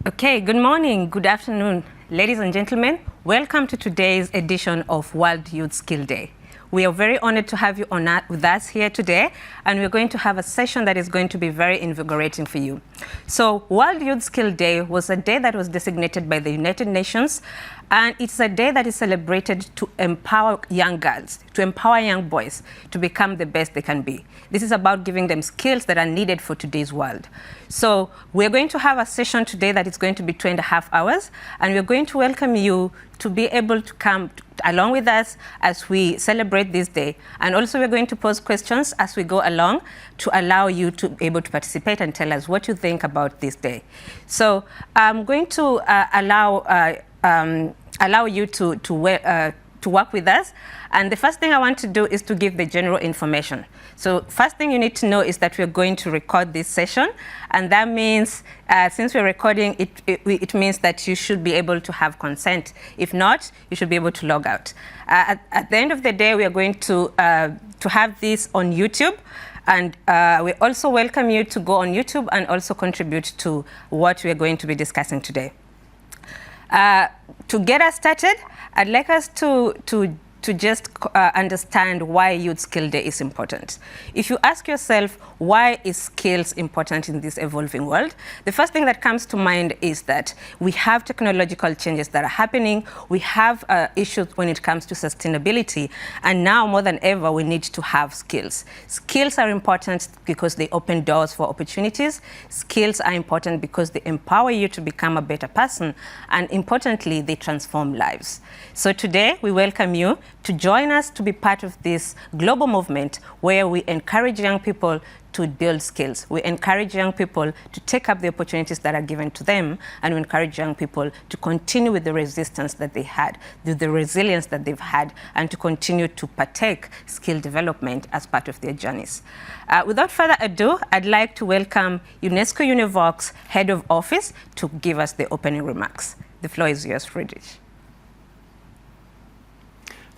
Okay, good morning, good afternoon, ladies and gentlemen. Welcome to today's edition of World Youth Skill Day. We are very honored to have you with us here today, and we're going to have a session that is going to be very invigorating for you. So World Youth Skill Day was a day that was designated by the United Nations, and it's a day that is celebrated to empower young girls, to empower young boys to become the best they can be. This is about giving them skills that are needed for today's world. So we're going to have a session today that is going to be 2.5 hours, and we're going to welcome you to be able to come along with us as we celebrate this day. And also we're going to pose questions as we go along to allow you to be able to participate and tell us what you think about this day. So I'm going to allow you to work with us. And the first thing I want to do is to give the general information. So first thing you need to know is that we're going to record this session. And that means, since we're recording, it means that you should be able to have consent. If not, you should be able to log out. At the end of the day, we are going to have this on YouTube. And we also welcome you to go on YouTube and also contribute to what we're going to be discussing today. To get us started, I'd like us to just understand why Youth Skill Day is important. If you ask yourself, why is skills important in this evolving world? The first thing that comes to mind is that we have technological changes that are happening. We have issues when it comes to sustainability. And now more than ever, we need to have skills. Skills are important because they open doors for opportunities. Skills are important because they empower you to become a better person. And importantly, they transform lives. So today, we welcome you to join us to be part of this global movement where we encourage young people to build skills. We encourage young people to take up the opportunities that are given to them, and we encourage young people to continue with the resistance that they had, the resilience that they've had, and to continue to partake skill development as part of their journeys. Without further ado, I'd like to welcome UNESCO-UNEVOC's Head of Office to give us the opening remarks. The floor is yours, Friedrich.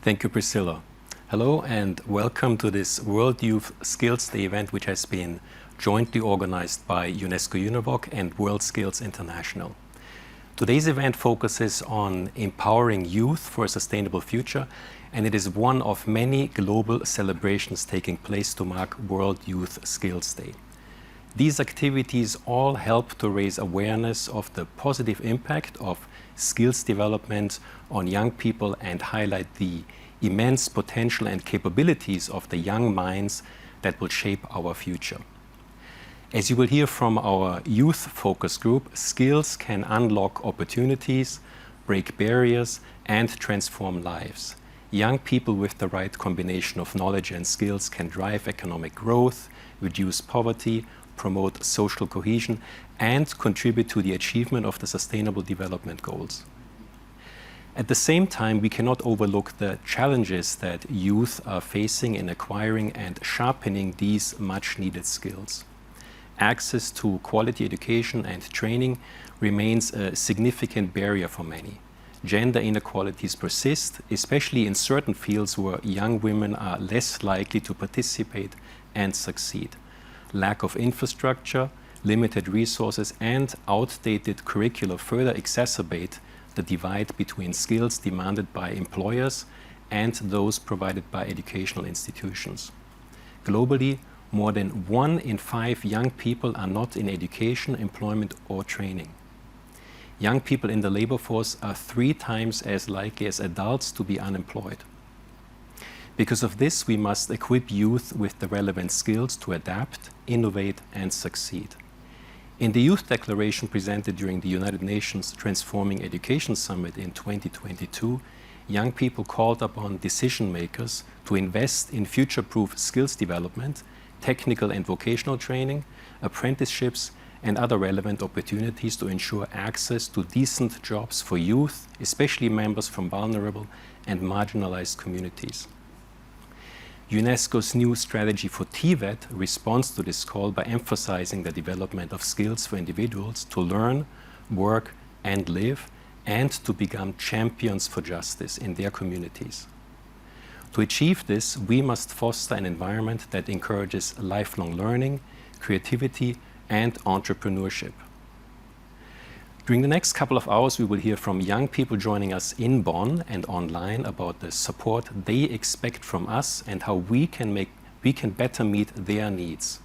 Thank you, Priscilla. Hello and welcome to this World Youth Skills Day event, which has been jointly organized by UNESCO-UNEVOC and WorldSkills International. Today's event focuses on empowering youth for a sustainable future, and it is one of many global celebrations taking place to mark World Youth Skills Day. These activities all help to raise awareness of the positive impact of skills development on young people and highlight the immense potential and capabilities of the young minds that will shape our future. As you will hear from our youth focus group, skills can unlock opportunities, break barriers, and transform lives. Young people with the right combination of knowledge and skills can drive economic growth, reduce poverty, promote social cohesion, and contribute to the achievement of the Sustainable Development Goals. At the same time, we cannot overlook the challenges that youth are facing in acquiring and sharpening these much-needed skills. Access to quality education and training remains a significant barrier for many. Gender inequalities persist, especially in certain fields where young women are less likely to participate and succeed. Lack of infrastructure, limited resources, and outdated curricula further exacerbate the divide between skills demanded by employers and those provided by educational institutions. Globally, more than 1 in 5 young people are not in education, employment, or training. Young people in the labor force are 3 times as likely as adults to be unemployed. Because of this, we must equip youth with the relevant skills to adapt, innovate, and succeed. In the Youth Declaration presented during the United Nations Transforming Education Summit in 2022, young people called upon decision makers to invest in future-proof skills development, technical and vocational training, apprenticeships, and other relevant opportunities to ensure access to decent jobs for youth, especially members from vulnerable and marginalized communities. UNESCO's new strategy for TVET responds to this call by emphasizing the development of skills for individuals to learn, work, and live, and to become champions for justice in their communities. To achieve this, we must foster an environment that encourages lifelong learning, creativity, and entrepreneurship. During the next couple of hours, we will hear from young people joining us in Bonn and online about the support they expect from us and how we can better meet their needs.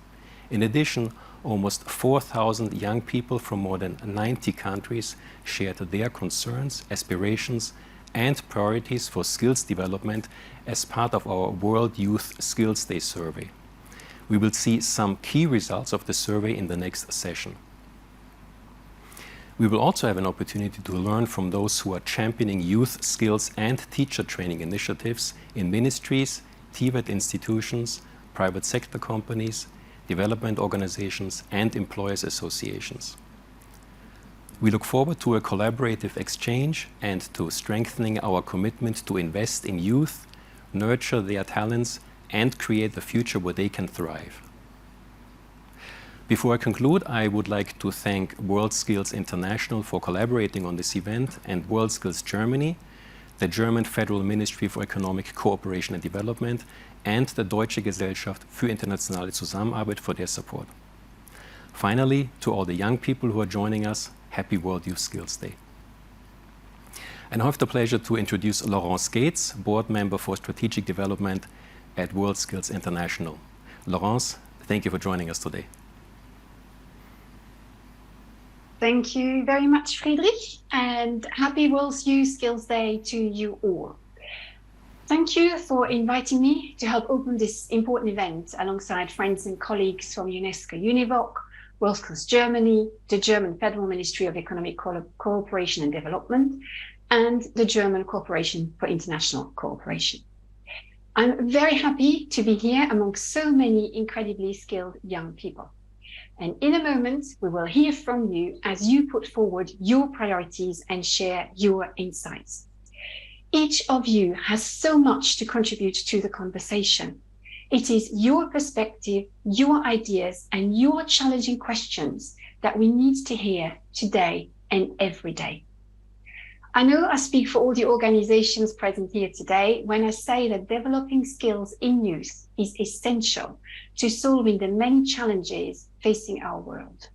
In addition, almost 4,000 young people from more than 90 countries shared their concerns, aspirations, and priorities for skills development as part of our World Youth Skills Day survey. We will see some key results of the survey in the next session. We will also have an opportunity to learn from those who are championing youth skills and teacher training initiatives in ministries, TVET institutions, private sector companies, development organizations, and employers associations. We look forward to a collaborative exchange and to strengthening our commitment to invest in youth, nurture their talents, and create a future where they can thrive. Before I conclude, I would like to thank WorldSkills International for collaborating on this event and WorldSkills Germany, the German Federal Ministry for Economic Cooperation and Development, and the Deutsche Gesellschaft für internationale Zusammenarbeit for their support. Finally, to all the young people who are joining us, happy World Youth Skills Day. And I have the pleasure to introduce Laurence Gates, Board Member for Strategic Development at WorldSkills International. Laurence, thank you for joining us today. Thank you very much, Friedrich, and happy World Youth Skills Day to you all. Thank you for inviting me to help open this important event alongside friends and colleagues from UNESCO-UNEVOC, WorldSkills Germany, the German Federal Ministry of Economic Cooperation and Development, and the German Corporation for International Cooperation. I'm very happy to be here amongst so many incredibly skilled young people. And in a moment, we will hear from you as you put forward your priorities and share your insights. Each of you has so much to contribute to the conversation. It is your perspective, your ideas, and your challenging questions that we need to hear today and every day. I know I speak for all the organizations present here today when I say that developing skills in youth is essential to solving the many challenges facing our world.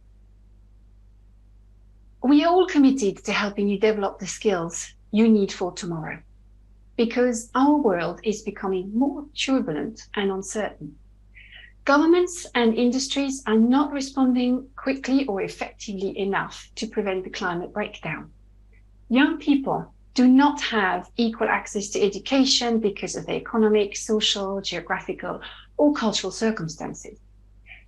We are all committed to helping you develop the skills you need for tomorrow, because our world is becoming more turbulent and uncertain. Governments and industries are not responding quickly or effectively enough to prevent the climate breakdown. Young people do not have equal access to education because of their economic, social, geographical, or cultural circumstances.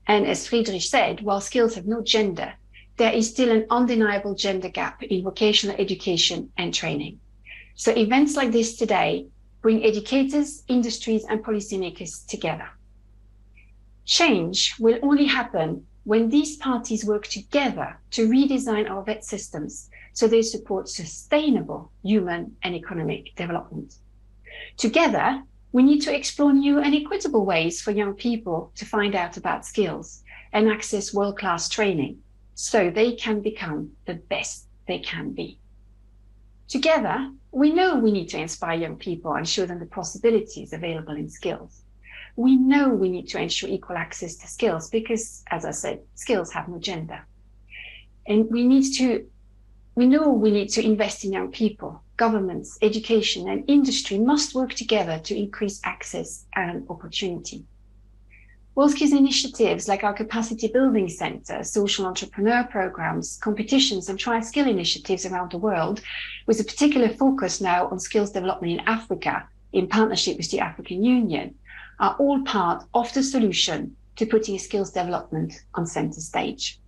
And as Friedrich said, while skills have no gender, there is still an undeniable gender gap in vocational education and training. So events like this today bring educators, industries, and policymakers together. Change will only happen when these parties work together to redesign our VET systems so they support sustainable human and economic development. Together, we need to explore new and equitable ways for young people to find out about skills and access world-class training so they can become the best they can be. Together, we know we need to inspire young people and show them the possibilities available in skills. We know we need to ensure equal access to skills because, as I said, skills have no gender. And we know we need to invest in young people. Governments, education, and industry must work together to increase access and opportunity. WorldSkills initiatives like our Capacity Building Center, social entrepreneur programs, competitions, and try-skill initiatives around the world, with a particular focus now on skills development in Africa, in partnership with the African Union, are all part of the solution to putting skills development on center stage.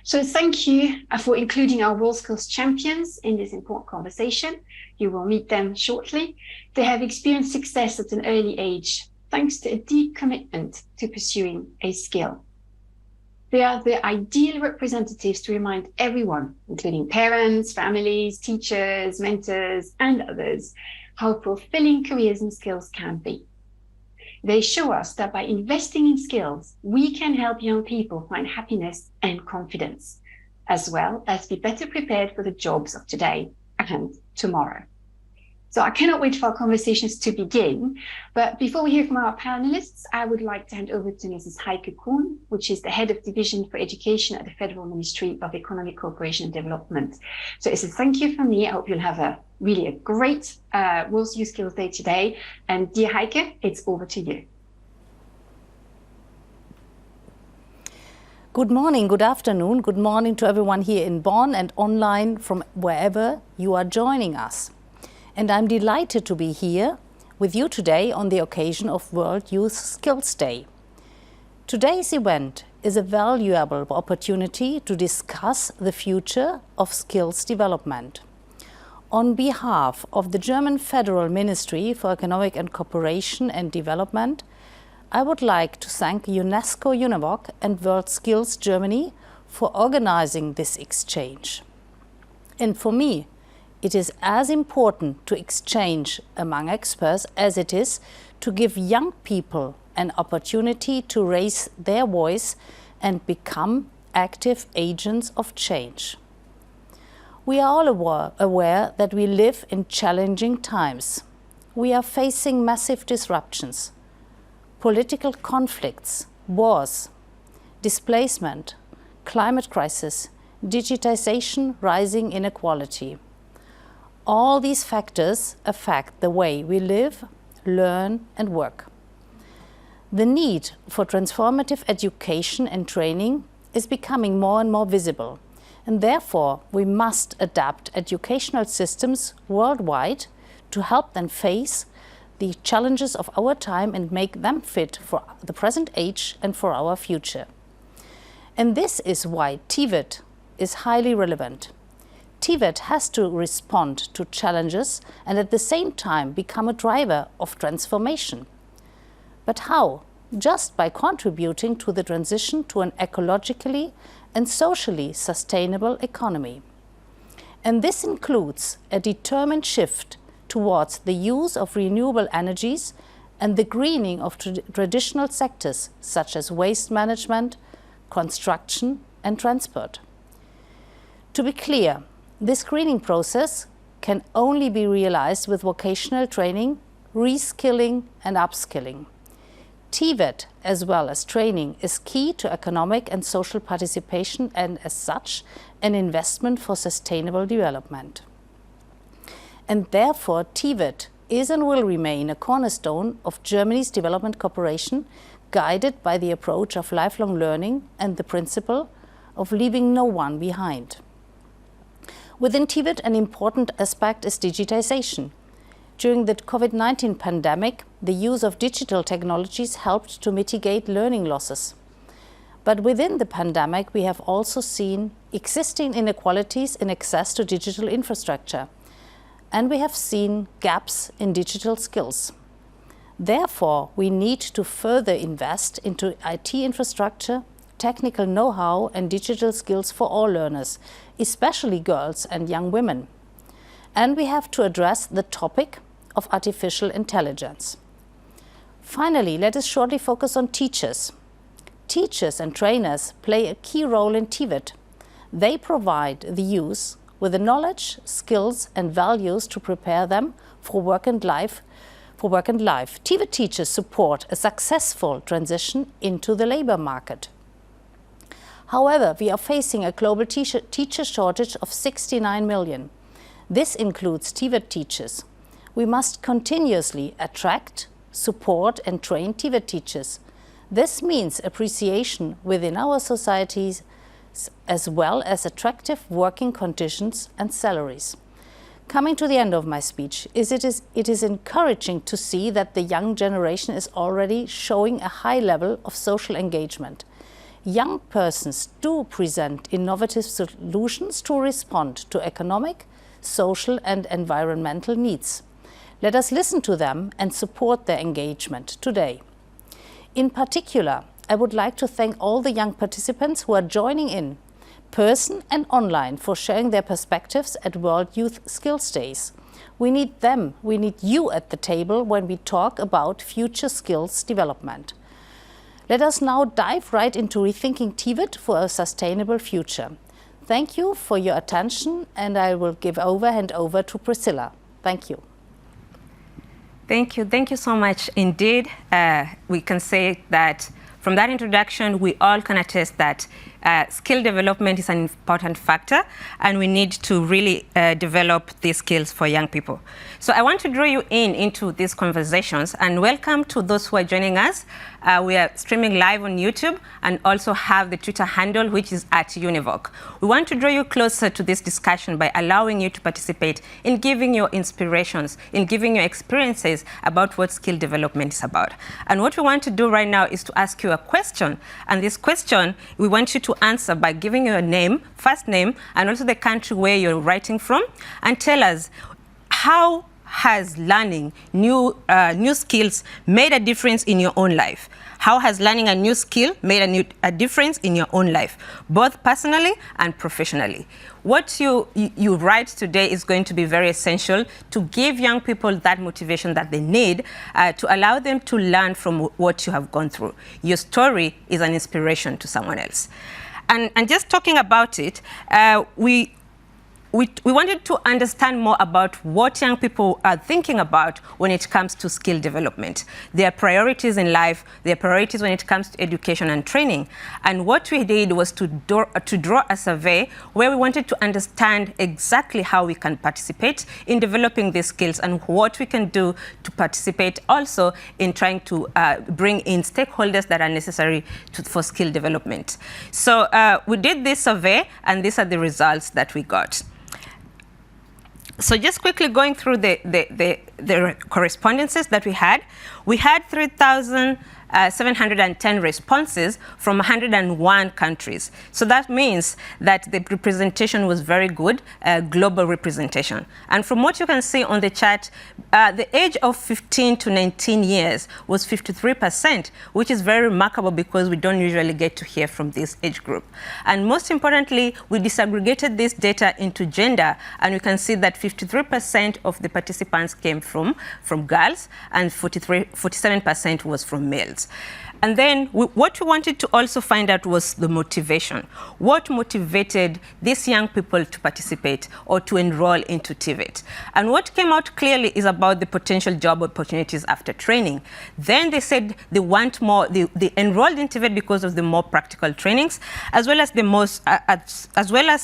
So thank you for including our WorldSkills champions in this important conversation. You will meet them shortly. They have experienced success at an early age, thanks to a deep commitment to pursuing a skill. They are the ideal representatives to remind everyone, including parents, families, teachers, mentors, and others, how fulfilling careers in skills can be. They show us that by investing in skills, we can help young people find happiness and confidence, as well as be better prepared for the jobs of today and tomorrow. So I cannot wait for our conversations to begin. But before we hear from our panelists, I would like to hand over to Mrs. Heike Kuhn, which is the Head of Division for Education at the Federal Ministry of Economic Cooperation and Development. So it's a thank you from me. I hope you'll have a great WorldSkills Day today. And dear Heike, it's over to you. Good morning, good afternoon, good morning to everyone here in Bonn and online from wherever you are joining us. And I'm delighted to be here with you today on the occasion of World Youth Skills Day. Today's event is a valuable opportunity to discuss the future of skills development. On behalf of the German Federal Ministry for Economic and Cooperation and Development, I would like to thank UNESCO-UNEVOC and WorldSkills Germany for organizing this exchange. And for me, it is as important to exchange among experts as it is to give young people an opportunity to raise their voice and become active agents of change. We are all aware that we live in challenging times. We are facing massive disruptions, political conflicts, wars, displacement, climate crisis, digitization, rising inequality. All these factors affect the way we live, learn, and work. The need for transformative education and training is becoming more and more visible, and therefore we must adapt educational systems worldwide to help them face the challenges of our time and make them fit for the present age and for our future. And this is why TVET is highly relevant. TVET has to respond to challenges and at the same time become a driver of transformation. But how? Just by contributing to the transition to an ecologically and socially sustainable economy. And this includes a determined shift towards the use of renewable energies and the greening of traditional sectors such as waste management, construction, and transport. To be clear, this greening process can only be realized with vocational training, reskilling, and upskilling. TVET, as well as training, is key to economic and social participation and, as such, an investment for sustainable development. And therefore, TVET is and will remain a cornerstone of Germany's development cooperation, guided by the approach of lifelong learning and the principle of leaving no one behind. Within TVET, an important aspect is digitization. During the COVID-19 pandemic, the use of digital technologies helped to mitigate learning losses. But within the pandemic, we have also seen existing inequalities in access to digital infrastructure, and we have seen gaps in digital skills. Therefore, we need to further invest into IT infrastructure, technical know-how and digital skills for all learners, especially girls and young women. And we have to address the topic of artificial intelligence. Finally, let us shortly focus on teachers. Teachers and trainers play a key role in TVET. They provide the youth with the knowledge, skills and values to prepare them for work and life. TVET teachers support a successful transition into the labor market. However, we are facing a global teacher shortage of 69 million. This includes TVET teachers. We must continuously attract, support and train TVET teachers. This means appreciation within our societies as well as attractive working conditions and salaries. Coming to the end of my speech, it is encouraging to see that the young generation is already showing a high level of social engagement. Young persons do present innovative solutions to respond to economic, social and environmental needs. Let us listen to them and support their engagement today. In particular, I would like to thank all the young participants who are joining in, person and online, for sharing their perspectives at World Youth Skills Days. We need them, we need you at the table when we talk about future skills development. Let us now dive right into rethinking TVET for a sustainable future. Thank you for your attention, and I will hand over to Priscilla. Thank you. Thank you so much indeed. We can say that from that introduction, we all can attest that skill development is an important factor, and we need to really develop these skills for young people. So I want to draw you into these conversations, and welcome to those who are joining us. We are streaming live on YouTube and also have the Twitter handle, which is @UNEVOC. We want to draw you closer to this discussion by allowing you to participate in giving your inspirations, in giving your experiences about what skill development is about. And what we want to do right now is to ask you a question. And this question, we want you to answer by giving your name, first name, and also the country where you're writing from, and tell us how has learning new skills made a difference in your own life? How has learning a new skill made a difference in your own life, both personally and professionally? What you write today is going to be very essential to give young people that motivation that they need to allow them to learn from what you have gone through. Your story is an inspiration to someone else. And just talking about it, we wanted to understand more about what young people are thinking about when it comes to skill development, their priorities in life, their priorities when it comes to education and training. And what we did was to draw a survey where we wanted to understand exactly how we can participate in developing these skills and what we can do to participate also in trying to bring in stakeholders that are necessary for skill development. So we did this survey, and these are the results that we got. So just quickly going through the correspondences that we had 3,710 responses from 101 countries. So that means that the representation was very good, global representation. And from what you can see on the chart, the age of 15 to 19 years was 53%, which is very remarkable because we don't usually get to hear from this age group. And most importantly, we disaggregated this data into gender, and we can see that 53% of the participants came from girls, and 47% was from males. And then what we wanted to also find out was the motivation. What motivated these young people to participate or to enroll into TVET? And what came out clearly is about the potential job opportunities after training. Then they said they want more, they enrolled in TVET because of the more practical trainings, as well as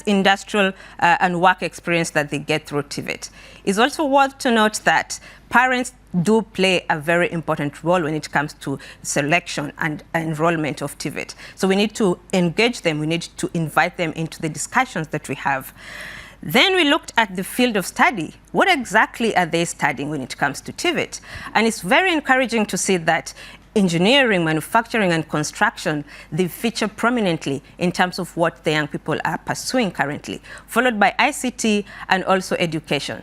industrial and work experience that they get through TVET. It's also worth to note that parents do play a very important role when it comes to selection and enrollment of TVET. So we need to engage them, we need to invite them into the discussions that we have. Then we looked at the field of study. What exactly are they studying when it comes to TVET? And it's very encouraging to see that engineering, manufacturing, and construction, they feature prominently in terms of what the young people are pursuing currently, followed by ICT and also education.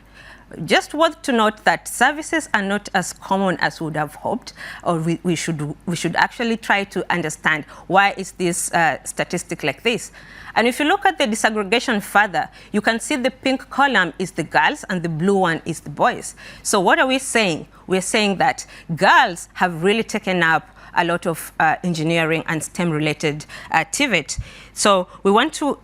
Just worth to note that services are not as common as we would have hoped, or we should actually try to understand why is this statistic like this. And if you look at the disaggregation further, you can see the pink column is the girls and the blue one is the boys. So what are we saying? We're saying that girls have really taken up a lot of engineering and STEM-related TVET. So we want to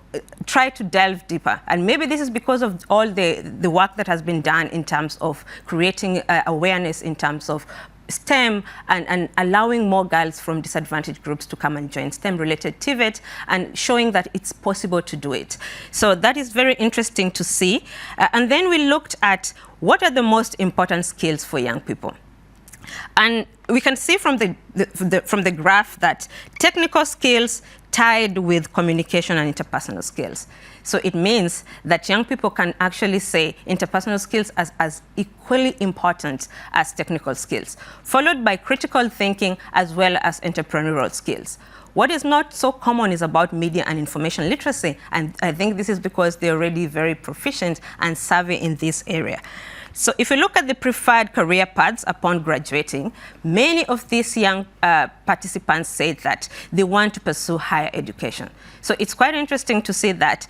try to delve deeper. And maybe this is because of all the work that has been done in terms of creating awareness in terms of STEM and allowing more girls from disadvantaged groups to come and join STEM-related TVET and showing that it's possible to do it. So that is very interesting to see. And then we looked at what are the most important skills for young people. And we can see from the graph that technical skills tied with communication and interpersonal skills. So it means that young people can actually say interpersonal skills as equally important as technical skills, followed by critical thinking as well as entrepreneurial skills. What is not so common is about media and information literacy, and I think this is because they're already very proficient and savvy in this area. So if you look at the preferred career paths upon graduating, many of these young participants say that they want to pursue higher education. So it's quite interesting to see that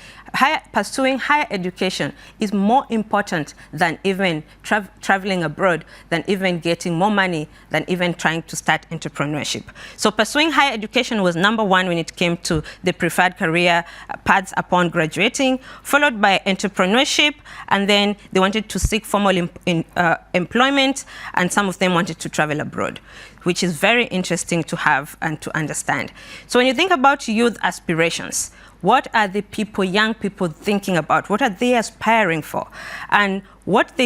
pursuing higher education is more important than even traveling abroad, than even getting more money, than even trying to start entrepreneurship. So pursuing higher education was number one when it came to the preferred career paths upon graduating, followed by entrepreneurship, and then they wanted to seek formal employment, and some of them wanted to travel abroad, which is very interesting to have and to understand. So when you think about youth aspirations, what are the young people thinking about? What are they aspiring for? And what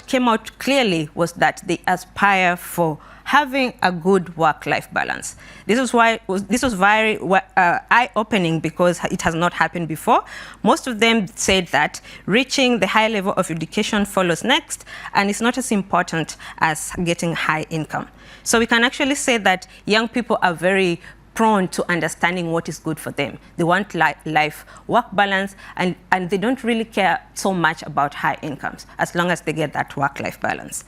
came out clearly was that they aspire for having a good work-life balance. This was very eye-opening because it has not happened before. Most of them said that reaching the high level of education follows next, and it's not as important as getting high income. So we can actually say that young people are very prone to understanding what is good for them. They want life-work balance, and they don't really care so much about high incomes, as long as they get that work-life balance.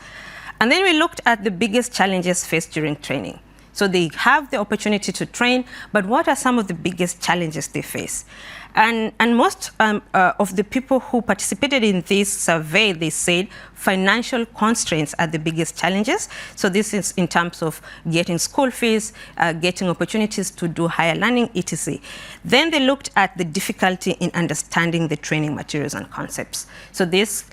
And then we looked at the biggest challenges faced during training. So they have the opportunity to train, but what are some of the biggest challenges they face? And most of the people who participated in this survey, they said financial constraints are the biggest challenges. So this is in terms of getting school fees, getting opportunities to do higher learning, etc. Then they looked at the difficulty in understanding the training materials and concepts. So this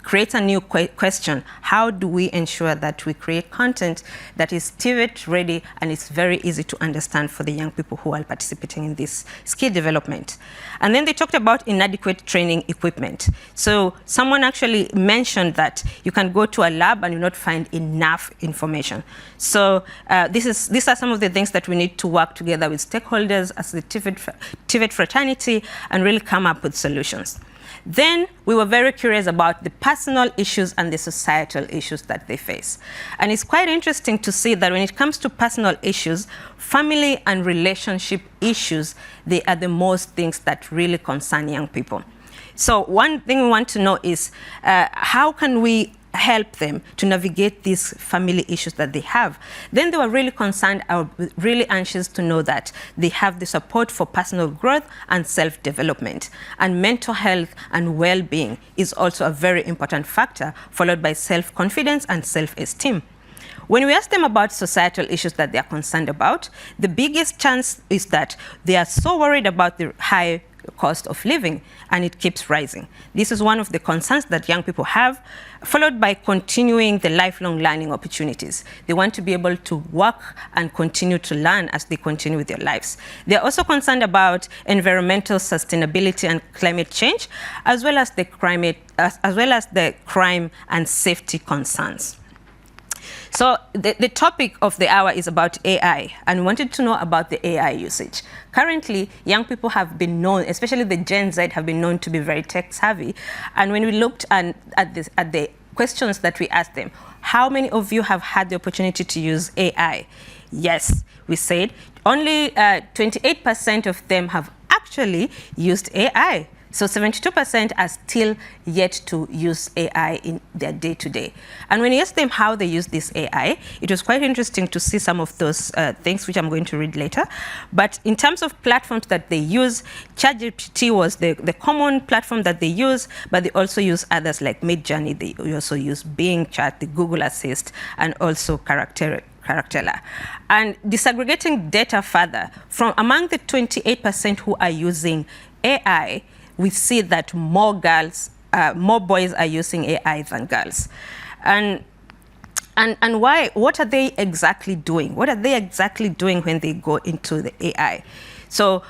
creates a new question. How do we ensure that we create content that is TVET ready and it's very easy to understand for the young people who are participating in this skill development? And then they talked about inadequate training equipment. So someone actually mentioned that you can go to a lab and you not find enough information. So these are some of the things that we need to work together with stakeholders as the TVET fraternity and really come up with solutions. Then we were very curious about the personal issues and the societal issues that they face. And it's quite interesting to see that when it comes to personal issues, family and relationship issues, they are the most things that really concern young people. So one thing we want to know is how can we help them to navigate these family issues that they have? Then they were really concerned, really anxious to know that they have the support for personal growth and self-development. And mental health and well-being is also a very important factor, followed by self-confidence and self-esteem. When we ask them about societal issues that they are concerned about, the biggest chance is that they are so worried about the high cost of living, and it keeps rising. This is one of the concerns that young people have, followed by continuing the lifelong learning opportunities. They want to be able to work and continue to learn as they continue with their lives. They're also concerned about environmental sustainability and climate change, as well as the crime and safety concerns. So the topic of the hour is about AI, and we wanted to know about the AI usage. Currently, young people have been known, especially the Gen Z, have been known to be very tech savvy. And when we looked at the questions that we asked them, how many of you have had the opportunity to use AI? Yes, we said only 28% of them have actually used AI. So 72% are still yet to use AI in their day-to-day. And when you ask them how they use this AI, it was quite interesting to see some of those things, which I'm going to read later. But in terms of platforms that they use, ChatGPT was the common platform that they use, but they also use others like Midjourney. They also use Bing Chat, the Google Assist, and also Charactera. And disaggregating data further, from among the 28% who are using AI, we see that more boys are using AI than girls. And why? What are they exactly doing? What are they exactly doing when they go into the AI? So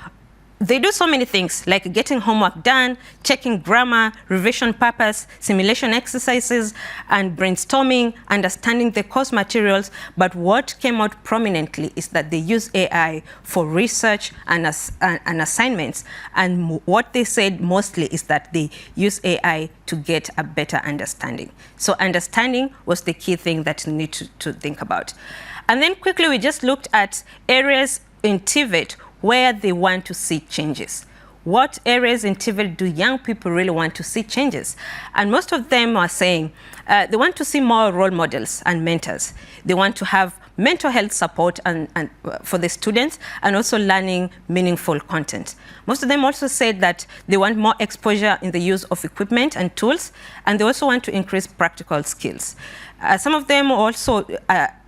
they do so many things, like getting homework done, checking grammar, revision purpose, simulation exercises, and brainstorming, understanding the course materials. But what came out prominently is that they use AI for research and assignments. And what they said mostly is that they use AI to get a better understanding. So understanding was the key thing that you need to think about. And then quickly, we just looked at areas in TVET where they want to see changes. What areas in TVET do young people really want to see changes? And most of them are saying they want to see more role models and mentors. They want to have mental health support and for the students, and also learning meaningful content. Most of them also said that they want more exposure in the use of equipment and tools, and they also want to increase practical skills. Some of them also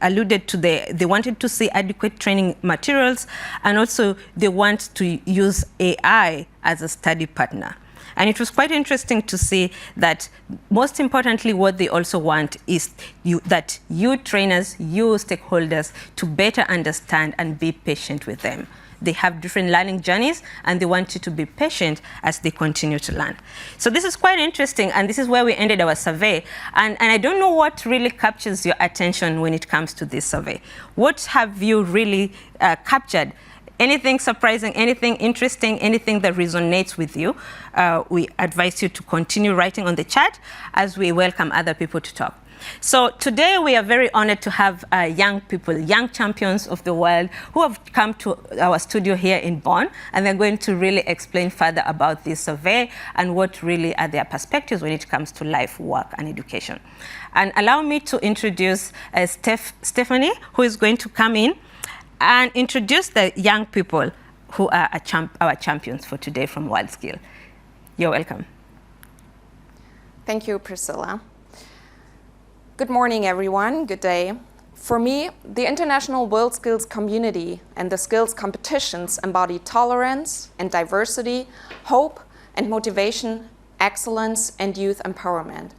alluded to they wanted to see adequate training materials, and also they want to use AI as a study partner. And it was quite interesting to see that most importantly, what they also want is that you trainers, you stakeholders, to better understand and be patient with them. They have different learning journeys, and they want you to be patient as they continue to learn. So this is quite interesting, and this is where we ended our survey. And I don't know what really captures your attention when it comes to this survey. What have you really captured? Anything surprising, anything interesting, anything that resonates with you? We advise you to continue writing on the chat as we welcome other people to talk. So today we are very honored to have young people, young champions of the world who have come to our studio here in Bonn, and they're going to really explain further about this survey and what really are their perspectives when it comes to life, work, and education. And allow me to introduce Stephanie, who is going to come in and introduce the young people who are our champions for today from WorldSkills. You're welcome. Thank you, Priscilla. Good morning, everyone. Good day. For me, the international WorldSkills community and the skills competitions embody tolerance and diversity, hope and motivation, excellence and youth empowerment.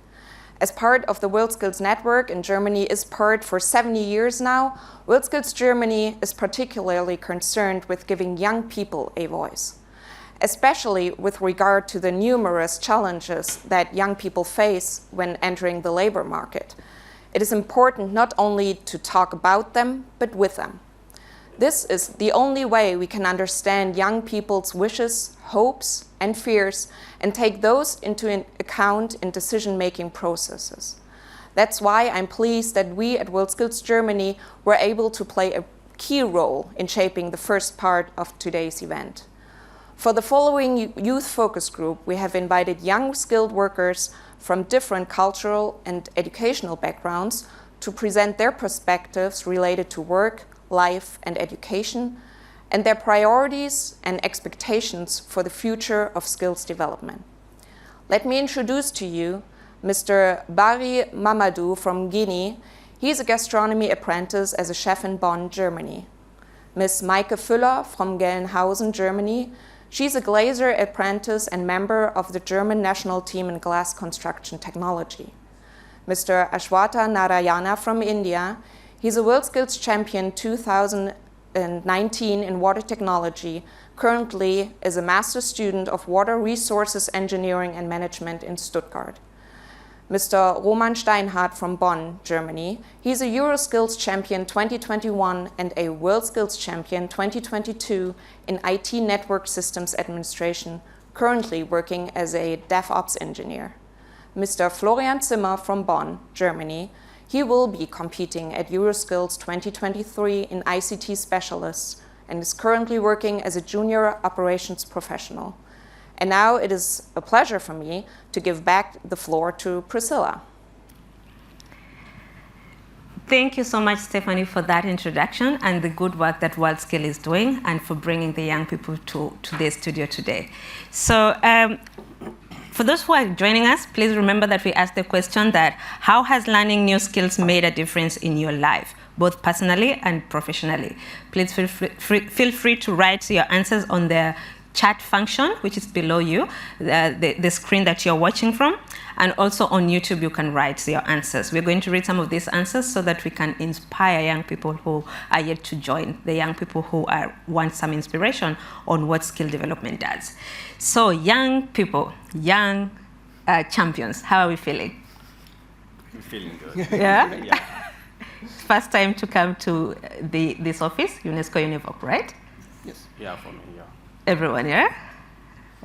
As part of the WorldSkills network, and Germany is part for 70 years now, WorldSkills Germany is particularly concerned with giving young people a voice, especially with regard to the numerous challenges that young people face when entering the labor market. It is important not only to talk about them, but with them. This is the only way we can understand young people's wishes, hopes, and fears, and take those into account in decision-making processes. That's why I'm pleased that we at WorldSkills Germany were able to play a key role in shaping the first part of today's event. For the following youth focus group, we have invited young skilled workers from different cultural and educational backgrounds to present their perspectives related to work, life, and education, and their priorities and expectations for the future of skills development. Let me introduce to you Mr. Bari Mamadou from Guinea. He's a gastronomy apprentice as a chef in Bonn, Germany. Ms. Maike Füller from Gelnhausen, Germany. She's a glazier apprentice and member of the German national team in glass construction technology. Mr. Ashwata Narayana from India. He's a WorldSkills champion 2019 in water technology, currently is a master's student of water resources engineering and management in Stuttgart. Mr. Roman Steinhardt from Bonn, Germany. He's a EuroSkills champion 2021 and a WorldSkills champion 2022 in IT network systems administration, currently working as a DevOps engineer. Mr. Florian Zimmer from Bonn, Germany. He will be competing at EuroSkills 2023 in ICT specialists and is currently working as a junior operations professional. And now it is a pleasure for me to give back the floor to Priscilla. Thank you so much, Stephanie, for that introduction and the good work that WorldSkills is doing and for bringing the young people to the studio today. So for those who are joining us, please remember that we asked the question that how has learning new skills made a difference in your life, both personally and professionally? Please feel free to write your answers on the chat function, which is below you, the screen that you're watching from. And also on YouTube, you can write your answers. We're going to read some of these answers so that we can inspire young people who are yet to join, the young people who want some inspiration on what skill development does. So young people, young champions, how are we feeling? I'm feeling good. Yeah? Yeah. First time to come to this office, UNESCO-UNEVOC, right? Yes. Yeah, for me, yeah. Everyone, yeah?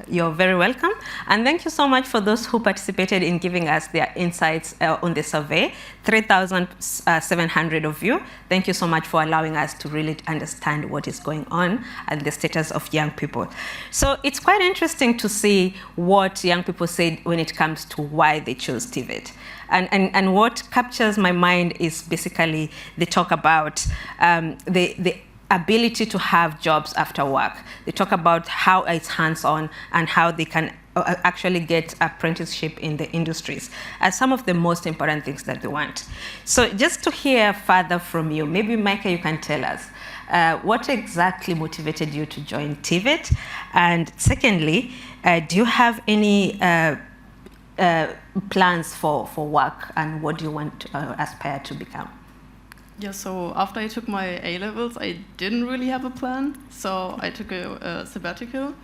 You're very welcome. And thank you so much for those who participated in giving us their insights on the survey, 3,700 of you. Thank you so much for allowing us to really understand what is going on and the status of young people. So it's quite interesting to see what young people say when it comes to why they chose TVET. And what captures my mind is basically they talk about the ability to have jobs after work. They talk about how it's hands-on and how they can actually get apprenticeship in the industries as some of the most important things that they want. So just to hear further from you, maybe Maike, you can tell us, What exactly motivated you to join TVET? And secondly, do you have any plans for work, and what do you want to aspire to become? Yeah, so after I took my A-levels, I didn't really have a plan, so I took a sabbatical.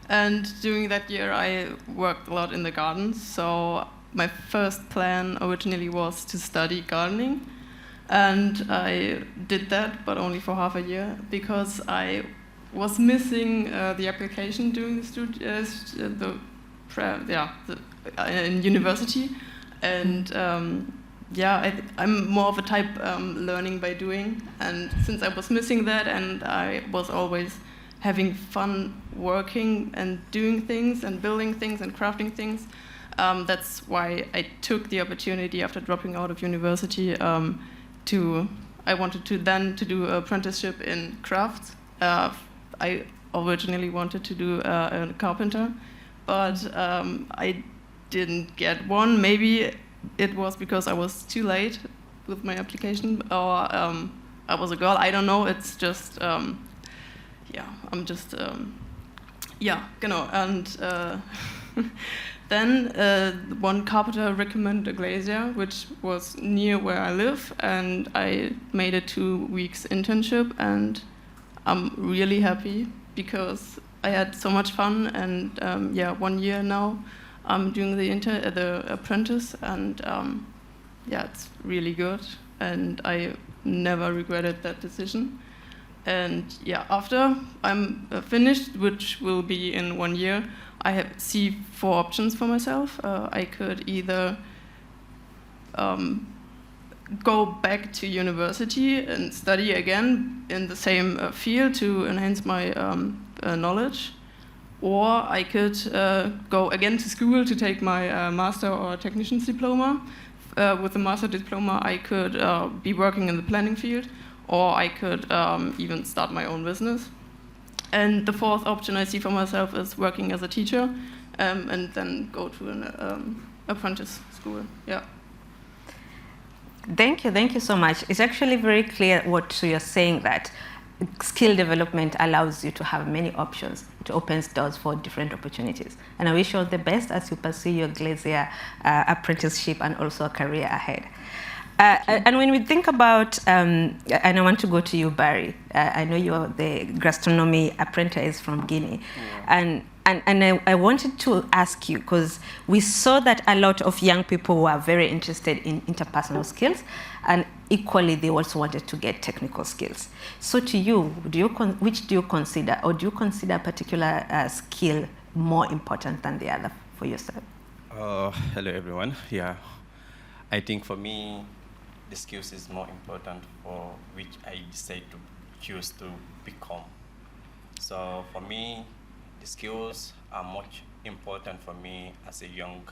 And during that year, I worked a lot in the garden. So my first plan originally was to study gardening. And I did that, but only for half a year, because I was missing the application during in university. And I'm more of a type learning by doing. And since I was missing that, and I was always having fun working and doing things and building things and crafting things, that's why I took the opportunity after dropping out of university I wanted to do an apprenticeship in crafts. I originally wanted to do a carpenter, but I didn't get one. Maybe it was because I was too late with my application, or I was a girl. I don't know. It's just, I'm just, genau. And then one carpenter recommended a glazier, which was near where I live, and I made a 2 weeks internship, and I'm really happy because I had so much fun. And 1 year now, I'm doing the apprentice, and it's really good, and I never regretted that decision. And after I'm finished, which will be in 1 year, I see 4 options for myself. I could either go back to university and study again in the same field to enhance my knowledge, or I could go again to school to take my master or technician's diploma. With the master diploma, I could be working in the planning field, or I could even start my own business. And the 4th option I see for myself is working as a teacher, and then go to an apprentice school. Yeah. Thank you so much. It's actually very clear what you're saying, that skill development allows you to have many options. It opens doors for different opportunities. And I wish you all the best as you pursue your glazier apprenticeship and also a career ahead. And when we think about, and I want to go to you, Barry. I know you're the gastronomy apprentice from Guinea. Yeah. And I wanted to ask you, because we saw that a lot of young people were very interested in interpersonal skills, and equally they also wanted to get technical skills. So to you, which do you consider, or do you consider a particular skill more important than the other for yourself? Hello, everyone. Yeah, I think for me, the skills is more important for which I decide to choose to become. So for me, the skills are much important for me as a young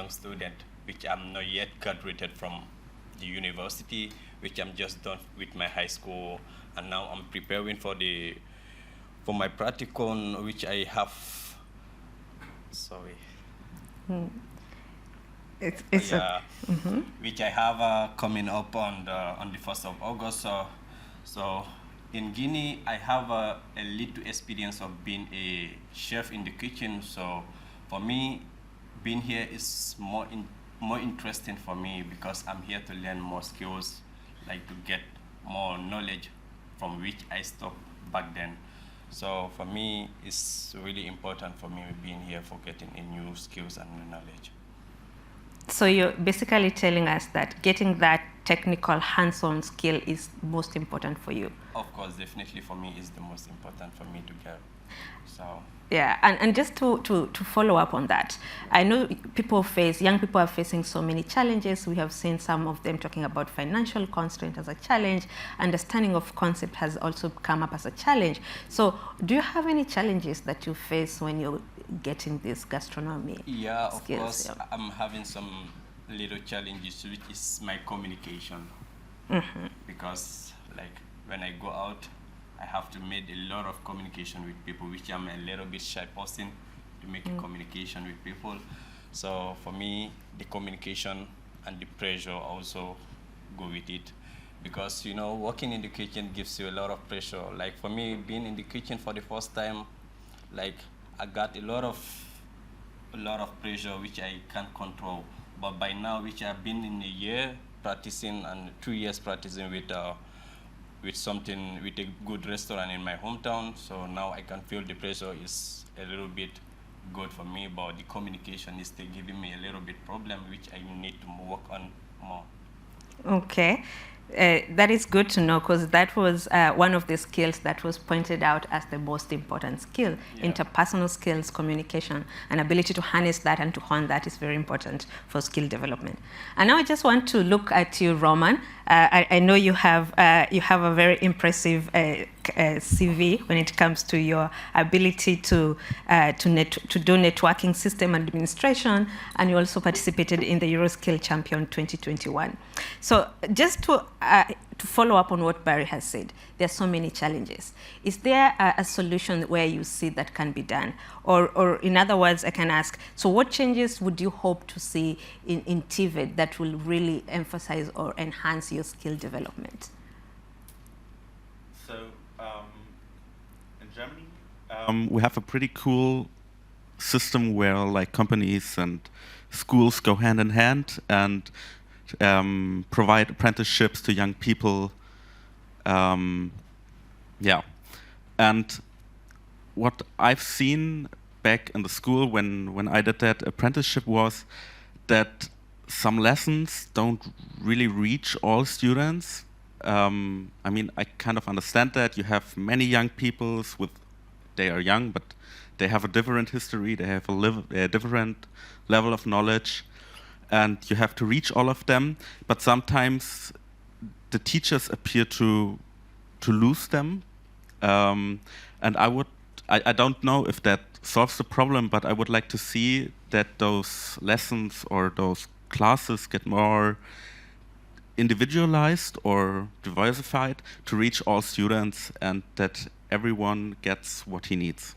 student, which I'm not yet graduated from the university, which I'm just done with my high school, and now I'm preparing for my practicum, which I have. Sorry. Which I have coming up on the 1st of August. So in Guinea, I have a little experience of being a chef in the kitchen. So for me, being here is more interesting for me, because I'm here to learn more skills, like to get more knowledge from which I stopped back then. So for me, it's really important for me being here for getting a new skills and new knowledge. So you're basically telling us that getting that technical hands-on skill is most important for you. Of course, definitely for me is the most important for me to get. So yeah, and just to follow up on that, I know young people are facing so many challenges. We have seen some of them talking about financial constraint as a challenge. Understanding of concept has also come up as a challenge. So do you have any challenges that you face when you're getting this gastronomy skills? Of course, yeah. I'm having some little challenges, which is my communication. Because like when I go out, I have to make a lot of communication with people, which I'm a little bit shy person to make a communication with people. So for me, the communication and the pressure also go with it, because working in the kitchen gives you a lot of pressure. Like for me, being in the kitchen for the first time, like I got a lot of pressure which I can't control. But by now, which I've been in a year practicing and 2 years practicing with a good restaurant in my hometown, so now I can feel the pressure is a little bit good for me, but the communication is still giving me a little bit problem, which I need to work on more. Okay. That is good to know, because that was one of the skills that was pointed out as the most important skill. Yeah. Interpersonal skills, communication, and ability to harness that and to hone that is very important for skill development. And now I just want to look at you, Roman. I know you have a very impressive CV when it comes to your ability to do networking system administration, and you also participated in the WorldSkills Champion 2021. So just to follow up on what Barry has said, there are so many challenges. Is there a solution where you see that can be done? Or in other words, I can ask, so what changes would you hope to see in TVET that will really emphasize or enhance your skill development? So in Germany, we have a pretty cool system where like companies and schools go hand in hand and provide apprenticeships to young people. Yeah, and what I've seen back in the school when I did that apprenticeship was that some lessons don't really reach all students. I mean, I kind of understand that. You have many young people they are young, but they have a different history, they have a different level of knowledge, and you have to reach all of them. But sometimes the teachers appear to lose them. And I don't know if that solves the problem, but I would like to see that those lessons or those classes get more individualized or diversified to reach all students, and that everyone gets what he needs.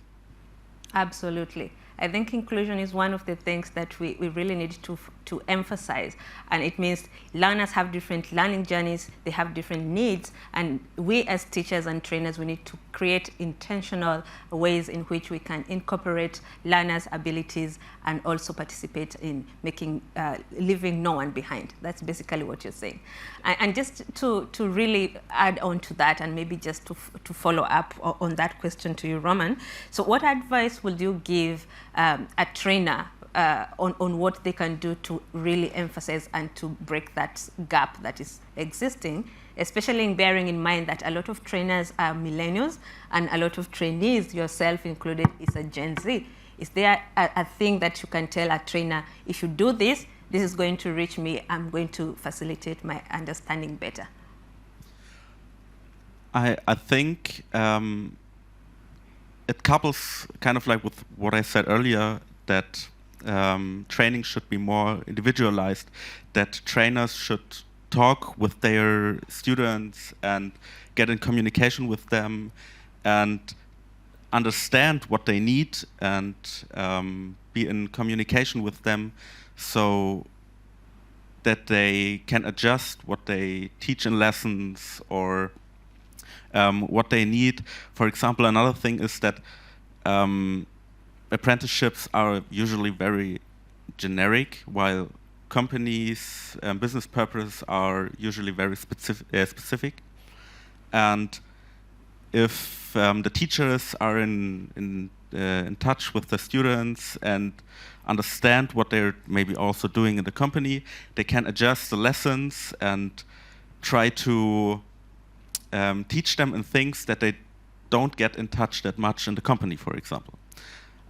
Absolutely. I think inclusion is one of the things that we really need to emphasize. And it means learners have different learning journeys, they have different needs, and we as teachers and trainers, we need to create intentional ways in which we can incorporate learners' abilities and also participate in making, leaving no one behind. That's basically what you're saying. And just to really add on to that, and maybe just to follow up on that question to you, Roman, so what advice would you give a trainer on what they can do to really emphasize and to break that gap that is existing, especially in bearing in mind that a lot of trainers are millennials and a lot of trainees, yourself included, is a Gen Z. Is there a thing that you can tell a trainer, if you do this, this is going to reach me, I'm going to facilitate my understanding better? I think it couples kind of like with what I said earlier, that training should be more individualized, that trainers should talk with their students and get in communication with them and understand what they need and be in communication with them so that they can adjust what they teach in lessons or what they need. For example, another thing is that apprenticeships are usually very generic, while companies' business purposes are usually very specific. And if the teachers are in touch with the students and understand what they're maybe also doing in the company, they can adjust the lessons and try to teach them in things that they don't get in touch that much in the company, for example.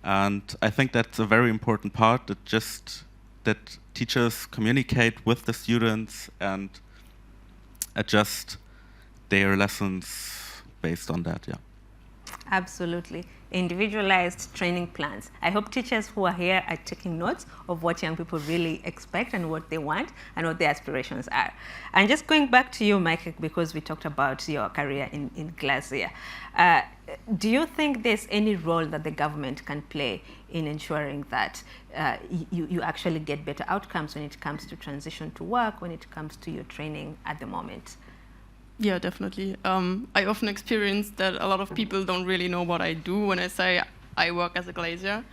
And I think that's a very important part, that teachers communicate with the students and adjust their lessons based on that, yeah. Absolutely. Individualized training plans. I hope teachers who are here are taking notes of what young people really expect and what they want and what their aspirations are. And just going back to you, Mike, because we talked about your career in Glacier. Do you think there's any role that the government can play in ensuring that you actually get better outcomes when it comes to transition to work, when it comes to your training at the moment? Yeah, definitely. I often experience that a lot of people don't really know what I do when I say I work as a glazier.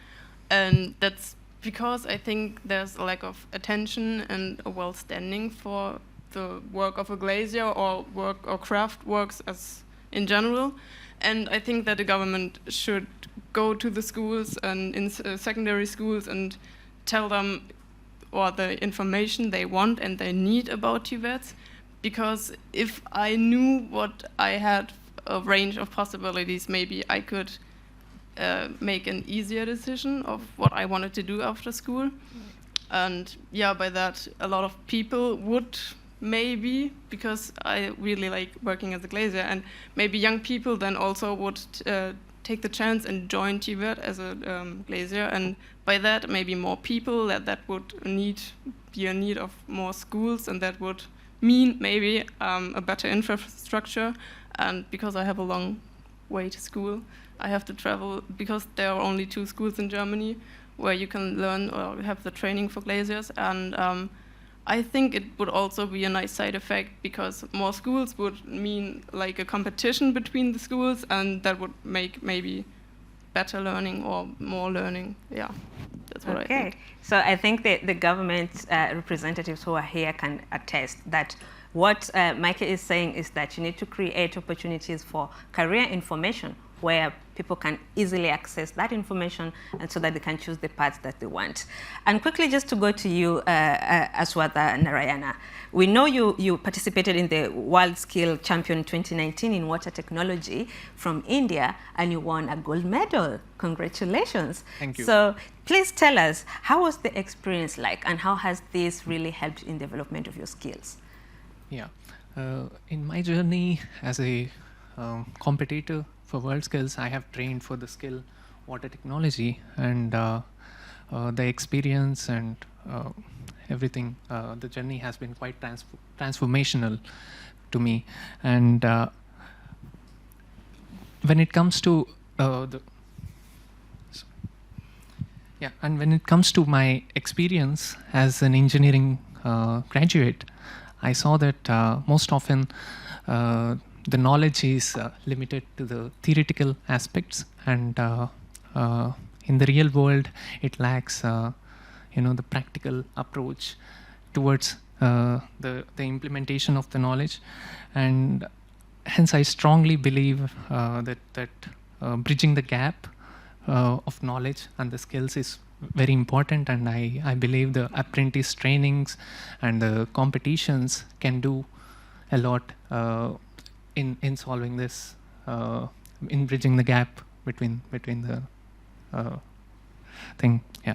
And that's because I think there's a lack of attention and a well standing for the work of a glazier or work or craft works as in general. And I think that the government should go to the schools and in secondary schools and tell them what the information they want and they need about TVETs. Because if I knew what I had a range of possibilities, maybe I could make an easier decision of what I wanted to do after school. And yeah, by that, a lot of people would maybe, because I really like working as a glazier, and maybe young people then also would take the chance and join TVET as a glazier. And by that, maybe more people, that would be a need of more schools, and that would mean maybe a better infrastructure. And because I have a long way to school, I have to travel, because there are only 2 schools in Germany where you can learn or have the training for glaziers. And I think it would also be a nice side effect, because more schools would mean like a competition between the schools, and that would make maybe better learning or more learning. Yeah, that's what I think. So I think the government representatives who are here can attest that what Michael is saying is that you need to create opportunities for career information where people can easily access that information, and so that they can choose the paths that they want. And quickly, just to go to you, Aswatha Narayana, we know you participated in the WorldSkills Champion 2019 in water technology from India, and you won a gold medal. Congratulations. Thank you. So please tell us, how was the experience like, and how has this really helped in development of your skills? Yeah, in my journey as a competitor for WorldSkills, I have trained for the skill water technology, and the experience and everything, the journey has been quite transformational to me. And when it comes to when it comes to my experience as an engineering graduate, I saw that most often the knowledge is limited to the theoretical aspects, and in the real world, it lacks, the practical approach towards the implementation of the knowledge. And hence, I strongly believe that bridging the gap of knowledge and the skills is very important, and I believe the apprentice trainings and the competitions can do a lot in solving this, in bridging the gap between the thing. Yeah.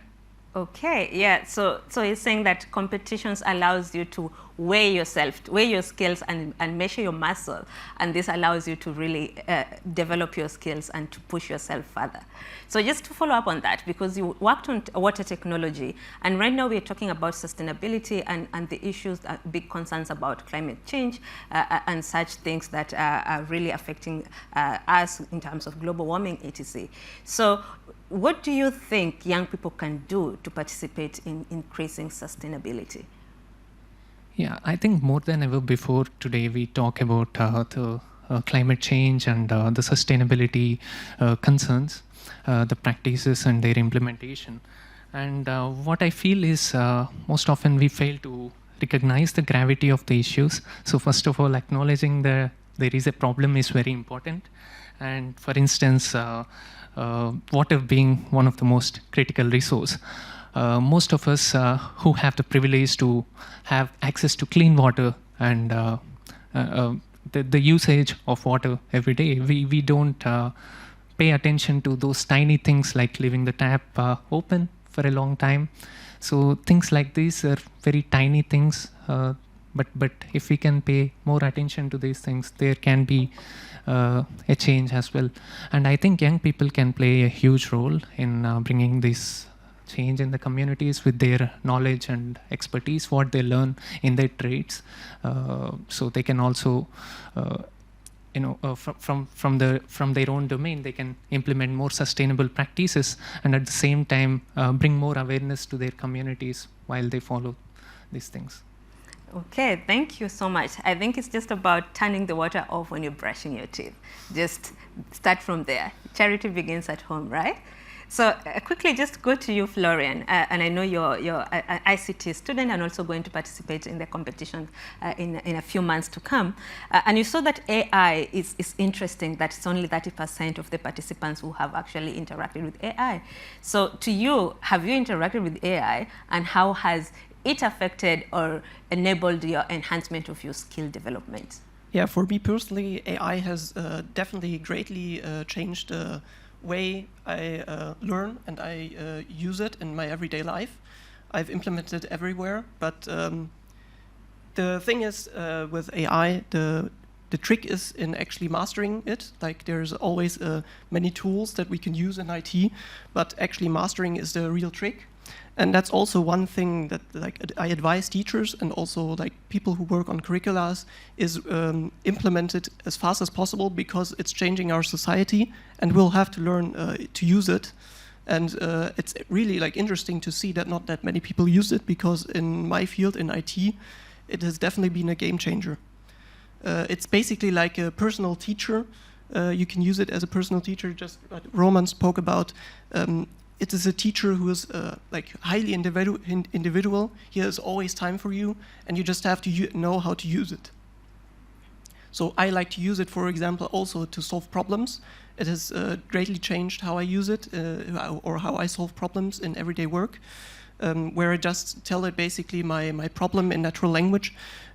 Okay, yeah, so he's saying that competitions allows you to weigh yourself, weigh your skills and measure your muscle, and this allows you to really develop your skills and to push yourself further. So just to follow up on that, because you worked on water technology, and right now we're talking about sustainability and the issues, big concerns about climate change and such things that are really affecting us in terms of global warming, etc. So what do you think young people can do to participate in increasing sustainability? Yeah, I think more than ever before today we talk about the climate change and the sustainability concerns, the practices and their implementation. And what I feel is most often we fail to recognize the gravity of the issues. So first of all, acknowledging that there is a problem is very important. And for instance, water being one of the most critical resource. Most of us who have the privilege to have access to clean water and the usage of water every day, we don't pay attention to those tiny things like leaving the tap open for a long time. So things like these are very tiny things, but if we can pay more attention to these things, there can be a change as well. And I think young people can play a huge role in bringing this change in the communities with their knowledge and expertise, what they learn in their trades. So they can also, from their own domain, they can implement more sustainable practices, and at the same time bring more awareness to their communities while they follow these things. Okay, thank you so much. I think it's just about turning the water off when you're brushing your teeth. Just start from there. Charity begins at home, right? So quickly, just go to you, Florian. And I know you're an ICT student and also going to participate in the competition in a few months to come. And you saw that AI is interesting, that it's only 30% of the participants who have actually interacted with AI. So to you, have you interacted with AI, and how has it affected or enabled your enhancement of your skill development? Yeah, for me personally, AI has definitely greatly changed the way I learn and I use it in my everyday life. I've implemented it everywhere, but the thing is with AI, the trick is in actually mastering it. Like, there's always many tools that we can use in IT, but actually mastering is the real trick. And that's also one thing that, like, I advise teachers and also like people who work on curricula is implement it as fast as possible, because it's changing our society and we'll have to learn to use it. And it's really like interesting to see that not that many people use it, because in my field, in IT, it has definitely been a game changer. It's basically like a personal teacher. You can use it as a personal teacher, just what Roman spoke about. It is a teacher who is like highly individual. He has always time for you, and you just have to know how to use it. So I like to use it, for example, also to solve problems. It has greatly changed how I use it or how I solve problems in everyday work, where I just tell it basically my problem in natural language,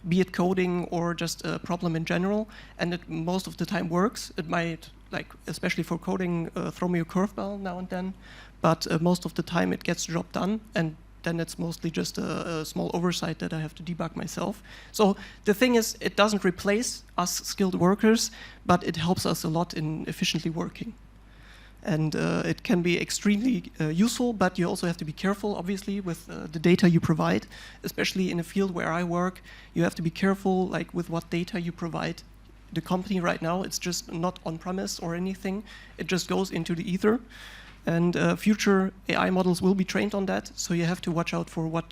be it coding or just a problem in general, and it most of the time works. It might, like, especially for coding, throw me a curveball now and then, but most of the time it gets the job done, and then it's mostly just a small oversight that I have to debug myself. So the thing is, it doesn't replace us skilled workers, but it helps us a lot in efficiently working. And it can be extremely useful, but you also have to be careful, obviously, with the data you provide, especially in a field where I work. You have to be careful, like, with what data you provide. The company right now, it's just not on-premise or anything. It just goes into the ether. And future AI models will be trained on that, so you have to watch out for what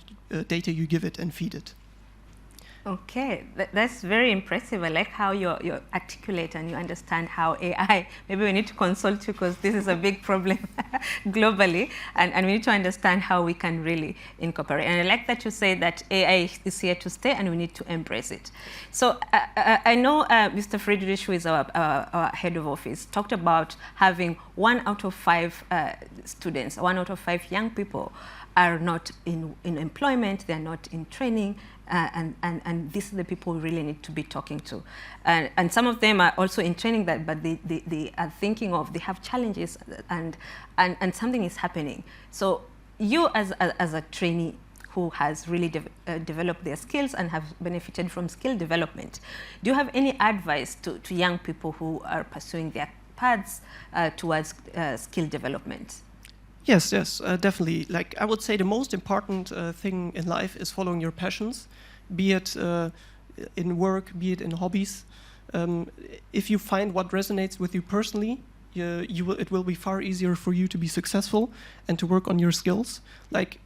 data you give it and feed it. Okay, that's very impressive. I like how you articulate and you understand how AI, maybe we need to consult you, because this is a big problem globally, and we need to understand how we can really incorporate. And I like that you say that AI is here to stay and we need to embrace it. So I know Mr. Friedrich, who is our head of office, talked about having 1 out of 5 students, 1 out of 5 young people are not in employment, they're not in training, and these are the people we really need to be talking to. And some of them are also in training, but they are thinking of, they have challenges, and something is happening. So you as a trainee who has really developed their skills and have benefited from skill development, do you have any advice to young people who are pursuing their paths towards skill development? Yes, definitely. Like, I would say the most important thing in life is following your passions, be it in work, be it in hobbies. If you find what resonates with you personally, it will be far easier for you to be successful and to work on your skills. Like,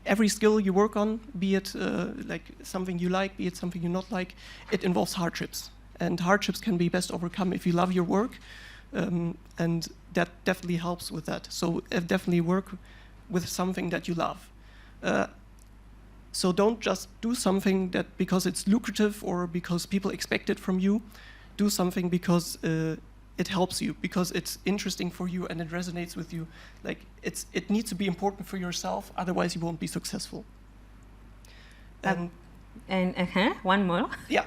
every skill you work on, be it like something you like, be it something you not like, it involves hardships. And hardships can be best overcome if you love your work. And that definitely helps with that. So definitely work with something that you love. So don't just do something that because it's lucrative or because people expect it from you. Do something because it helps you, because it's interesting for you and it resonates with you. Like, it needs to be important for yourself, otherwise you won't be successful. And one more. Yeah,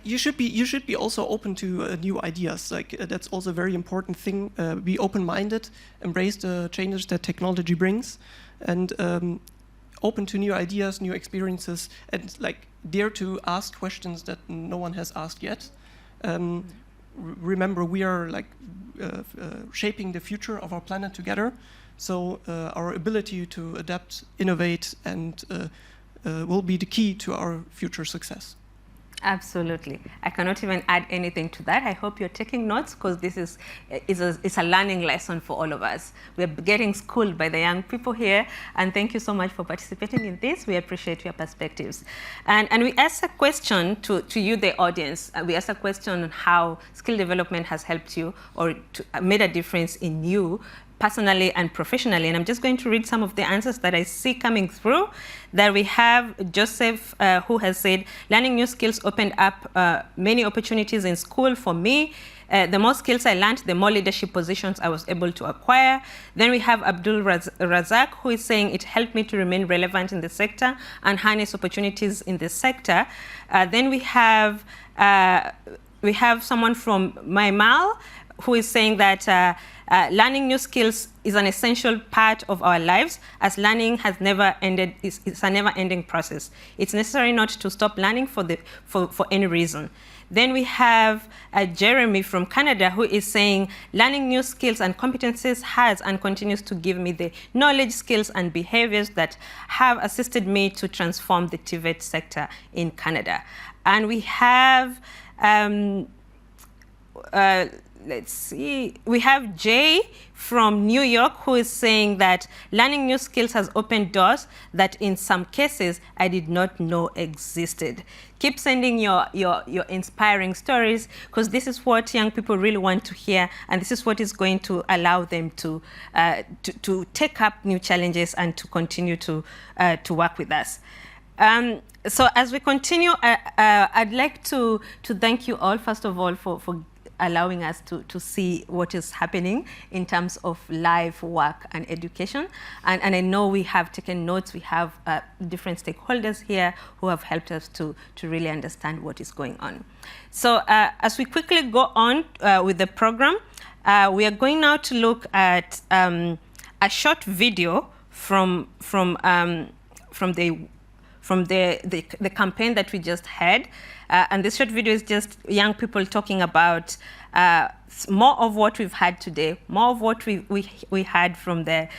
you should be also open to new ideas. Like, that's also a very important thing. Be open-minded, embrace the changes that technology brings, and open to new ideas, new experiences, and like dare to ask questions that no one has asked yet. Remember, we are like shaping the future of our planet together. So our ability to adapt, innovate, and will be the key to our future success. Absolutely. I cannot even add anything to that. I hope you're taking notes, because this is it's a learning lesson for all of us. We're getting schooled by the young people here, and thank you so much for participating in this. We appreciate your perspectives. And we asked a question to you, the audience. We asked a question on how skill development has helped you or made a difference in you personally and professionally. And I'm just going to read some of the answers that I see coming through. That we have Joseph, who has said, learning new skills opened up many opportunities in school for me. The more skills I learned, the more leadership positions I was able to acquire. Then we have Abdul Razak, who is saying it helped me to remain relevant in the sector and harness opportunities in the sector. Then we have someone from Maimal, who is saying that learning new skills is an essential part of our lives, as learning has never ended. It's a never-ending process. It's necessary not to stop learning for any reason. Then we have Jeremy from Canada, who is saying learning new skills and competencies has and continues to give me the knowledge, skills, and behaviors that have assisted me to transform the TVET sector in Canada. And we have let's see, we have Jay from New York, who is saying that learning new skills has opened doors that in some cases I did not know existed. Keep sending your inspiring stories, because this is what young people really want to hear, and this is what is going to allow them to take up new challenges and to continue to work with us. So as we continue, I'd like to thank you all, first of all, for allowing us to see what is happening in terms of live work and education. And I know we have taken notes. We have different stakeholders here who have helped us to really understand what is going on. So as we quickly go on with the program, we are going now to look at a short video from the campaign that we just had. And this short video is just young people talking about more of what we've had today, more of what we had from the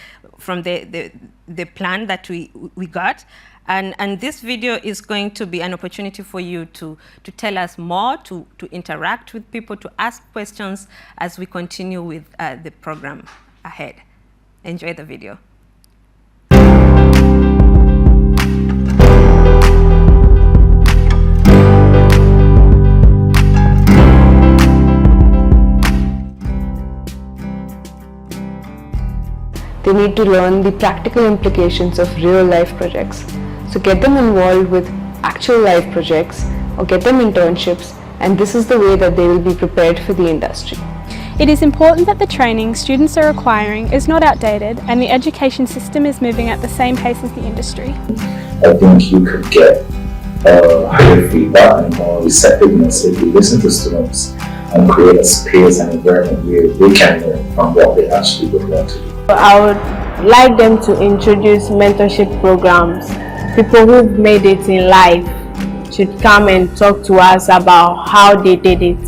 plan that we got. And this video is going to be an opportunity for you to tell us more, to interact with people, to ask questions as we continue with the program ahead. Enjoy the video. They need to learn the practical implications of real-life projects. So get them involved with actual life projects or get them internships, and this is the way that they will be prepared for the industry. It is important that the training students are acquiring is not outdated and the education system is moving at the same pace as the industry. I think you could get higher feedback and more receptiveness if you listen to students and create a space and environment where they can learn from what they actually would want to do. I would like them to introduce mentorship programs. People who've made it in life should come and talk to us about how they did it.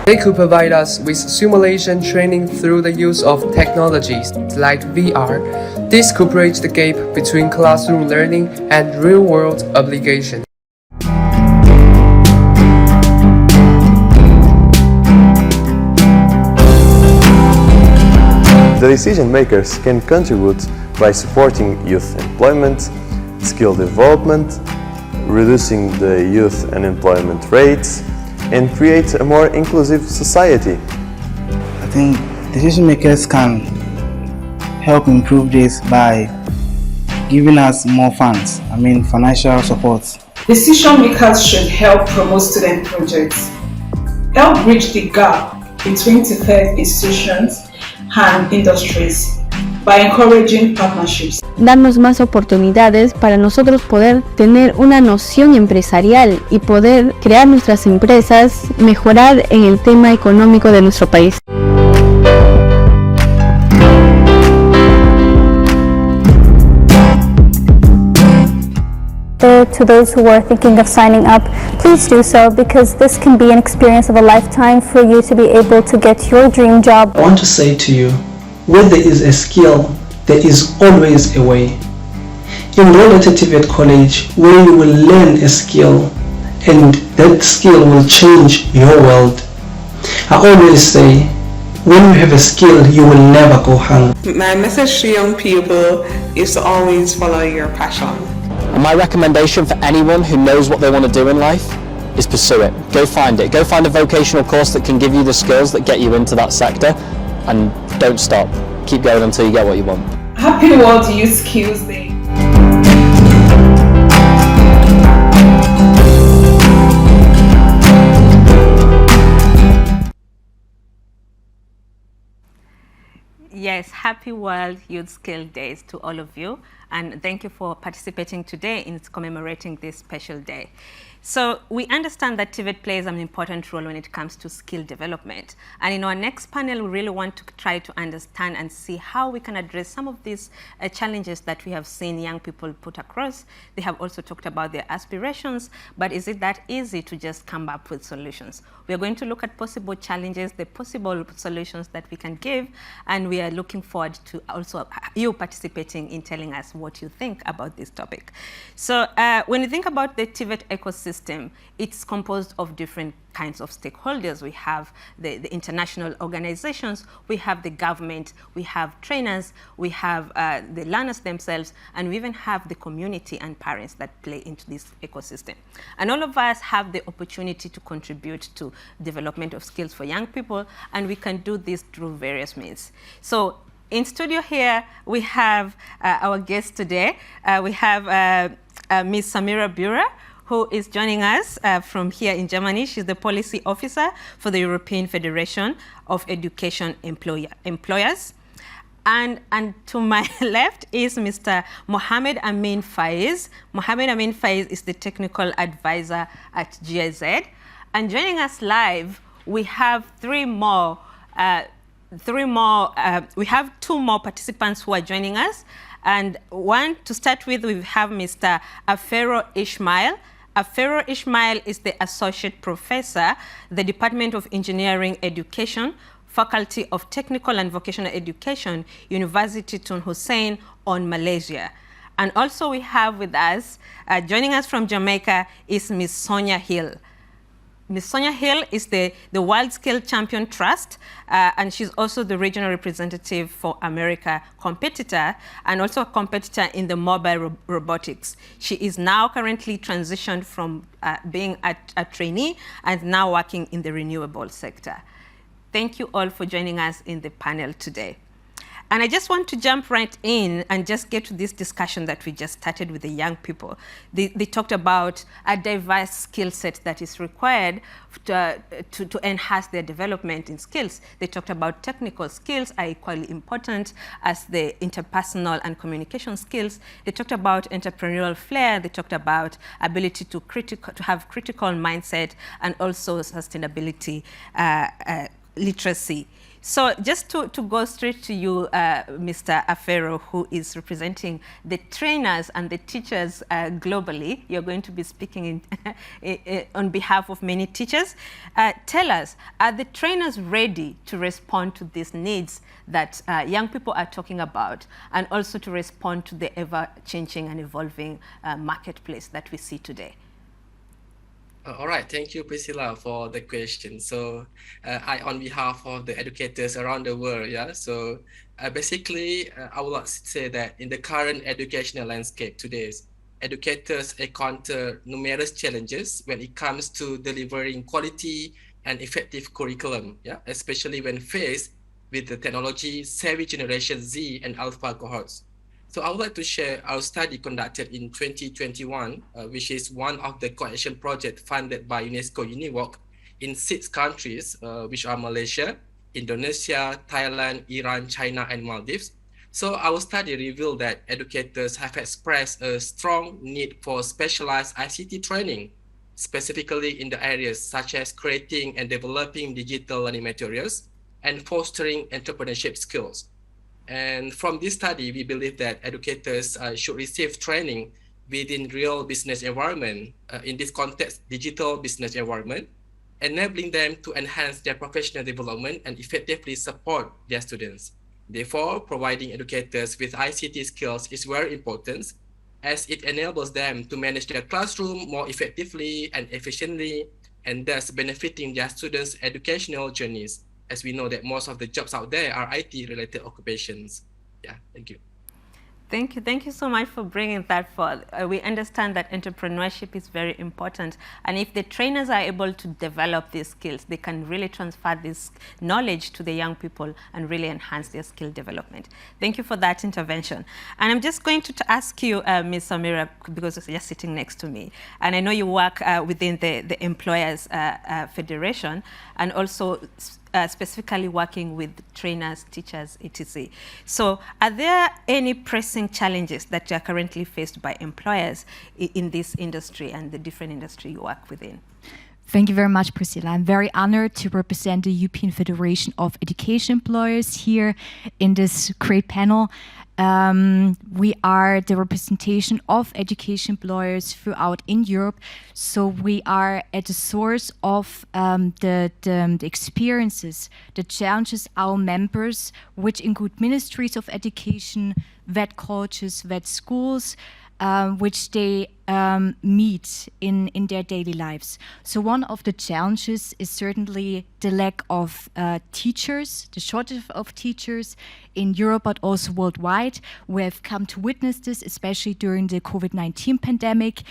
They could provide us with simulation training through the use of technologies like VR. This could bridge the gap between classroom learning and real-world application. The decision makers can contribute by supporting youth employment, skill development, reducing the youth unemployment rates, and create a more inclusive society. I think decision makers can help improve this by giving us more funds, financial support. Decision makers should help promote student projects, help bridge the gap between TVET institutions and industries by encouraging partnerships. Darnos más oportunidades para nosotros poder tener una noción empresarial y poder crear nuestras empresas, mejorar en el tema económico de nuestro país. To those who are thinking of signing up, please do so, because this can be an experience of a lifetime for you to be able to get your dream job. I want to say to you, where there is a skill, there is always a way. Enroll at a TVET college where you will learn a skill and that skill will change your world. I always say, when you have a skill, you will never go hungry. My message to young people is to always follow your passion. And my recommendation for anyone who knows what they want to do in life is pursue it. Go find it. Go find a vocational course that can give you the skills that get you into that sector, and don't stop. Keep going until you get what you want. Happy World Youth Skills Day. Yes, happy World Youth Skill Days to all of you, and thank you for participating today in commemorating this special day. So we understand that TVET plays an important role when it comes to skill development. And in our next panel, we really want to try to understand and see how we can address some of these challenges that we have seen young people put across. They have also talked about their aspirations, but is it that easy to just come up with solutions? We are going to look at possible challenges, the possible solutions that we can give, and we are looking forward to also you participating in telling us what you think about this topic. So when you think about the TVET ecosystem, it's composed of different kinds of stakeholders. We have the international organizations, we have the government, we have trainers, we have the learners themselves, and we even have the community and parents that play into this ecosystem. And all of us have the opportunity to contribute to development of skills for young people, and we can do this through various means. So in studio here, we have our guest today. We have Ms. Samira Bura, who is joining us from here in Germany. She's the policy officer for the European Federation of Education Employers. And to my left is Mr. Mohamed Amin Faiz. Mohamed Amin Faiz is the technical advisor at GIZ. And joining us live, we have we have two more participants who are joining us. And one, to start with, we have Mr. Afero Ishmael. Afero Ishmael is the Associate Professor, the Department of Engineering Education, Faculty of Technical and Vocational Education, University Tun Hussein on Malaysia. And also we have with us, joining us from Jamaica, is Ms. Sonia Hill. Ms. Sonia Hill is the WorldSkills Champion Trust, and she's also the regional representative for America competitor, and also a competitor in the mobile robotics. She is now currently transitioned from being a trainee and now working in the renewable sector. Thank you all for joining us in the panel today. And I just want to jump right in and just get to this discussion that we just started with the young people. They talked about a diverse skill set that is required to enhance their development in skills. They talked about technical skills are equally important as the interpersonal and communication skills. They talked about entrepreneurial flair. They talked about ability to have critical mindset, and also sustainability literacy. So just to go straight to you, Mr. Afero, who is representing the trainers and the teachers globally. You're going to be speaking on behalf of many teachers. Tell us, are the trainers ready to respond to these needs that young people are talking about, and also to respond to the ever-changing and evolving marketplace that we see today? All right, thank you, Priscilla, for the question. So on behalf of the educators around the world, basically, I would like to say that in the current educational landscape today, educators encounter numerous challenges when it comes to delivering quality and effective curriculum, especially when faced with the technology-savvy Generation Z and Alpha cohorts. So I would like to share our study conducted in 2021, which is one of the coalition projects funded by UNESCO-UNEVOC in 6 countries, which are Malaysia, Indonesia, Thailand, Iran, China, and Maldives. So our study revealed that educators have expressed a strong need for specialized ICT training, specifically in the areas such as creating and developing digital learning materials and fostering entrepreneurship skills. And from this study, we believe that educators should receive training within real business environment, in this context, digital business environment, enabling them to enhance their professional development and effectively support their students. Therefore, providing educators with ICT skills is very important as it enables them to manage their classroom more effectively and efficiently, and thus benefiting their students' educational journeys, as we know that most of the jobs out there are IT-related occupations. Yeah, thank you. Thank you so much for bringing that forth. We understand that entrepreneurship is very important, and if the trainers are able to develop these skills, they can really transfer this knowledge to the young people and really enhance their skill development. Thank you for that intervention. And I'm just going to ask you, Ms. Samira, because you're just sitting next to me, and I know you work within the Employers Federation, and also specifically working with trainers, teachers, etc. So are there any pressing challenges that you are currently faced by employers in this industry and the different industry you work within? Thank you very much, Priscilla. I'm very honored to represent the European Federation of Education Employers here in this great panel. We are the representation of education employers throughout in Europe. So we are at the source of the experiences, the challenges our members, which include ministries of education, VET colleges, VET schools, which they meet in their daily lives. So one of the challenges is certainly the lack of teachers, the shortage of teachers in Europe, but also worldwide. We have come to witness this, especially during the COVID-19 pandemic.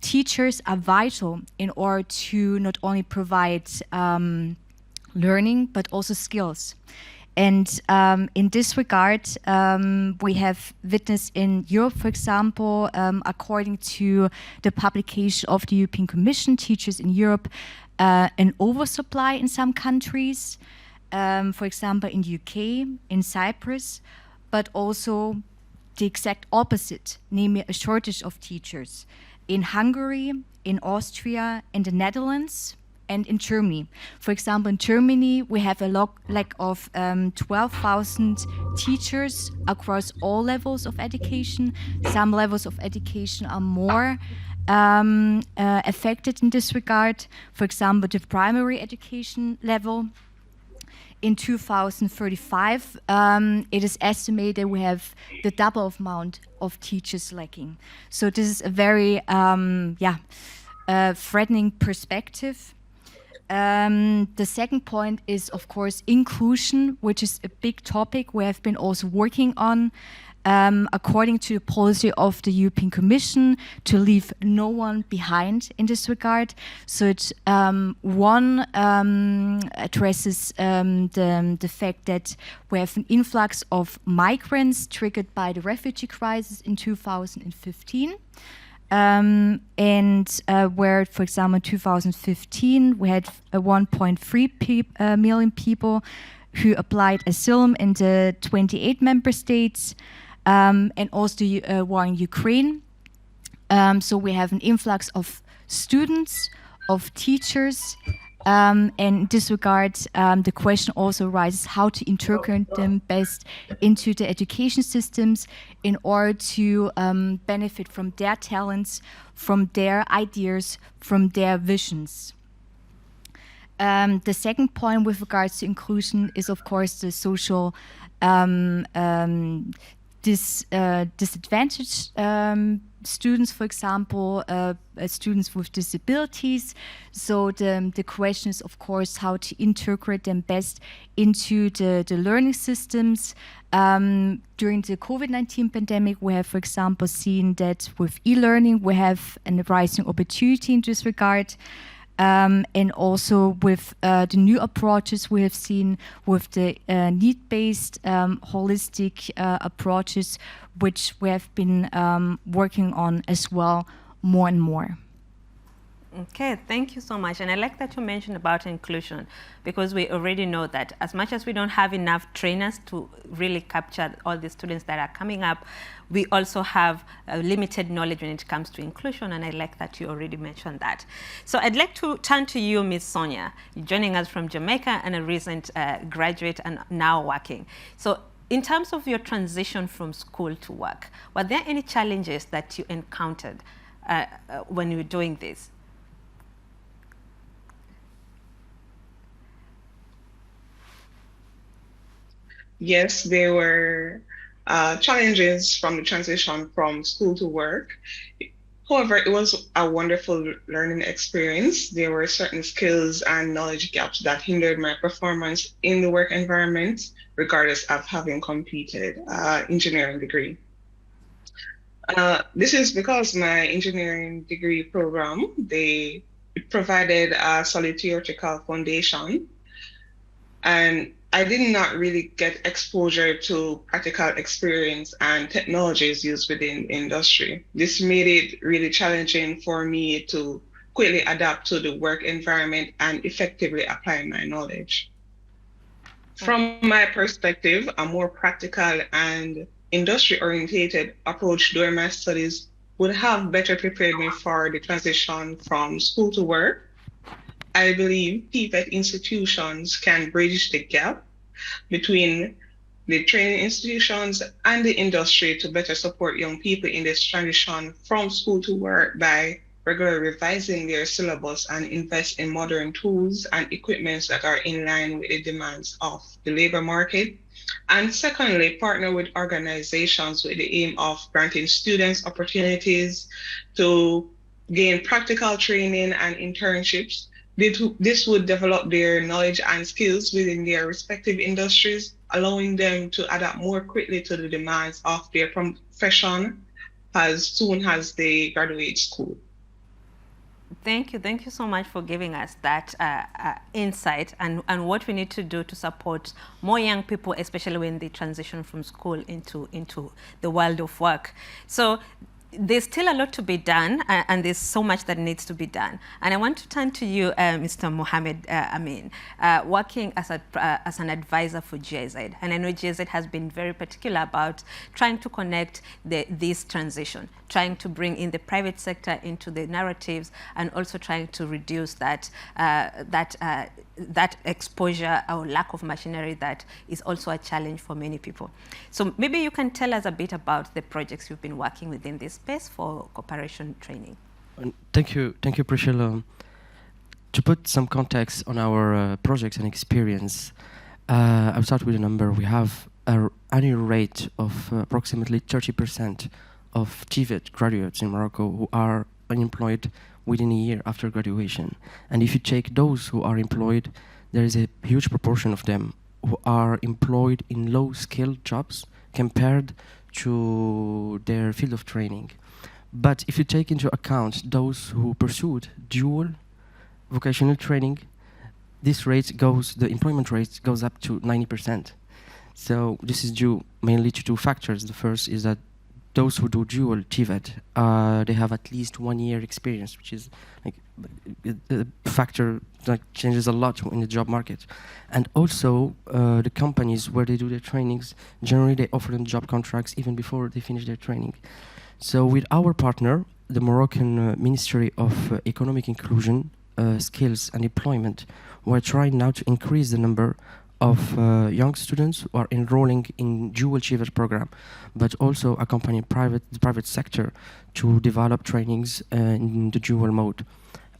Teachers are vital in order to not only provide learning, but also skills. And in this regard, we have witnessed in Europe, for example, according to the publication of the European Commission, Teachers in Europe, an oversupply in some countries, for example, in the UK, in Cyprus, but also the exact opposite, namely a shortage of teachers in Hungary, in Austria, in the Netherlands, and in Germany. For example, in Germany, we have a lack of 12,000 teachers across all levels of education. Some levels of education are more affected in this regard. For example, the primary education level. In 2035, it is estimated we have the double amount of teachers lacking. So this is a very threatening perspective. The second point is, of course, inclusion, which is a big topic we have been also working on, according to the policy of the European Commission, to leave no one behind in this regard. So it addresses the fact that we have an influx of migrants triggered by the refugee crisis in 2015. Where, for example, in 2015, we had 1.3 million people who applied asylum in the 28 member states, and also the war in Ukraine. So we have an influx of students, of teachers, and in this regard, the question also arises how to integrate them best into the education systems in order to benefit from their talents, from their ideas, from their visions. The second point with regards to inclusion is, of course, the social disadvantaged students, for example, students with disabilities. So the question is, of course, how to integrate them best into the learning systems. During the COVID-19 pandemic, we have, for example, seen that with e-learning, we have a rising opportunity in this regard. And also with the new approaches we have seen with the need-based holistic approaches, which we have been working on as well more and more. Okay, thank you so much. And I like that you mentioned about inclusion, because we already know that as much as we don't have enough trainers to really capture all the students that are coming up, we also have limited knowledge when it comes to inclusion, and I like that you already mentioned that. So I'd like to turn to you, Ms. Sonia, joining us from Jamaica and a recent graduate and now working. So in terms of your transition from school to work, were there any challenges that you encountered when you were doing this? Yes, there were challenges from the transition from school to work. However, it was a wonderful learning experience. There were certain skills and knowledge gaps that hindered my performance in the work environment, regardless of having completed an engineering degree. This is because my engineering degree program, they provided a solid theoretical foundation, and I did not really get exposure to practical experience and technologies used within the industry. This made it really challenging for me to quickly adapt to the work environment and effectively apply my knowledge. From my perspective, a more practical and industry-oriented approach during my studies would have better prepared me for the transition from school to work. I believe TVET institutions can bridge the gap between the training institutions and the industry to better support young people in this transition from school to work by regularly revising their syllabus and invest in modern tools and equipments that are in line with the demands of the labor market. And secondly, partner with organizations with the aim of granting students opportunities to gain practical training and internships. This would develop their knowledge and skills within their respective industries, allowing them to adapt more quickly to the demands of their profession as soon as they graduate school. Thank you so much for giving us that insight and what we need to do to support more young people, especially when they transition from school into the world of work. So there's still a lot to be done, and there's so much that needs to be done. And I want to turn to you, Mr. Mohammed Amin, working as an advisor for GIZ. And I know GIZ has been very particular about trying to connect this transition, trying to bring in the private sector into the narratives, and also trying to reduce that exposure or lack of machinery that is also a challenge for many people. So maybe you can tell us a bit about the projects you've been working within this space for cooperation training. Thank you, Priscilla. To put some context on our projects and experience, I'll start with a number. We have an annual rate of approximately 30% of TVET graduates in Morocco who are unemployed within a year after graduation. And if you take those who are employed, there is a huge proportion of them who are employed in low-skilled jobs compared to their field of training. But if you take into account those who pursued dual vocational training, the employment rate goes up to 90%. So this is due mainly to two factors. The first is that those who do dual TVET, they have at least 1 year experience, which is like a factor that changes a lot in the job market. And also, the companies where they do their trainings, generally they offer them job contracts even before they finish their training. So with our partner, the Moroccan Ministry of Economic Inclusion, Skills and Employment, we're trying now to increase the number of young students who are enrolling in dual TVET program, but also accompanying the private sector to develop trainings in the dual mode.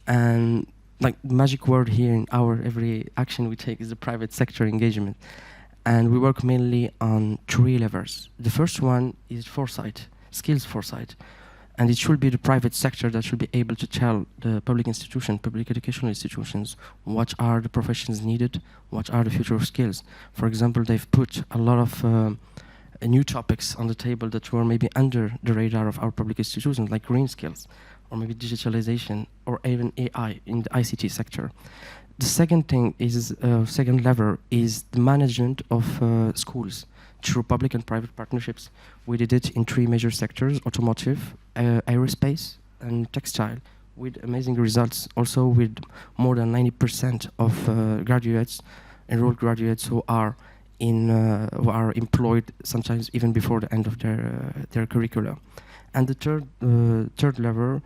And like the magic word here in our every action we take is the private sector engagement. And we work mainly on 3 levels. The first one is foresight, skills foresight. And it should be the private sector that should be able to tell the public institutions, public educational institutions, what are the professions needed, what are the future of skills. For example, they've put a lot of new topics on the table that were maybe under the radar of our public institutions, like green skills, or maybe digitalization, or even AI in the ICT sector. The second thing is, second lever is the management of schools through public and private partnerships. We did it in 3 major sectors: automotive, aerospace, and textile, with amazing results. Also with more than 90% of enrolled graduates who are employed sometimes even before the end of their curricula. And the third lever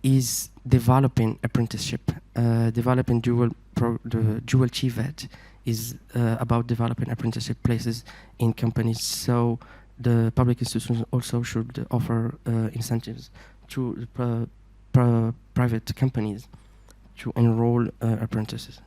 is developing apprenticeship. Developing the dual TVET is about developing apprenticeship places in companies. So the public institutions also should offer incentives to private companies to enroll apprentices.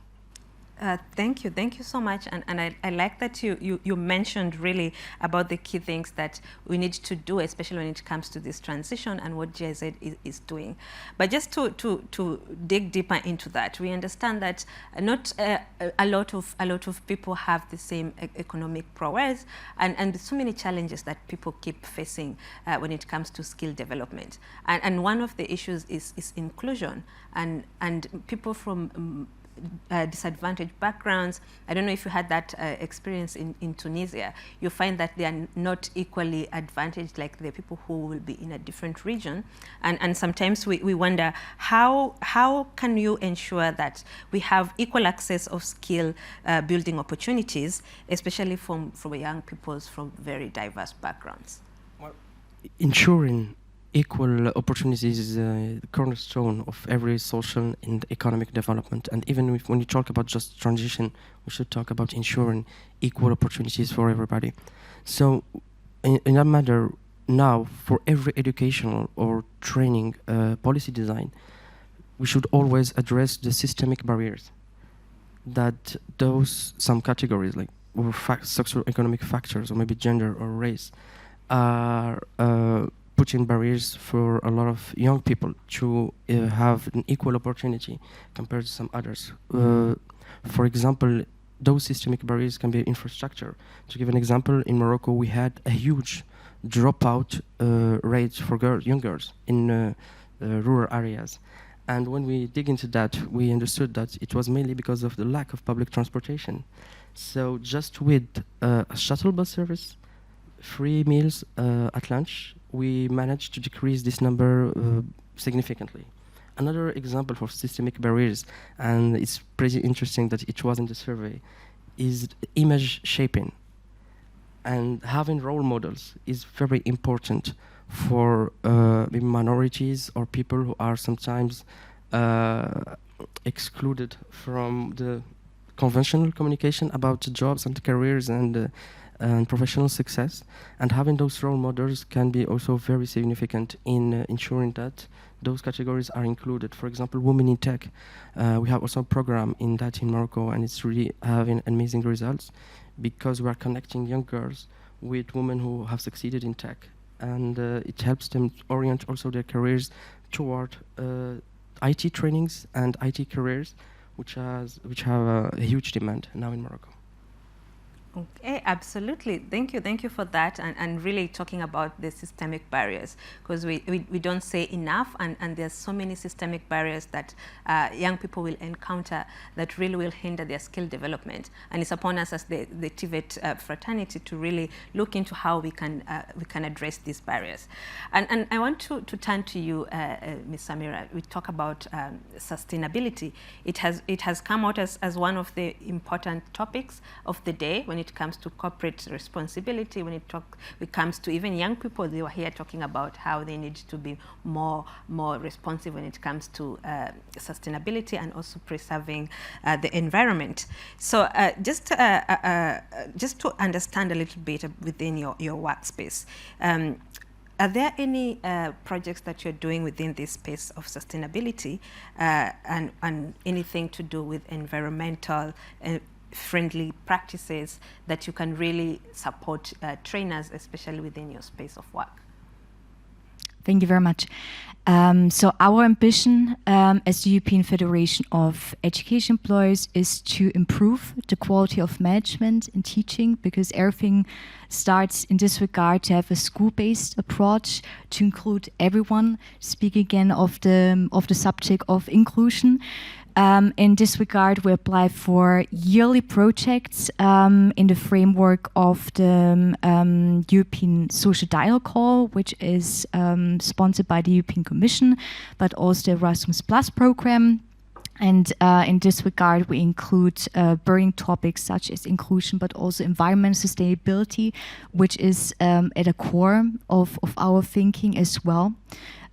Thank you so much, and I like that you mentioned really about the key things that we need to do, especially when it comes to this transition and what GIZ is doing. But just to dig deeper into that, we understand that not a lot of people have the same economic prowess, and so many challenges that people keep facing when it comes to skill development. And one of the issues is inclusion, and people from disadvantaged backgrounds. I don't know if you had that experience in Tunisia. You find that they are not equally advantaged like the people who will be in a different region. And sometimes we wonder, how can you ensure that we have equal access of skill building opportunities, especially from young peoples from very diverse backgrounds? Well, ensuring equal opportunities is the cornerstone of every social and economic development. And even when you talk about just transition, we should talk about ensuring equal opportunities for everybody. So in that matter, now for every educational or training policy design, we should always address the systemic barriers that some categories like socioeconomic factors or maybe gender or race are putting barriers for a lot of young people to have an equal opportunity compared to some others. For example, those systemic barriers can be infrastructure. To give an example, in Morocco we had a huge dropout rate for young girls in rural areas. And when we dig into that, we understood that it was mainly because of the lack of public transportation. So just with a shuttle bus service, free meals at lunch, we managed to decrease this number significantly. Another example for systemic barriers, and it's pretty interesting that it was in the survey, is image shaping. And having role models is very important for minorities or people who are sometimes excluded from the conventional communication about jobs and careers and professional success. And having those role models can be also very significant in ensuring that those categories are included. For example, women in tech. We have also a program in that in Morocco, and it's really having amazing results because we are connecting young girls with women who have succeeded in tech. And it helps them orient also their careers toward IT trainings and IT careers, which have a huge demand now in Morocco. Okay, absolutely. Thank you for that, and really talking about the systemic barriers, because we don't say enough, and there's so many systemic barriers that young people will encounter that really will hinder their skill development. And it's upon us as the TVET fraternity to really look into how we can address these barriers. And I want to turn to you, Ms. Samira. We talk about sustainability. It has come out as one of the important topics of the day when it comes to corporate responsibility, when it comes to even young people. They were here talking about how they need to be more responsive when it comes to sustainability and also preserving the environment. So just to understand a little bit within your workspace, are there any projects that you're doing within this space of sustainability and anything to do with environmental friendly practices that you can really support trainers, especially within your space of work? Thank you very much. So our ambition as the European Federation of Education Employers is to improve the quality of management and teaching, because everything starts in this regard to have a school-based approach to include everyone. Speak again of the subject of inclusion. In this regard, we apply for yearly projects in the framework of the European Social Dialogue Call, which is sponsored by the European Commission, but also the Erasmus Plus program. And in this regard, we include burning topics such as inclusion, but also environmental sustainability, which is at the core of our thinking as well.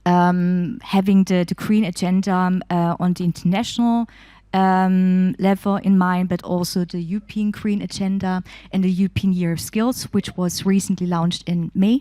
Having the green agenda on the international level in mind, but also the European Green Agenda and the European Year of Skills, which was recently launched in May.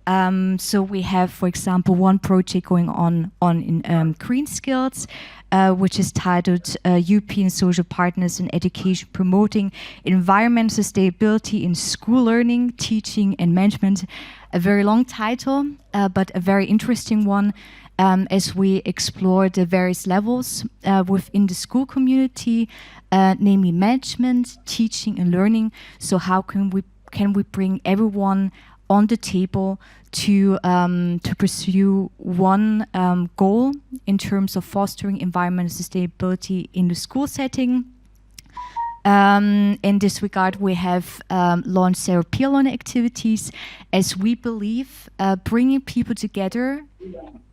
So we have, for example, one project going on in green skills, which is titled European Social Partners in Education Promoting Environmental Sustainability in School Learning, Teaching and Management. A very long title, but a very interesting one, as we explore the various levels within the school community, namely management, teaching and learning. So how can we bring everyone on the table to pursue one goal in terms of fostering environmental sustainability in the school setting. In this regard, we have launched several peer-learning activities, as we believe bringing people together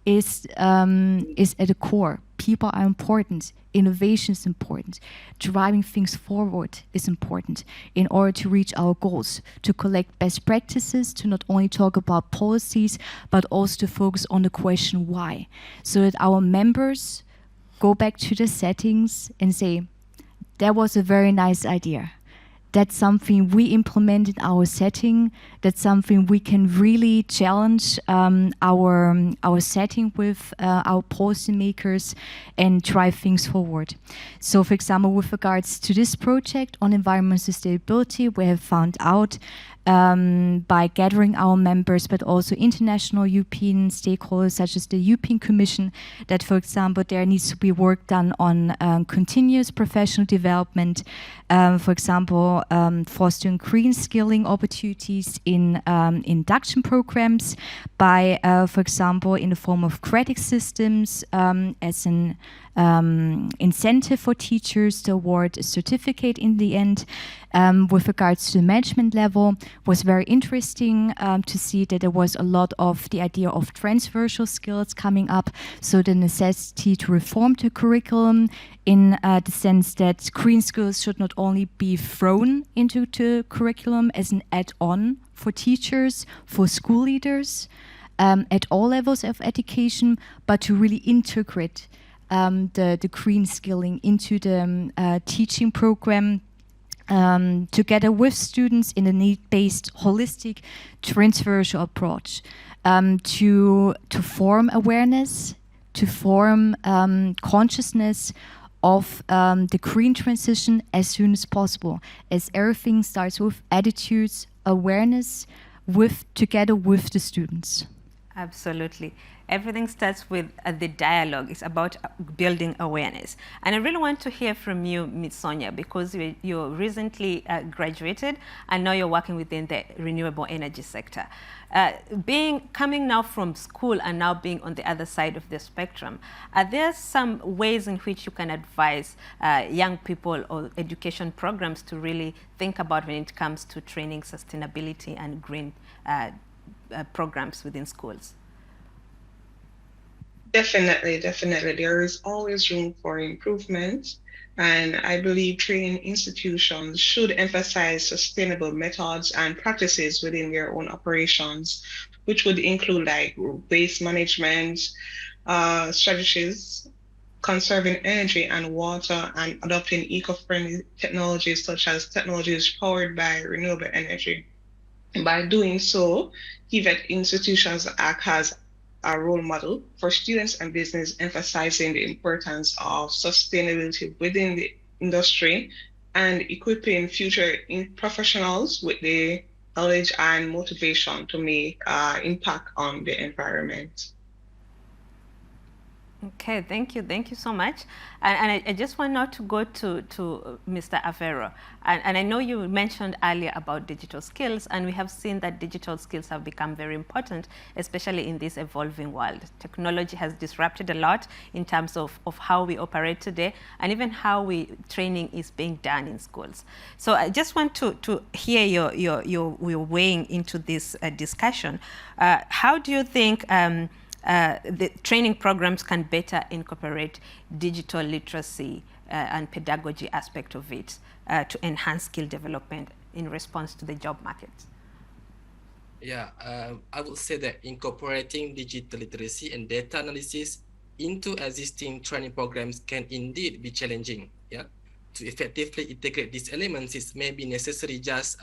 is at the core. People are important. Innovation is important. Driving things forward is important in order to reach our goals, to collect best practices, to not only talk about policies, but also to focus on the question why, so that our members go back to the settings and say, that was a very nice idea. That's something we implement in our setting. That's something we can really challenge our setting with our policymakers and drive things forward. So, for example, with regards to this project on environmental sustainability, we have found out by gathering our members, but also international European stakeholders such as the European Commission, that, for example, there needs to be work done on continuous professional development, for example, fostering green skilling opportunities in induction programs by, for example, in the form of credit systems as an incentive for teachers to award a certificate in the end. With regards to the management level, was very interesting to see that there was a lot of the idea of transversal skills coming up, so the necessity to reform the curriculum in the sense that green skills should not only be thrown into the curriculum as an add-on for teachers, for school leaders, at all levels of education, but to really integrate the green skilling into the teaching program, together with students in a need-based, holistic, transversal approach, to form awareness, to form consciousness of the green transition as soon as possible, as everything starts with attitudes, awareness, together with the students. Absolutely. Everything starts with the dialogue. It's about building awareness. And I really want to hear from you, Ms. Sonia, because you recently graduated and now you're working within the renewable energy sector. Coming now from school and now being on the other side of the spectrum, are there some ways in which you can advise young people or education programs to really think about when it comes to training sustainability and green programs within schools? Definitely. There is always room for improvement. And I believe training institutions should emphasize sustainable methods and practices within their own operations, which would include like waste management strategies, conserving energy and water, and adopting eco-friendly technologies such as technologies powered by renewable energy. And by doing so, TVET institutions act as a role model for students and business, emphasizing the importance of sustainability within the industry and equipping future professionals with the knowledge and motivation to make impact on the environment. Okay, thank you so much. And I just want now to go to Mr. Avero. And I know you mentioned earlier about digital skills, and we have seen that digital skills have become very important, especially in this evolving world. Technology has disrupted a lot in terms of how we operate today, and even how training is being done in schools. So I just want to hear your weighing into this discussion. How do you think the training programs can better incorporate digital literacy and pedagogy aspect of it to enhance skill development in response to the job market? Yeah, I would say that incorporating digital literacy and data analysis into existing training programs can indeed be challenging. Yeah, to effectively integrate these elements, it may be necessary just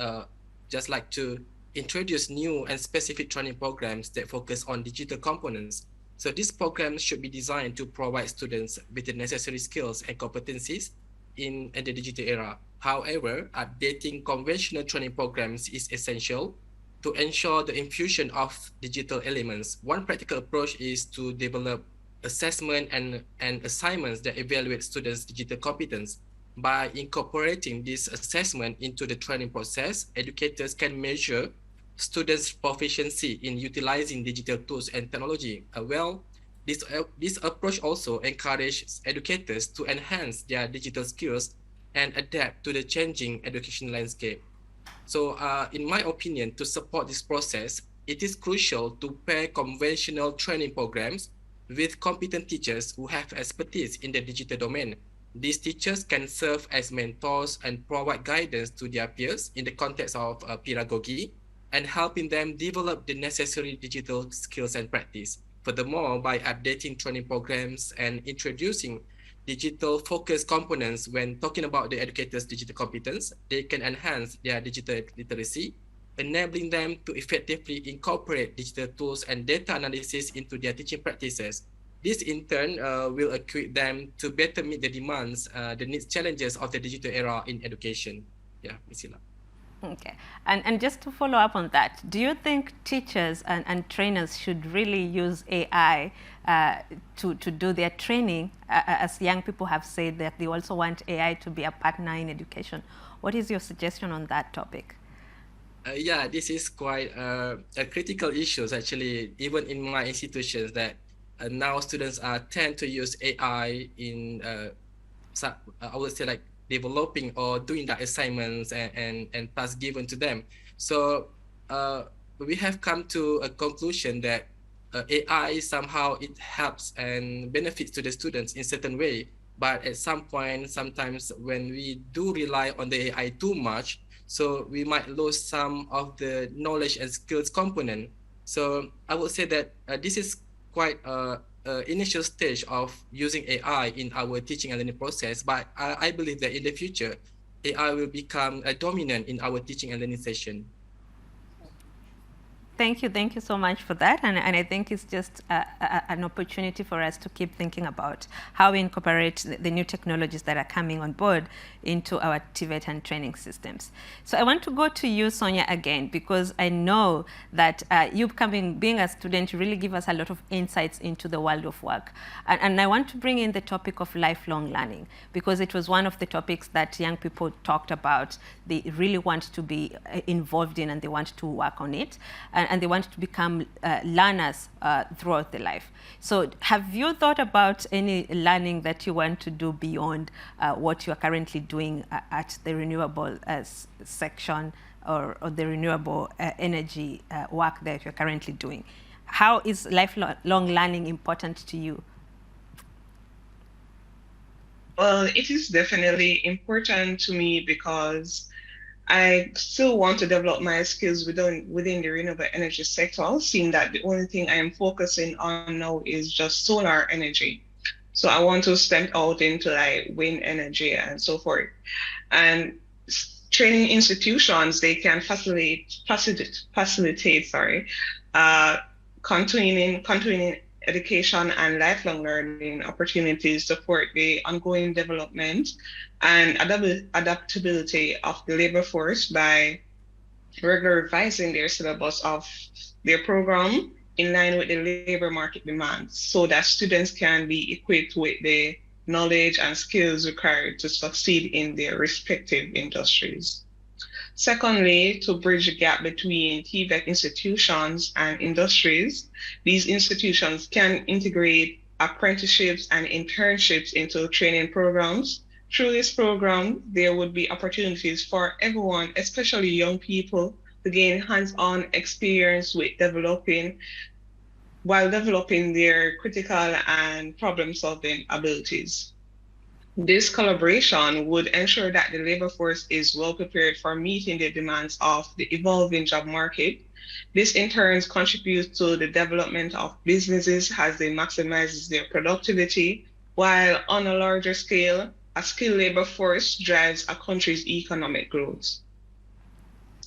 like to introduce new and specific training programs that focus on digital components. So these programs should be designed to provide students with the necessary skills and competencies in the digital era. However, updating conventional training programs is essential to ensure the infusion of digital elements. One practical approach is to develop assessment and assignments that evaluate students' digital competence. By incorporating this assessment into the training process, educators can measure students' proficiency in utilizing digital tools and technology. This approach also encourages educators to enhance their digital skills and adapt to the changing education landscape. So in my opinion, to support this process, it is crucial to pair conventional training programs with competent teachers who have expertise in the digital domain. These teachers can serve as mentors and provide guidance to their peers in the context of pedagogy and helping them develop the necessary digital skills and practice. Furthermore, by updating training programs and introducing digital focus components when talking about the educators' digital competence, they can enhance their digital literacy, enabling them to effectively incorporate digital tools and data analysis into their teaching practices. This in turn will equip them to better meet the demands, the needs, challenges of the digital era in education. Yeah, Priscilla. Okay, and just to follow up on that, do you think teachers and trainers should really use AI to do their training, as young people have said that they also want AI to be a partner in education? What is your suggestion on that topic? Yeah, this is quite a critical issue actually, even in my institutions, that now students tend to use AI in, I would say, like developing or doing the assignments and tasks given to them. So we have come to a conclusion that AI somehow it helps and benefits to the students in certain way, but at some point, sometimes when we do rely on the AI too much, so we might lose some of the knowledge and skills component. So I would say that this is quite initial stage of using AI in our teaching and learning process, but I believe that in the future, AI will become dominant in our teaching and learning session. Thank you so much for that, and I think it's just an opportunity for us to keep thinking about how we incorporate the new technologies that are coming on board into our TVET and training systems. So I want to go to you, Sonia, again, because I know that you being a student, you really give us a lot of insights into the world of work. And I want to bring in the topic of lifelong learning, because it was one of the topics that young people talked about. They really want to be involved in and they want to work on it. And they want to become learners throughout their life. So have you thought about any learning that you want to do beyond what you are currently doing at the renewable section or the renewable energy work that you're currently doing? How is lifelong learning important to you? Well, it is definitely important to me because I still want to develop my skills within the renewable energy sector, seeing that the only thing I am focusing on now is just solar energy. So I want to step out into like wind energy and so forth. And training institutions, they can facilitate continuing education and lifelong learning opportunities support the ongoing development and adaptability of the labor force by regularly revising their syllabus of their program in line with the labor market demands so that students can be equipped with the knowledge and skills required to succeed in their respective industries. Secondly, to bridge the gap between TVET institutions and industries, these institutions can integrate apprenticeships and internships into training programs. Through this program, there would be opportunities for everyone, especially young people, to gain hands-on experience with developing their critical and problem-solving abilities. This collaboration would ensure that the labor force is well prepared for meeting the demands of the evolving job market. This in turn contributes to the development of businesses as they maximize their productivity, while on a larger scale, a skilled labor force drives a country's economic growth.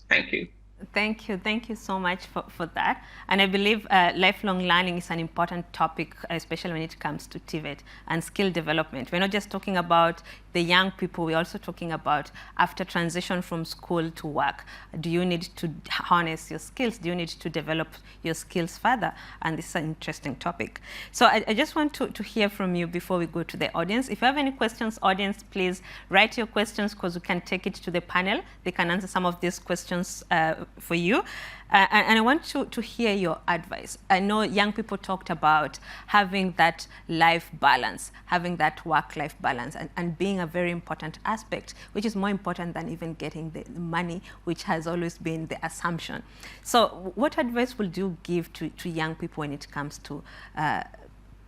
Thank you. Thank you so much for that. And I believe lifelong learning is an important topic, especially when it comes to TVET and skill development. We're not just talking about the young people, we're also talking about after transition from school to work. Do you need to harness your skills? Do you need to develop your skills further? And this is an interesting topic. So I just want to hear from you before we go to the audience. If you have any questions, audience, please write your questions because we can take it to the panel. They can answer some of these questions for you. And I want to hear your advice. I know young people talked about having that life balance, having that work-life balance, and being a very important aspect, which is more important than even getting the money, which has always been the assumption. So what advice would you give to young people when it comes to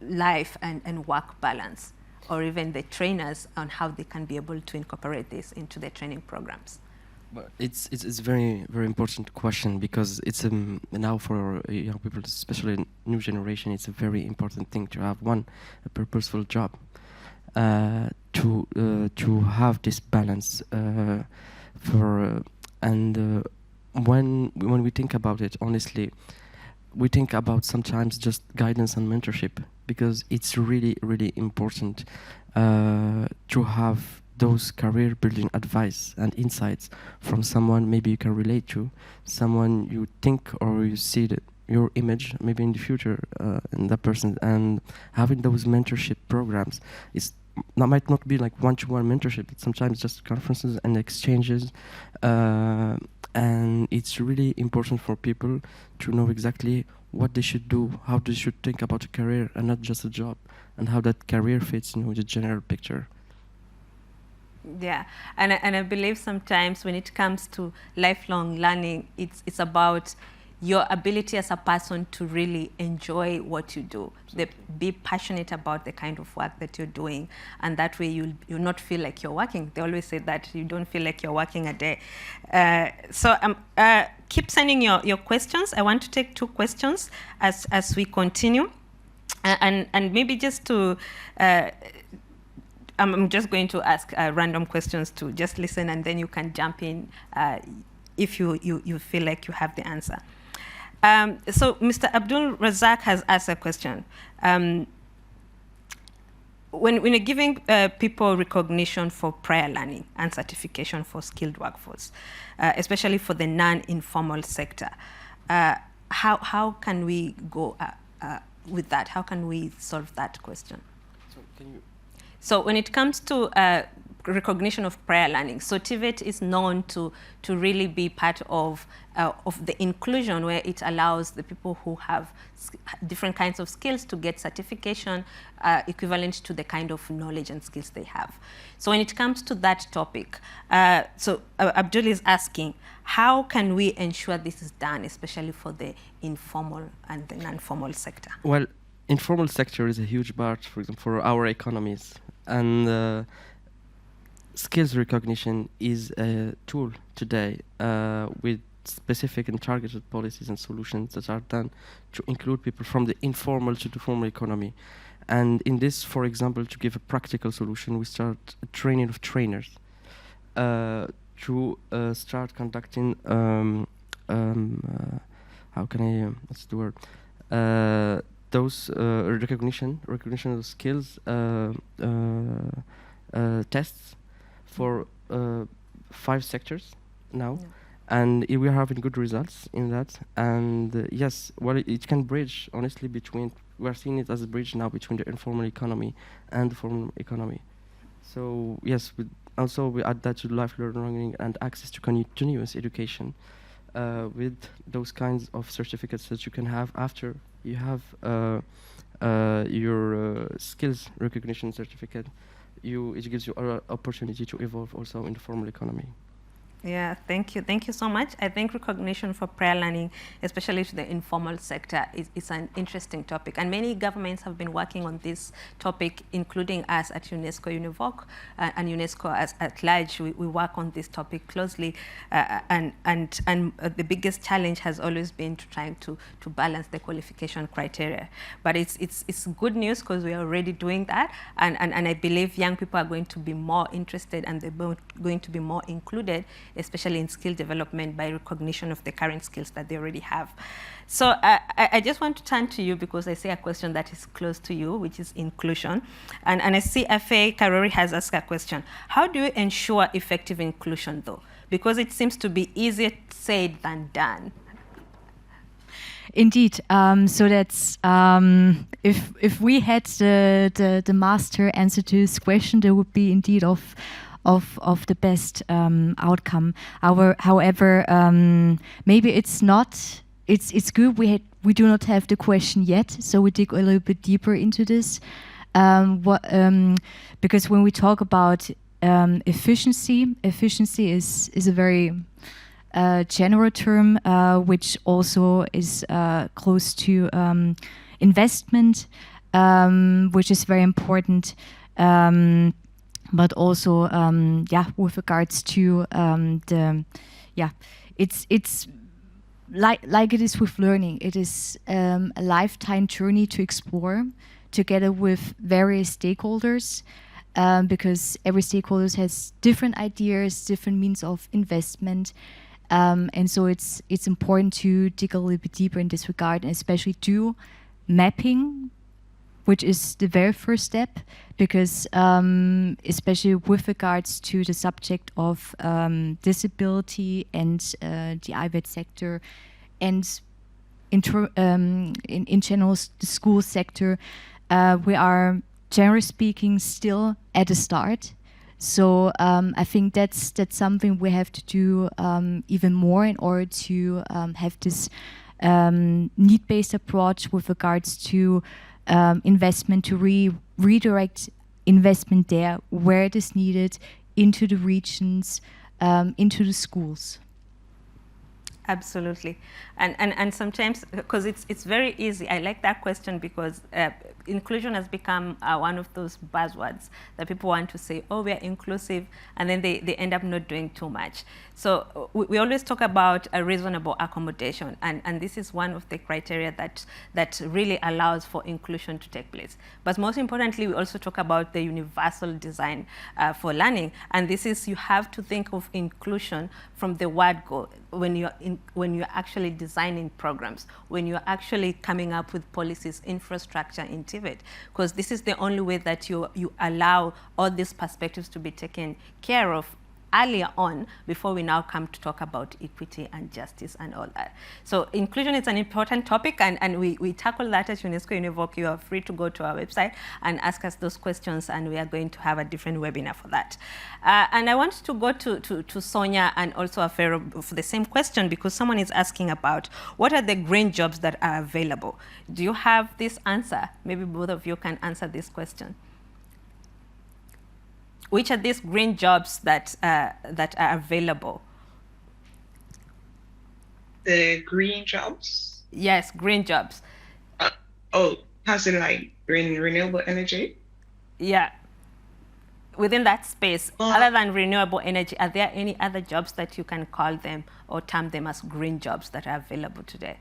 life and work balance, or even the trainers on how they can be able to incorporate this into their training programs? Well, it's a very important question, because it's now for young people, especially new generation, it's a very important thing to have a purposeful job, to have this balance when we think about it, honestly, we think about sometimes just guidance and mentorship, because it's really important to have those career building advice and insights from someone maybe you can relate to, someone you think or you see your image maybe in the future in that person. And having those mentorship programs might not be like one-to-one mentorship, it's sometimes just conferences and exchanges, and it's really important for people to know exactly what they should do, how they should think about a career and not just a job, and how that career fits the general picture. Yeah, and I believe sometimes when it comes to lifelong learning, it's about your ability as a person to really enjoy what you do, be passionate about the kind of work that you're doing, and that way you'll not feel like you're working. They always say that you don't feel like you're working a day. So keep sending your questions. I want to take 2 questions as we continue, and maybe just to. I'm just going to ask random questions to just listen, and then you can jump in if you feel like you have the answer. So Mr. Abdul Razak has asked a question. When you're giving people recognition for prior learning and certification for skilled workforce, especially for the non-informal sector, how can we go with that? How can we solve that question? So when it comes to recognition of prior learning, so TVET is known to really be part of the inclusion, where it allows the people who have different kinds of skills to get certification equivalent to the kind of knowledge and skills they have. So when it comes to that topic, Abdul is asking, how can we ensure this is done, especially for the informal and the non-formal sector? Well, informal sector is a huge part, for example, for our economies. And skills recognition is a tool today with specific and targeted policies and solutions that are done to include people from the informal to the formal economy. And in this, for example, to give a practical solution, we start a training of trainers to start conducting, how can I, what's the word? Those recognition of skills tests for 5 sectors now, and we are having good results in that. And yes, well, it can bridge, honestly, between, we are seeing it as a bridge now between the informal economy and the formal economy. So yes, also we add that to lifelong learning and access to continuous education with those kinds of certificates that you can have after you have your skills recognition certificate. It gives you an opportunity to evolve also in the formal economy. Yeah, thank you. Thank you so much. I think recognition for prior learning, especially to the informal sector, is an interesting topic. And many governments have been working on this topic, including us at UNESCO-UNEVOC and UNESCO at large. We work on this topic closely. And the biggest challenge has always been trying to balance the qualification criteria. But it's good news because we are already doing that. And I believe young people are going to be more interested and they're going to be more included especially in skill development by recognition of the current skills that they already have. So I just want to turn to you because I see a question that is close to you, which is inclusion. And I see Afe Karori has asked a question. How do you ensure effective inclusion though? Because it seems to be easier said than done. Indeed. So that's if we had the master answer to this question, there would be indeed of the best outcome. However, maybe it's not. It's good. We do not have the question yet, so we dig a little bit deeper into this. Because when we talk about efficiency is a very general term, which also is close to investment, which is very important, but also with regards to it's like it is with learning. It is a lifetime journey to explore together with various stakeholders. Because every stakeholder has different ideas, different means of investment, and so it's important to dig a little bit deeper in this regard, and especially do mapping, which is the very first step, because especially with regards to the subject of disability and the IVET sector, and in general the school sector, we are, generally speaking, still at the start. So I think that's something we have to do even more in order to have this need-based approach with regards to investment, to redirect investment there where it is needed, into the regions, into the schools. Absolutely. And sometimes, because it's very easy, I like that question because inclusion has become one of those buzzwords that people want to say, oh, we are inclusive, and then they end up not doing too much. So we always talk about a reasonable accommodation, and this is one of the criteria that really allows for inclusion to take place. But most importantly, we also talk about the universal design for learning, and this is, you have to think of inclusion from the word go. When you're actually designing programs, when you're actually coming up with policies, infrastructure in TVET, because this is the only way that you allow all these perspectives to be taken care of earlier on, before we now come to talk about equity and justice and all that. So inclusion is an important topic, and we tackle that at UNESCO-UNEVOC. You are free to go to our website and ask us those questions, and we are going to have a different webinar for that. And I want to go to Sonia and also Afero for the same question, because someone is asking about what are the green jobs that are available. Do you have this answer? Maybe both of you can answer this question. Which are these green jobs that are available? The green jobs? Yes, green jobs. As in like green renewable energy? Yeah. Within that space, other than renewable energy, are there any other jobs that you can call them or term them as green jobs that are available today?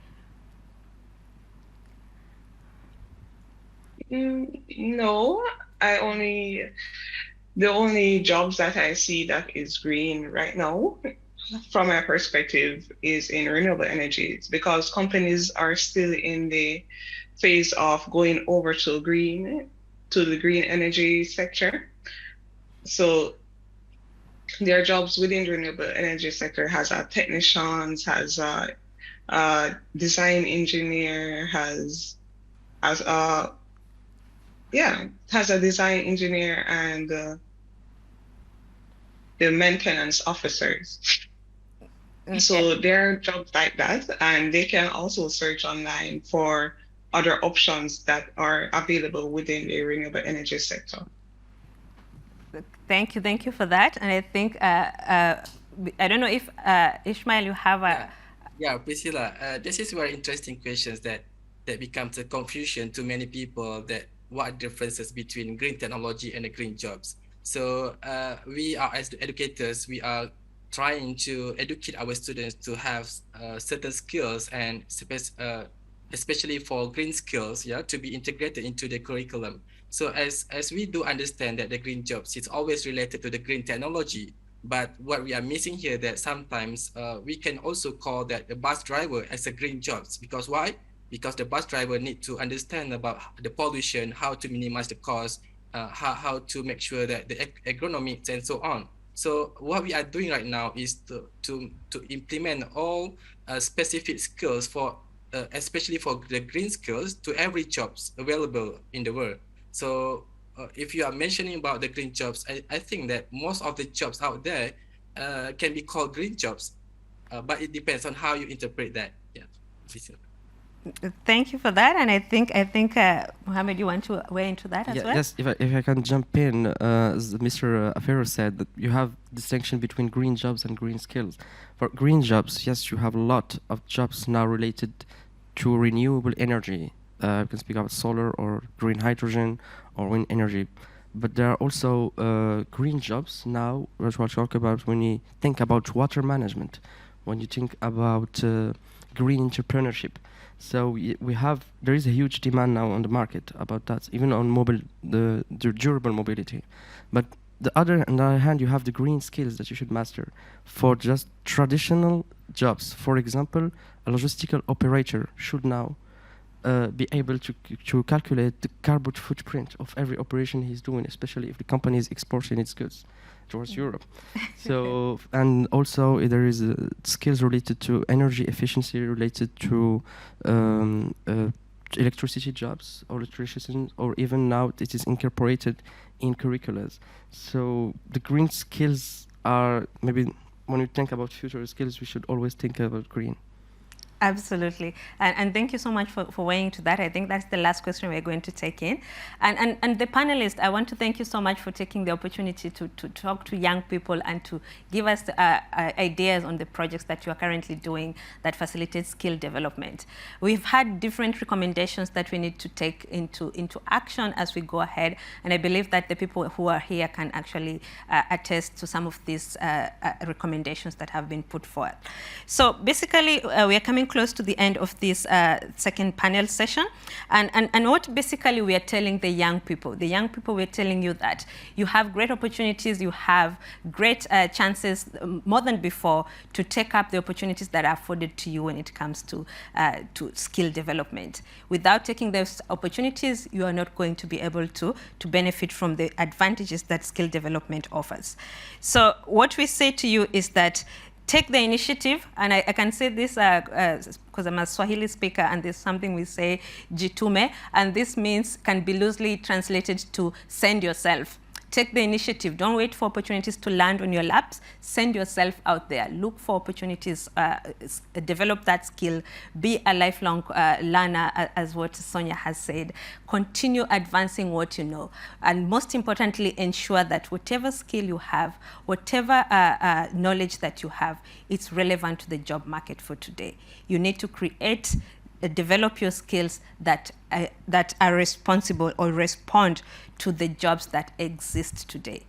No, the only jobs that I see that is green right now, from my perspective, is in renewable energies, because companies are still in the phase of going over to the green energy sector. So there are jobs within the renewable energy sector, has a technicians, has a design engineer, has a design engineer, and the maintenance officers. Okay. So there are jobs like that, and they can also search online for other options that are available within the renewable energy sector. Thank you for that. And I think, I don't know if Ishmael, you have a... Yeah, Priscilla, this is very interesting questions that becomes a confusion to many people, that what differences between green technology and the green jobs. So we are, as educators, we are trying to educate our students to have certain skills, and especially for green skills, to be integrated into the curriculum. So as we do understand that the green jobs is always related to the green technology, But what we are missing here that sometimes we can also call that the bus driver as a green jobs. Because why? Because the bus driver need to understand about the pollution, how to minimize the cost, how to make sure that the ergonomics and so on. So what we are doing right now is to implement all specific skills for especially for the green skills to every jobs available in the world. So if you are mentioning about the green jobs, I think that most of the jobs out there can be called green jobs, but it depends on how you interpret that. Yeah. Thank you for that, and I think Mohammed, you want to weigh into that as well? Yes, if I can jump in, as Mr. Afero said, that you have distinction between green jobs and green skills. For green jobs, yes, you have a lot of jobs now related to renewable energy. You can speak about solar or green hydrogen or wind energy. But there are also green jobs now, which we'll talk about when you think about water management, when you think about green entrepreneurship. So there is a huge demand now on the market about that, even on the durable mobility. But on the other hand, you have the green skills that you should master for just traditional jobs. For example, a logistical operator should now be able to calculate the carbon footprint of every operation he's doing, especially if the company is exporting its goods towards Europe. So, and also there is skills related to energy efficiency, related to electricity jobs or electricians, or even now it is incorporated in curriculums. So the green skills are, maybe when you think about future skills, we should always think about green. Absolutely. And thank you so much for weighing to that. I think that's the last question we're going to take in. And the panelists, I want to thank you so much for taking the opportunity to talk to young people and to give us ideas on the projects that you are currently doing that facilitate skill development. We've had different recommendations that we need to take into action as we go ahead. And I believe that the people who are here can actually attest to some of these recommendations that have been put forward. So basically, we are coming close to the end of this second panel session, and what basically we are telling the young people we're telling you that you have great opportunities, you have great chances more than before to take up the opportunities that are afforded to you when it comes to skill development. Without taking those opportunities, you are not going to be able to benefit from the advantages that skill development offers. So what we say to you is that take the initiative, and I can say this because I'm a Swahili speaker, and there's something we say, jitume, and this means, can be loosely translated to send yourself. Take the initiative. Don't wait for opportunities to land on your laps. Send yourself out there. Look for opportunities. Develop that skill. Be a lifelong learner, as what Sonia has said. Continue advancing what you know. And most importantly, ensure that whatever skill you have, whatever knowledge that you have, it's relevant to the job market for today. You need to create develop your skills that are responsible or respond to the jobs that exist today,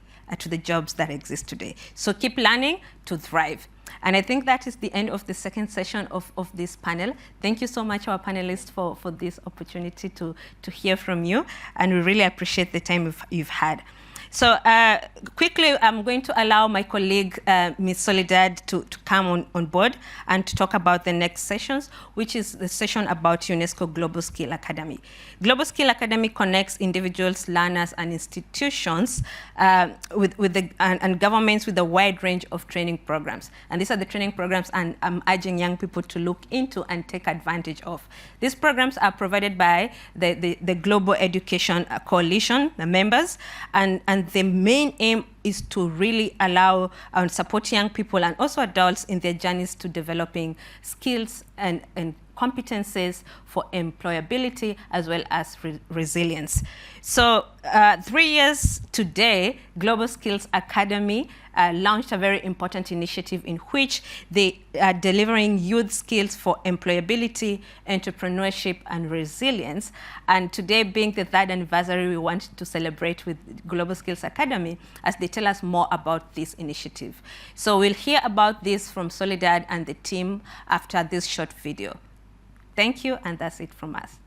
So keep learning to thrive. And I think that is the end of the second session of this panel. Thank you so much, our panelists, for this opportunity to hear from you. And we really appreciate the time you've had. So quickly, I'm going to allow my colleague, Ms. Soledad, to come on board and to talk about the next sessions, which is the session about UNESCO Global Skill Academy. Global Skill Academy connects individuals, learners, and institutions and governments with a wide range of training programs. And these are the training programs I'm urging young people to look into and take advantage of. These programs are provided by the Global Education Coalition, the members, and the main aim is to really allow and support young people and also adults in their journeys to developing skills and competencies for employability as well as resilience. So 3 years today, Global Skills Academy launched a very important initiative in which they are delivering youth skills for employability, entrepreneurship, and resilience. And today, being the third anniversary, we want to celebrate with Global Skills Academy as they tell us more about this initiative. So we'll hear about this from Soledad and the team after this short video. Thank you, and that's it from us.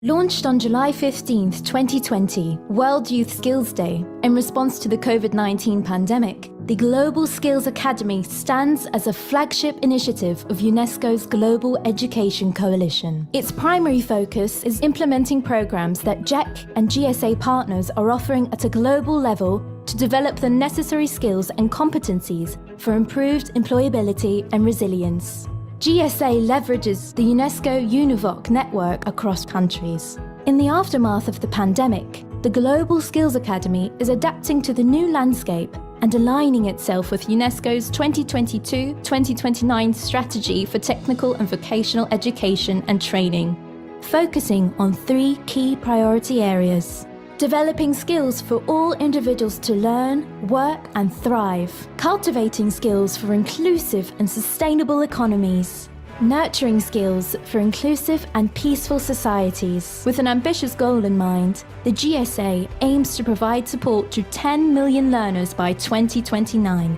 Launched on July 15, 2020, World Youth Skills Day, in response to the COVID-19 pandemic, the Global Skills Academy stands as a flagship initiative of UNESCO's Global Education Coalition. Its primary focus is implementing programs that JEC and GSA partners are offering at a global level to develop the necessary skills and competencies for improved employability and resilience. GSA leverages the UNESCO-UNEVOC network across countries. In the aftermath of the pandemic, the Global Skills Academy is adapting to the new landscape and aligning itself with UNESCO's 2022-2029 strategy for technical and vocational education and training, focusing on 3 key priority areas: developing skills for all individuals to learn, work and thrive, cultivating skills for inclusive and sustainable economies, nurturing skills for inclusive and peaceful societies. With an ambitious goal in mind, the GSA aims to provide support to 10 million learners by 2029.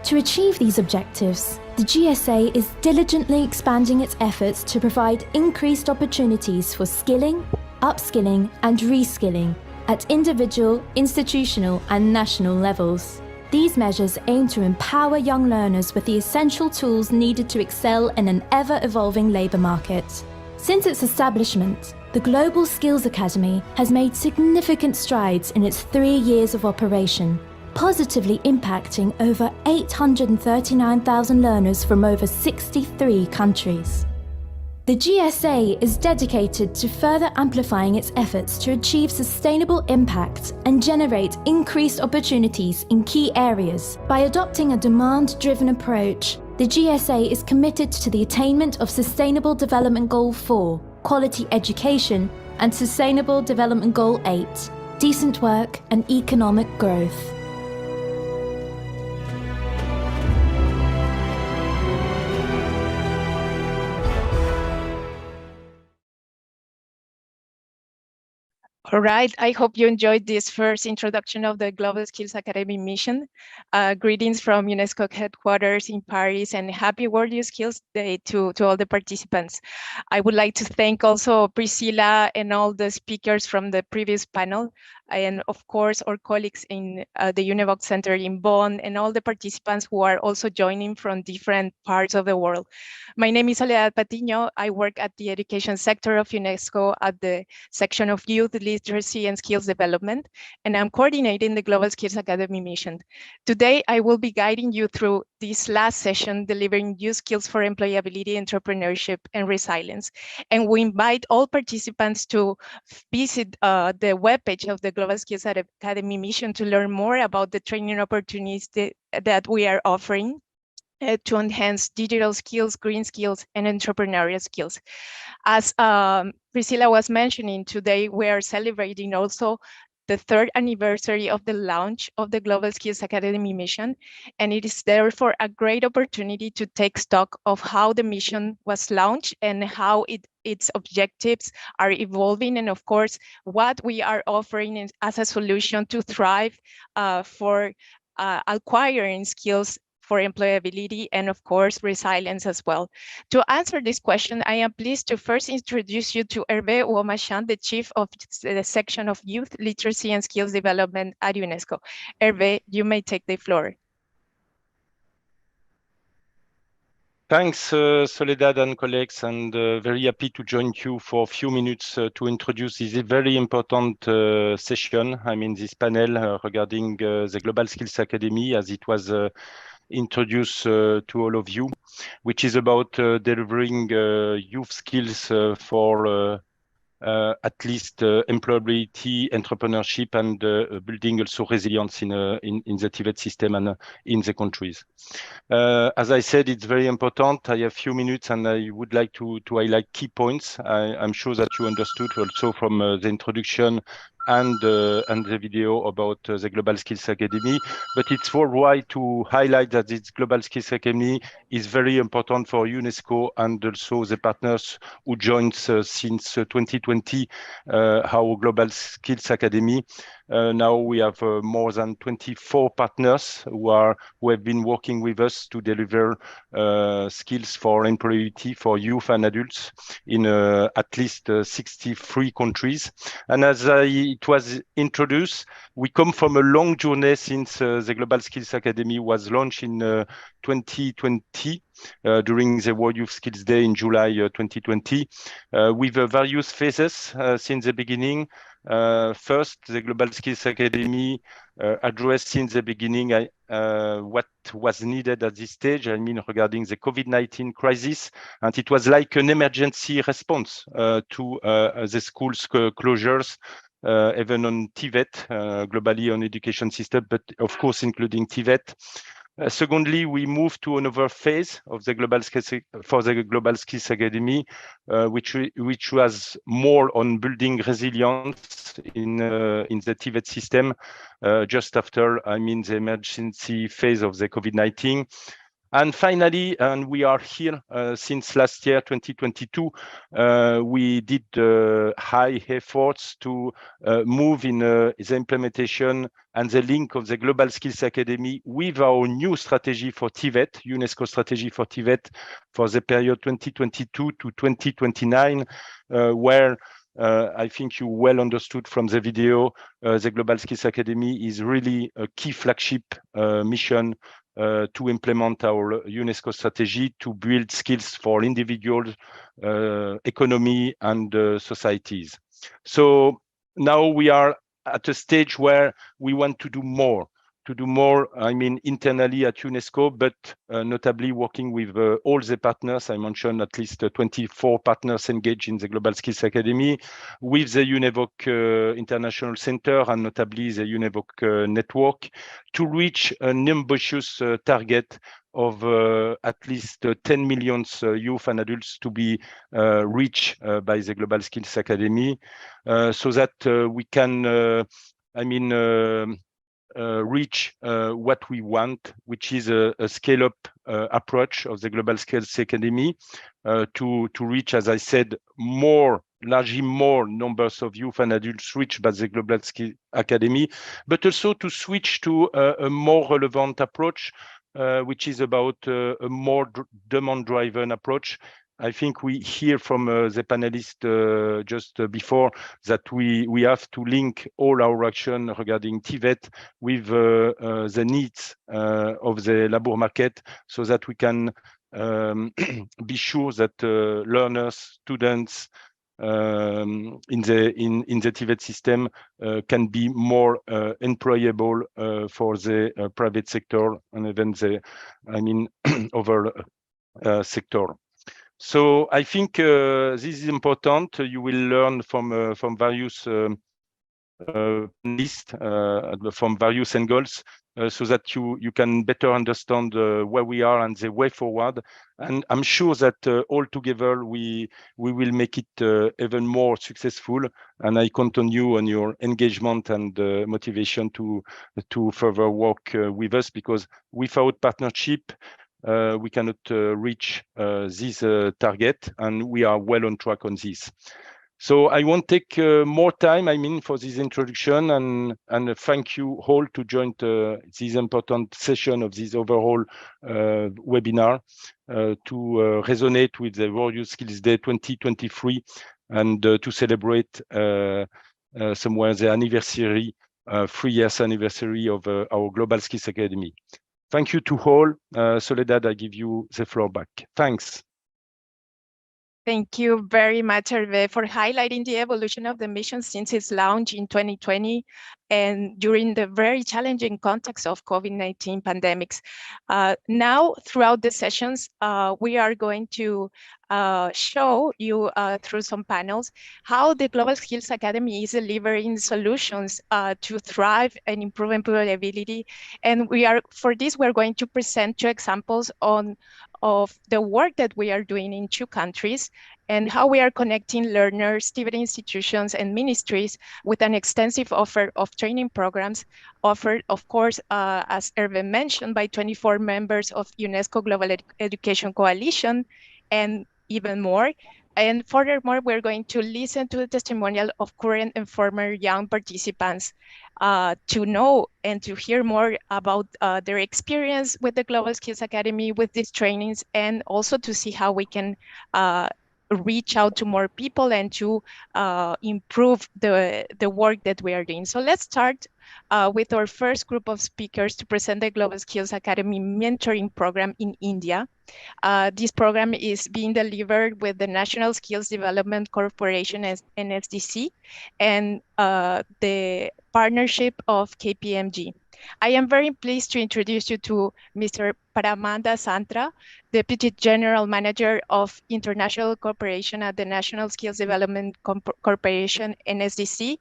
To achieve these objectives, the GSA is diligently expanding its efforts to provide increased opportunities for skilling, upskilling and reskilling at individual, institutional and national levels. These measures aim to empower young learners with the essential tools needed to excel in an ever-evolving labour market. Since its establishment, the Global Skills Academy has made significant strides in its 3 years of operation, positively impacting over 839,000 learners from over 63 countries. The GSA is dedicated to further amplifying its efforts to achieve sustainable impact and generate increased opportunities in key areas. By adopting a demand-driven approach, the GSA is committed to the attainment of Sustainable Development Goal 4, Quality Education, and Sustainable Development Goal 8, Decent Work and Economic Growth. All right, I hope you enjoyed this first introduction of the Global Skills Academy mission. Greetings from UNESCO headquarters in Paris and happy World Youth Skills Day to all the participants. I would like to thank also Priscilla and all the speakers from the previous panel, and of course our colleagues in the UNEVOC Center in Bonn and all the participants who are also joining from different parts of the world. My name is Soledad Patiño. I work at the education sector of UNESCO at the section of Youth, Literacy and Skills Development, and I'm coordinating the Global Skills Academy mission. Today, I will be guiding you through this last session, delivering youth skills for employability, entrepreneurship, and resilience. And we invite all participants to visit the webpage of the Global Skills Academy mission to learn more about the training opportunities that we are offering to enhance digital skills, green skills, and entrepreneurial skills. As Priscilla was mentioning, today we are celebrating also the 3rd anniversary of the launch of the Global Skills Academy mission, and it is therefore a great opportunity to take stock of how the mission was launched and how its objectives are evolving, and of course, what we are offering as a solution to thrive for acquiring skills for employability and of course resilience as well. To answer this question, I am pleased to first introduce you to Hervé Ouomachan, the Chief of the Section of Youth, Literacy and Skills Development at UNESCO. Hervé, you may take the floor. Thanks, Soledad and colleagues, and very happy to join you for a few minutes to introduce this very important session, this panel regarding the Global Skills Academy, as it was introduced to all of you, which is about delivering youth skills for at least employability, entrepreneurship, and building also resilience in the TVET system and in the countries. As I said, it's very important. I have a few minutes and I would like to highlight key points. I'm sure that you understood also from the introduction and the video about the Global Skills Academy, but it's worldwide to highlight that this Global Skills Academy is very important for UNESCO and also the partners who joined since 2020 our Global Skills Academy Now we have more than 24 partners who have been working with us to deliver skills for employability for youth and adults in at least 63 countries. And as it was introduced, we come from a long journey since the Global Skills Academy was launched in 2020 during the World Youth Skills Day in July 2020, with various phases since the beginning. First, the Global Skills Academy addressed since the beginning what was needed at this stage, I mean, regarding the COVID-19 crisis. And it was like an emergency response to the schools closures, even on TVET, globally on education system, but of course, including TVET. Secondly, we moved to another phase of the Global Skills Academy, which was more on building resilience in the TVET system, just after, I mean, the emergency phase of the COVID-19. And finally, and we are here since last year, 2022, we did high efforts to move in the implementation and the link of the Global Skills Academy with our new strategy for TVET, UNESCO strategy for TVET for the period 2022 to 2029, where I think you well understood from the video, the Global Skills Academy is really a key flagship mission to implement our UNESCO strategy to build skills for individuals, economy, and societies. So now we are at a stage where we want to do more. I mean, internally at UNESCO, but notably working with all the partners. I mentioned at least 24 partners engaged in the Global Skills Academy, with the UNEVOC International Center and notably the UNEVOC network, to reach an ambitious target of at least 10 million youth and adults to be reached by the Global Skills Academy, so that we can, reach what we want, which is a scale-up approach of the Global Skills Academy to reach, as I said, largely more numbers of youth and adults reached by the Global Skills Academy, but also to switch to a more relevant approach, which is about a more demand-driven approach. I think we hear from the panelists just before that we have to link all our action regarding TVET with the needs of the labor market, so that we can be sure that learners, students in the TVET system can be more employable for the private sector and even the, other sector. So I think this is important. You will learn from various lists, from various angles, so that you can better understand where we are and the way forward. And I'm sure that all together we will make it even more successful. And I count on you, on your engagement and motivation to further work with us, because without partnership, we cannot reach this target, and we are well on track on this. So I won't take more time, for this introduction, and thank you all to join this important session of this overall webinar to resonate with the World Youth Skills Day 2023 and to celebrate somewhere the anniversary, 3 years anniversary of our Global Skills Academy. Thank you to all. Soledad, I give you the floor back. Thanks. Thank you very much, Hervé, for highlighting the evolution of the mission since its launch in 2020 and during the very challenging context of COVID-19 pandemics. Now, throughout the sessions, we are going to show you through some panels how the Global Skills Academy is delivering solutions to thrive and improve employability. And for this, we're going to present 2 examples of the work that we are doing in 2 countries and how we are connecting learners, TVET institutions, and ministries with an extensive offer of training programs offered, of course, as Hervé mentioned, by 24 members of UNESCO Global Education Coalition, and even more, And furthermore, we're going to listen to the testimonial of current and former young participants to know and to hear more about their experience with the Global Skills Academy, with these trainings, and also to see how we can reach out to more people and to improve the work that we are doing. So let's start with our first group of speakers to present the Global Skills Academy mentoring program in India. This program is being delivered with the National Skills Development Corporation, NSDC, and the partnership of KPMG. I am very pleased to introduce you to Mr. Paramanda Santra, Deputy General Manager of International Cooperation at the National Skills Development Corporation, NSDC,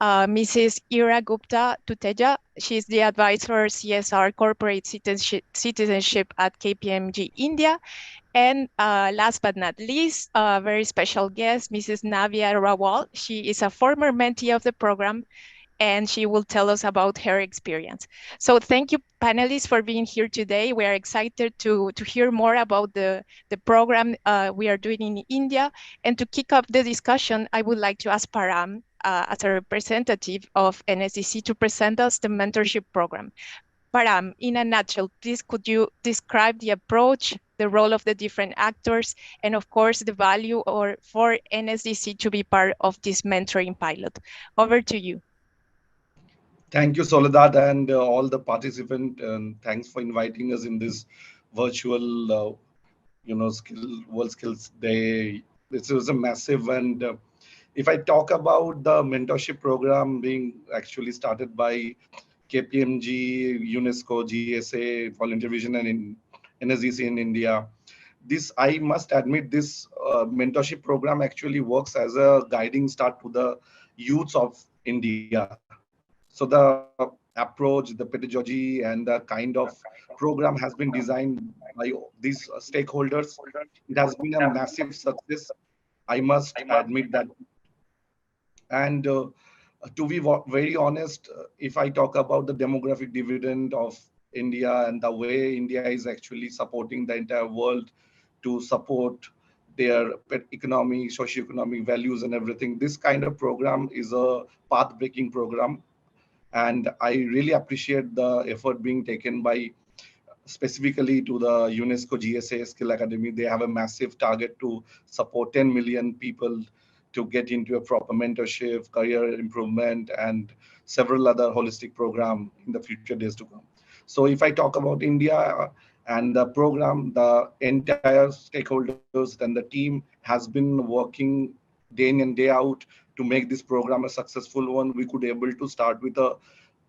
Mrs. Ira Gupta Tuteja. She's the advisor CSR Corporate Citizenship at KPMG India. And last but not least, a very special guest, Mrs. Navia Rawal. She is a former mentee of the program, and she will tell us about her experience. So thank you, panelists, for being here today. We are excited to hear more about the program we are doing in India. And to kick off the discussion, I would like to ask Param, as a representative of NSDC, to present us the mentorship program. Param, in a nutshell, please could you describe the approach, the role of the different actors, and of course, the value for NSDC to be part of this mentoring pilot. Over to you. Thank you, Soledad, and all the participants. Thanks for inviting us in this virtual, World Skills Day. This is a massive, and if I talk about the mentorship program being actually started by KPMG, UNESCO, GSA, Volunteer Vision, and in NSDC in India, I must admit, this mentorship program actually works as a guiding start to the youths of India. So the approach, the pedagogy, and the kind of program has been designed by these stakeholders. It has been a massive success, I must admit that. And to be very honest, if I talk about the demographic dividend of India and the way India is actually supporting the entire world to support their economy, socioeconomic values and everything, this kind of program is a path-breaking program. And I really appreciate the effort being taken by, specifically to the UNESCO GSA Skill Academy. They have a massive target to support 10 million people to get into a proper mentorship, career improvement, and several other holistic programs in the future days to come. So if I talk about India and the program, the entire stakeholders and the team has been working day in and day out to make this program a successful one. We could able to start with a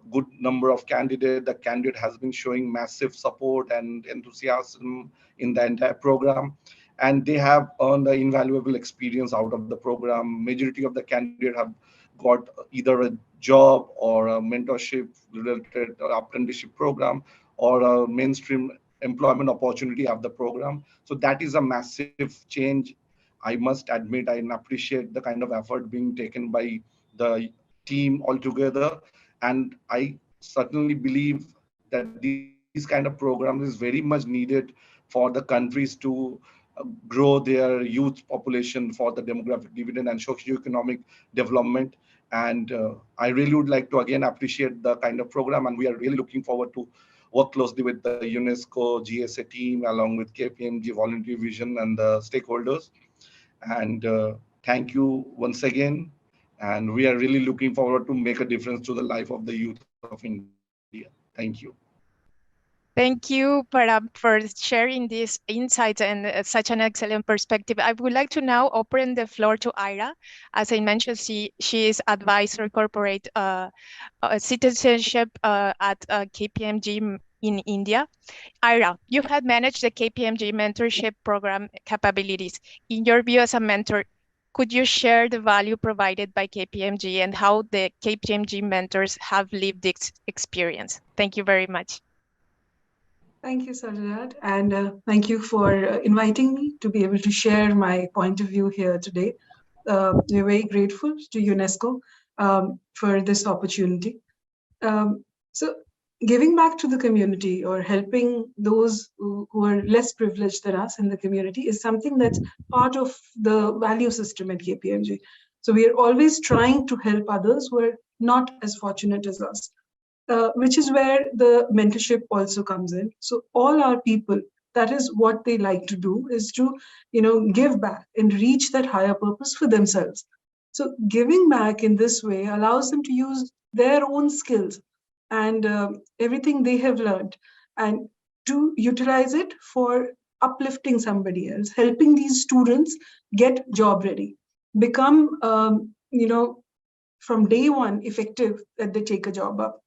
good number of candidates. The candidate has been showing massive support and enthusiasm in the entire program, and they have earned an invaluable experience out of the program. Majority of the candidates have got either a job or a mentorship related apprenticeship program or a mainstream employment opportunity of the program. So that is a massive change. I must admit, I appreciate the kind of effort being taken by the team altogether. And I certainly believe that these kind of programs is very much needed for the countries to grow their youth population for the demographic dividend and socioeconomic development. And I really would like to again appreciate the kind of program, and we are really looking forward to work closely with the UNESCO GSA team along with KPMG Volunteer Vision and the stakeholders. And thank you once again. And we are really looking forward to make a difference to the life of the youth of India. Thank you. Thank you, Param, for sharing these insights and such an excellent perspective. I would like to now open the floor to Ira. As I mentioned, she is advisor corporate citizenship at KPMG in India. Ira, you have managed the KPMG mentorship program capabilities. In your view as a mentor, could you share the value provided by KPMG and how the KPMG mentors have lived this experience? Thank you very much. Thank you, Soledad, and thank you for inviting me to be able to share my point of view here today. We're very grateful to UNESCO for this opportunity. So giving back to the community or helping those who are less privileged than us in the community is something that's part of the value system at KPMG. So we are always trying to help others who are not as fortunate as us, which is where the mentorship also comes in. So all our people, that is what they like to do, is to, give back and reach that higher purpose for themselves. So giving back in this way allows them to use their own skills and everything they have learned, and to utilize it for uplifting somebody else, helping these students get job ready, become, from day one effective that they take a job up.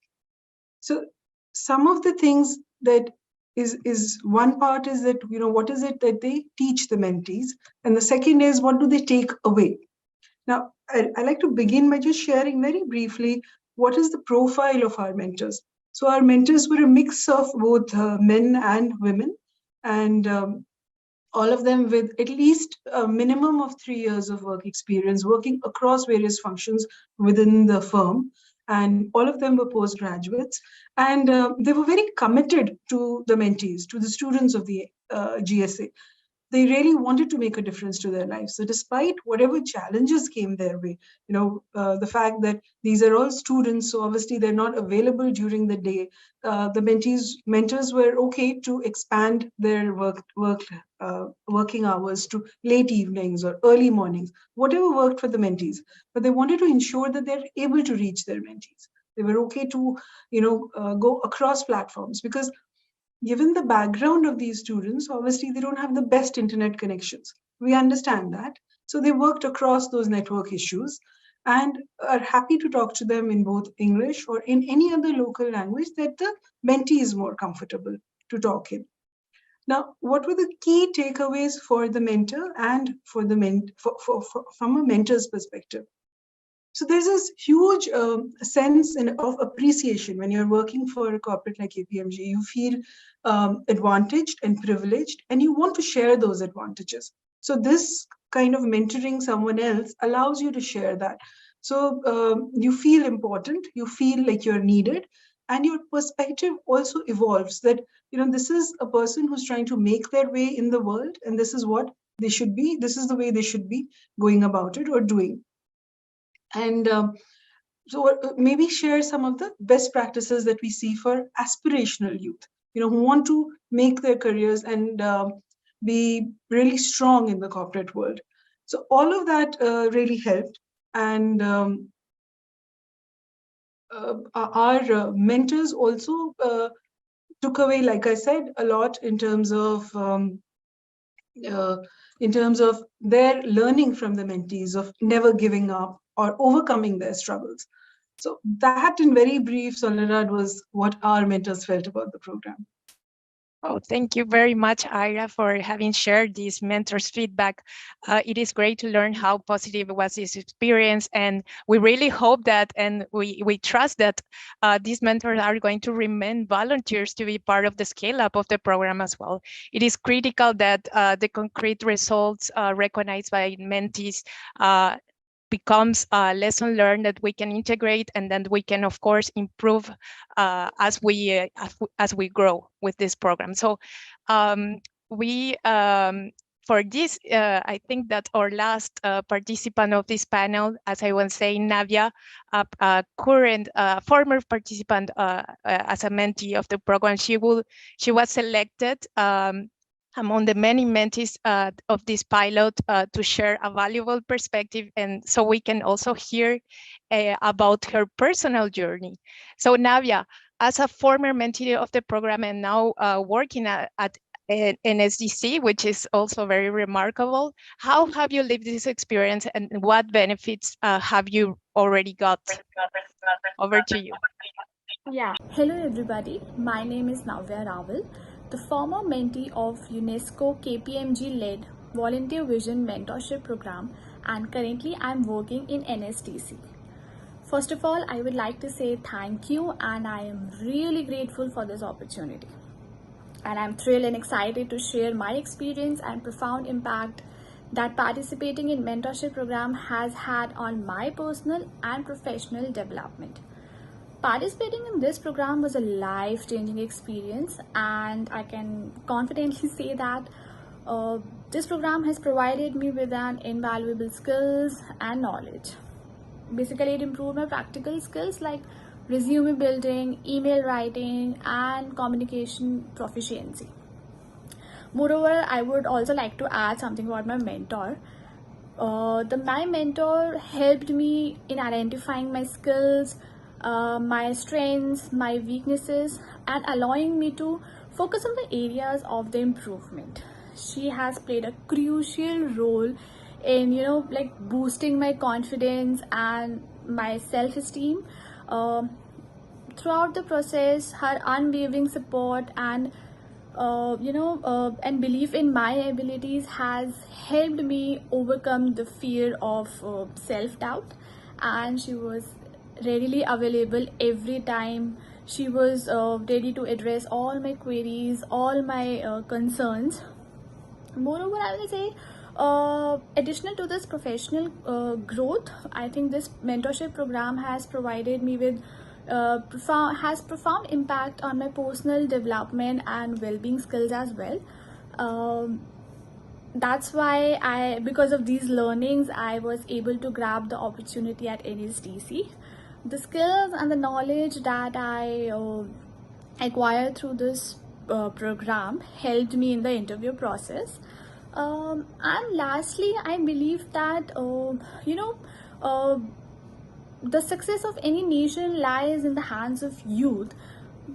So some of the things that is one part is that, what is it that they teach the mentees? And the second is, what do they take away? Now, I like to begin by just sharing very briefly what is the profile of our mentors. So our mentors were a mix of both men and women, and all of them with at least a minimum of 3 years of work experience, working across various functions within the firm. And all of them were postgraduates. And they were very committed to the mentees, to the students of the GSA. They really wanted to make a difference to their lives. So despite whatever challenges came their way, the fact that these are all students, so obviously they're not available during the day, the mentors were okay to expand their working hours to late evenings or early mornings, whatever worked for the mentees. But they wanted to ensure that they're able to reach their mentees. They were okay to, go across platforms, because given the background of these students, obviously they don't have the best internet connections. We understand that. So they worked across those network issues and are happy to talk to them in both English or in any other local language that the mentee is more comfortable to talk in. Now, what were the key takeaways for the mentor and for the from a mentor's perspective? So there's this huge sense of appreciation when you're working for a corporate like KPMG. You feel advantaged and privileged, and you want to share those advantages. So this kind of mentoring someone else allows you to share that. So you feel important, you feel like you're needed, and your perspective also evolves that, this is a person who's trying to make their way in the world, and this is what they should be. This is the way they should be going about it or doing. And so maybe share some of the best practices that we see for aspirational youth, who want to make their careers and be really strong in the corporate world. So all of that really helped. And our mentors also took away, like I said, a lot in terms of their learning from the mentees of never giving up or overcoming their struggles. So that, in very brief, Soledad, was what our mentors felt about the program. Oh, thank you very much, Ira, for having shared this mentor's feedback. It is great to learn how positive was this experience, and we really hope that, and we trust that these mentors are going to remain volunteers to be part of the scale-up of the program as well. It is critical that the concrete results recognized by mentees becomes a lesson learned that we can integrate, and then we can, of course, improve as we grow with this program. So for this, I think that our last participant of this panel, as I was saying, Navia, a current former participant as a mentee of the program, she was selected among the many mentees of this pilot to share a valuable perspective, and so we can also hear about her personal journey. So Navia, as a former mentee of the program and now working at NSDC, which is also very remarkable, how have you lived this experience and what benefits have you already got? Over to you. Yeah. Hello everybody, my name is Navya Raval, the former mentee of UNESCO KPMG-led Volunteer Vision Mentorship Program, and currently I'm working in NSDC. First of all, I would like to say thank you, and I am really grateful for this opportunity. And I'm thrilled and excited to share my experience and profound impact that participating in mentorship program has had on my personal and professional development. Participating in this program was a life-changing experience, and I can confidently say that this program has provided me with an invaluable skills and knowledge. Basically, it improved my practical skills like resume building, email writing, and communication proficiency. Moreover, I would also like to add something about my mentor. My mentor helped me in identifying my skills, my strengths, my weaknesses, and allowing me to focus on the areas of the improvement. She has played a crucial role in boosting my confidence and my self-esteem. Throughout the process, her unwavering support and and belief in my abilities has helped me overcome the fear of self-doubt, and she was readily available every time. She was ready to address all my queries, all my concerns. Moreover, I will say, additional to this professional growth, I think this mentorship program has provided me with profound impact on my personal development and well-being skills as well. That's why because of these learnings, I was able to grab the opportunity at NSDC. The skills and the knowledge that I acquired through this program helped me in the interview process. And lastly, I believe that the success of any nation lies in the hands of youth.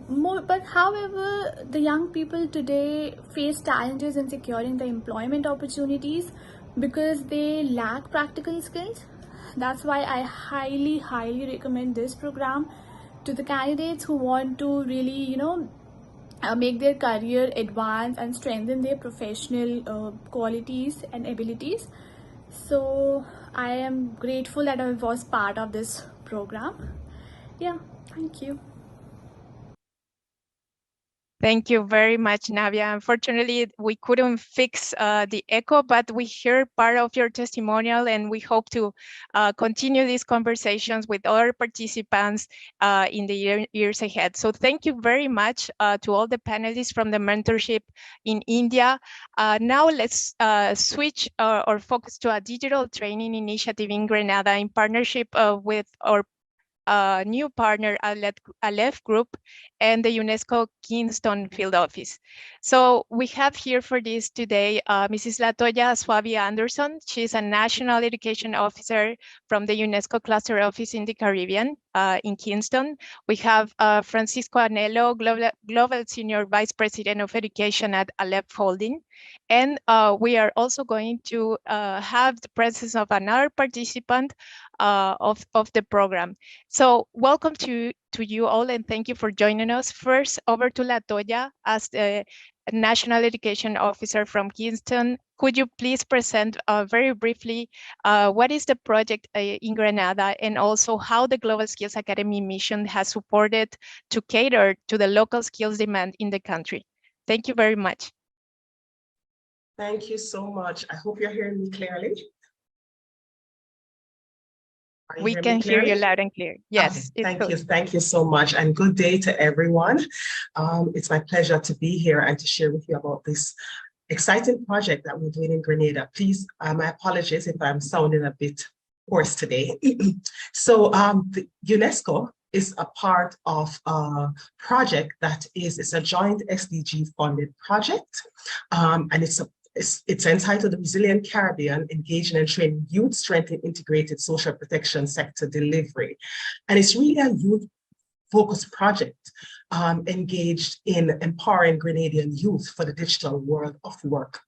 But however, the young people today face challenges in securing the employment opportunities because they lack practical skills. That's why I highly recommend this program to the candidates who want to really make their career advance and strengthen their professional qualities and abilities. So I am grateful that I was part of this program. Yeah, thank you. Thank you very much, Navia. Unfortunately, we couldn't fix the echo, but we heard part of your testimonial, and we hope to continue these conversations with other participants in the years ahead. So thank you very much to all the panelists from the mentorship in India. Now let's switch or focus to a digital training initiative in Grenada in partnership with our new partner, Aleph Group, and the UNESCO Kingston Field Office. So we have here for this today, Mrs. Latoya Suavi Anderson. She's a National Education Officer from the UNESCO Cluster Office in the Caribbean in Kingston. We have Francisco Anello, Global Senior Vice President of Education at Aleph Holding. And we are also going to have the presence of another participant of the program. So welcome to you all, and thank you for joining us. First, over to Latoya as the National Education Officer from Kingston. Could you please present very briefly what is the project in Grenada, and also how the Global Skills Academy mission has supported to cater to the local skills demand in the country? Thank you very much. Thank you so much. I hope you're hearing me clearly. We can hear you loud and clear. Yes. Okay. Thank you so much, and good day to everyone. It's my pleasure to be here and to share with you about this exciting project that we're doing in Grenada. Please, my apologies if I'm sounding a bit hoarse today. So the UNESCO is a part of a project that it's a joint SDG funded project, and it's entitled The Resilient Caribbean, Engaging and Training Youth Strength in Integrated Social Protection Sector Delivery. And it's really a youth-focused project engaged in empowering Grenadian youth for the digital world of work.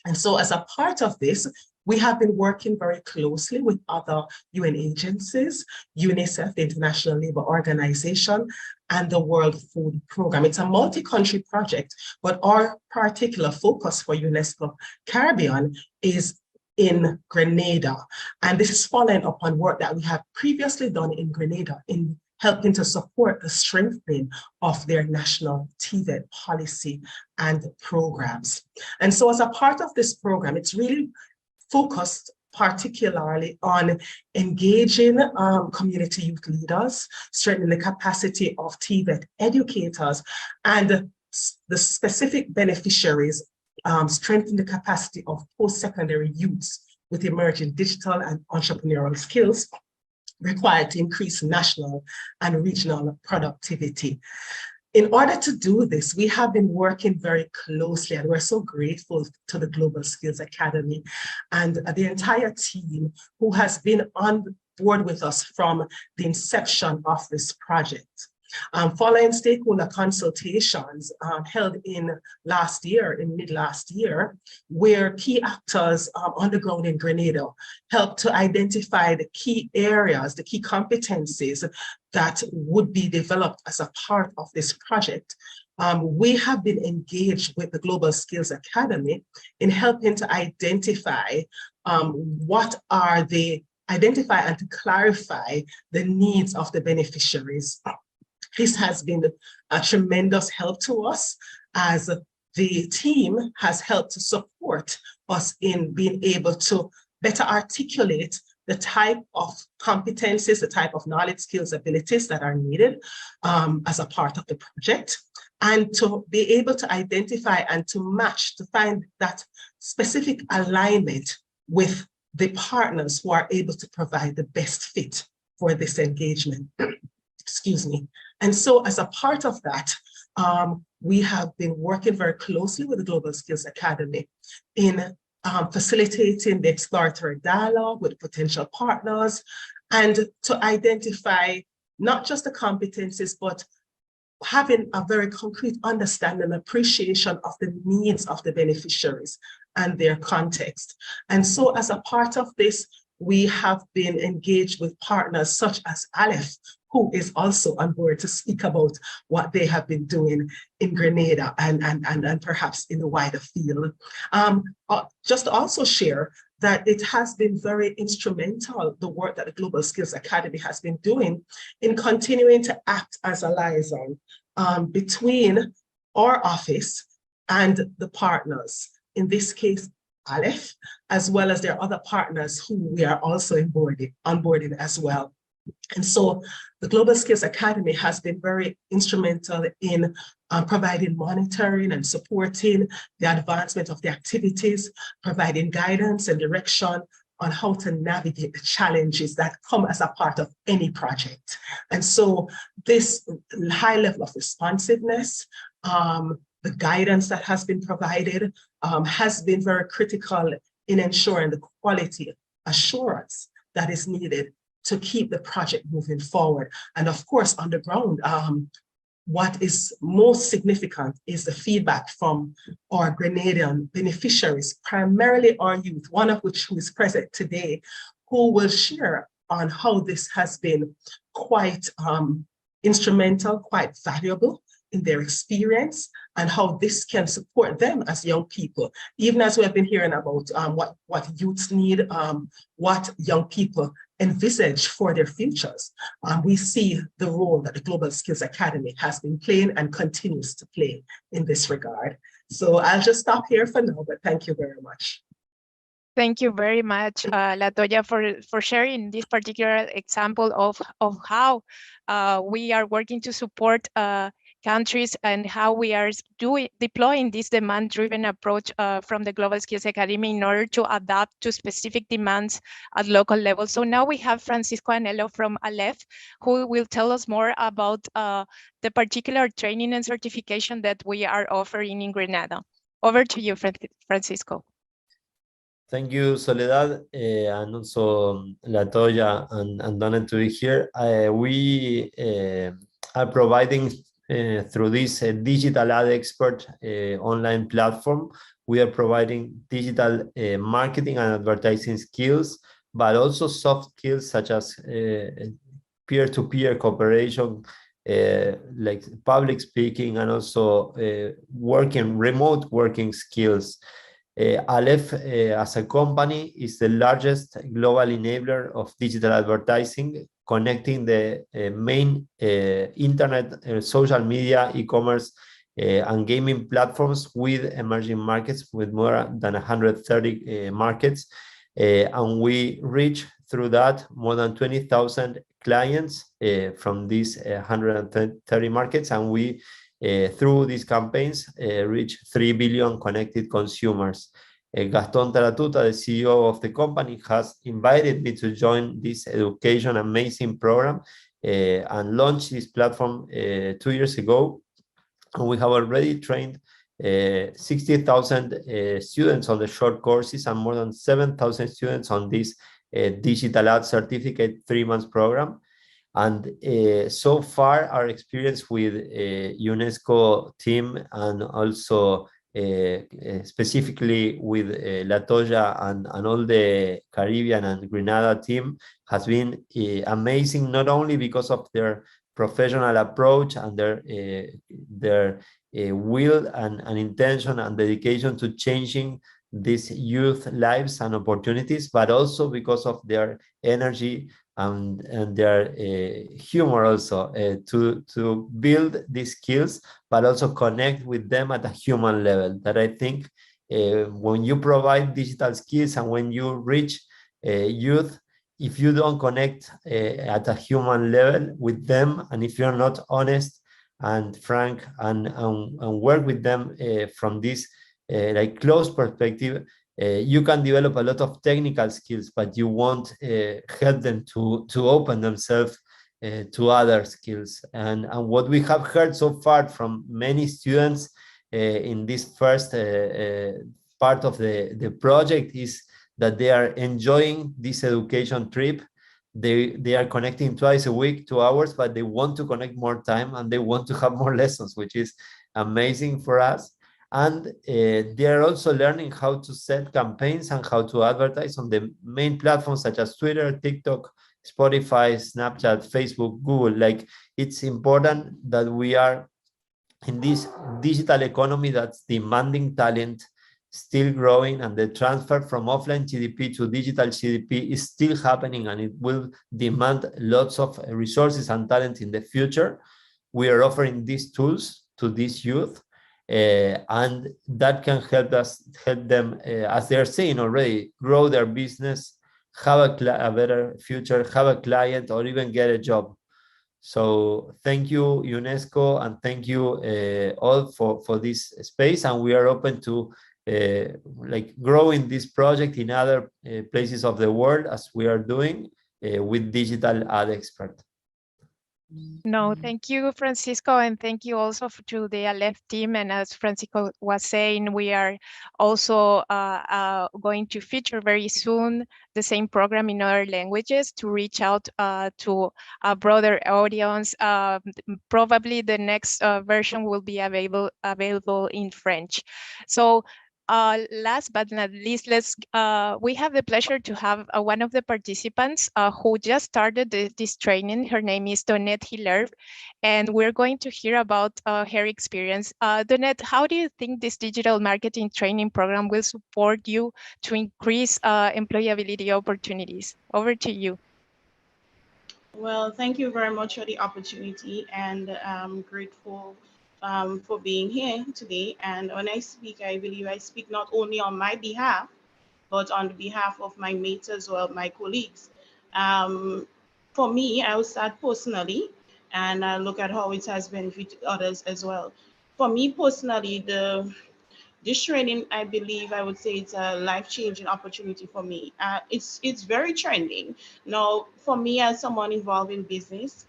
And so as a part of this, we have been working very closely with other UN agencies, UNICEF, the International Labour Organization, and the World Food Programme. It's a multi-country project, but our particular focus for UNESCO Caribbean is in Grenada. And this is following upon work that we have previously done in Grenada in helping to support the strengthening of their national TVET policy and programs. And so as a part of this program, it's really focused particularly on engaging community youth leaders, strengthening the capacity of TVET educators, and the specific beneficiaries, strengthen the capacity of post-secondary youths with emerging digital and entrepreneurial skills required to increase national and regional productivity. In order to do this, we have been working very closely, and we're so grateful to the Global Skills Academy and the entire team who has been on board with us from the inception of this project. Following stakeholder consultations held in mid last year, where key actors on the ground in Grenada helped to identify the key areas, the key competencies that would be developed as a part of this project. We have been engaged with the Global Skills Academy in helping to identify identify and to clarify the needs of the beneficiaries. This has been a tremendous help to us, as the team has helped to support us in being able to better articulate the type of competencies, the type of knowledge, skills, abilities that are needed as a part of the project, and to be able to identify and to match, to find that specific alignment with the partners who are able to provide the best fit for this engagement. Excuse me. And so as a part of that, we have been working very closely with the Global Skills Academy in facilitating the exploratory dialogue with potential partners, and to identify not just the competencies, but having a very concrete understanding and appreciation of the needs of the beneficiaries and their context. And so as a part of this, we have been engaged with partners such as Aleph, who is also on board to speak about what they have been doing in Grenada and perhaps in the wider field. Just to also share that it has been very instrumental, the work that the Global Skills Academy has been doing in continuing to act as a liaison between our office and the partners, in this case, Aleph, as well as their other partners who we are also onboarding as well. And so the Global Skills Academy has been very instrumental in providing monitoring and supporting the advancement of the activities, providing guidance and direction on how to navigate the challenges that come as a part of any project. And so this high level of responsiveness, the guidance that has been provided has been very critical in ensuring the quality assurance that is needed to keep the project moving forward. And of course, on the ground, what is most significant is the feedback from our Grenadian beneficiaries, primarily our youth, one of which who is present today, who will share on how this has been quite instrumental, quite valuable in their experience, and how this can support them as young people. Even as we have been hearing about what youths need, what young people envisage for their futures, we see the role that the Global Skills Academy has been playing and continues to play in this regard. So I'll just stop here for now, but thank you very much. Thank you very much, Latoya, for sharing this particular example of how we are working to support countries and how we are deploying this demand-driven approach from the Global Skills Academy in order to adapt to specific demands at local level. So now we have Francisco Anello from Aleph, who will tell us more about the particular training and certification that we are offering in Grenada. Over to you, Francisco. Thank you, Soledad, and also Latoya and Donna to be here. We are providing through this digital ad expert online platform, we are providing digital marketing and advertising skills, but also soft skills such as peer-to-peer cooperation, like public speaking, and also remote working skills. Aleph, as a company, is the largest global enabler of digital advertising, connecting the main internet, social media, e-commerce, and gaming platforms with emerging markets, with more than 130 markets. And we reach through that more than 20,000 clients from these 130 markets, and we through these campaigns reach 3 billion connected consumers. Gaston Taratuta, the CEO of the company, has invited me to join this education amazing program and launched this platform 2 years ago. And we have already trained 60,000 students on the short courses and more than 7,000 students on this digital ad certificate 3 months program. And so far, our experience with UNESCO team and also specifically with Latoya and all the Caribbean and Grenada team has been amazing, not only because of their professional approach and their will and intention and dedication to changing these youth lives and opportunities, but also because of their energy and their humor also to build these skills, but also connect with them at a human level. That I think when you provide digital skills and when you reach youth, if you don't connect at a human level with them, and if you're not honest and frank and work with them from this like close perspective, you can develop a lot of technical skills, but you won't help them to open themselves to other skills. And what we have heard so far from many students in this first part of the project is that they are enjoying this education trip. They are connecting twice a week, 2 hours, but they want to connect more time and they want to have more lessons, which is amazing for us. And they are also learning how to set campaigns and how to advertise on the main platforms such as Twitter, TikTok, Spotify, Snapchat, Facebook, Google. Like, it's important that we are in this digital economy that's demanding talent, still growing, and the transfer from offline GDP to digital GDP is still happening, and it will demand lots of resources and talent in the future. We are offering these tools to this youth, and that can help them, as they're saying already, grow their business, have a better future, have a client, or even get a job. So thank you, UNESCO, and thank you all for this space. And we are open to like growing this project in other places of the world, as we are doing with digital ad expert. No, thank you, Francisco, and thank you also to the Aleph team. And as Francisco was saying, we are also going to feature very soon the same program in other languages to reach out to a broader audience. Probably the next version will be available in French. So last but not least, we have the pleasure to have one of the participants who just started this training. Her name is Donette Hiller, and we're going to hear about her experience. Donette, how do you think this digital marketing training program will support you to increase employability opportunities? Over to you. Well, thank you very much for the opportunity, and I'm grateful for being here today. And when I speak, I believe I speak not only on my behalf, but on the behalf of my mates as well, my colleagues. For me, I will start personally and look at how it has benefited others as well. For me personally, this training, I believe, I would say it's a life-changing opportunity for me. It's very trending. Now, for me as someone involved in business,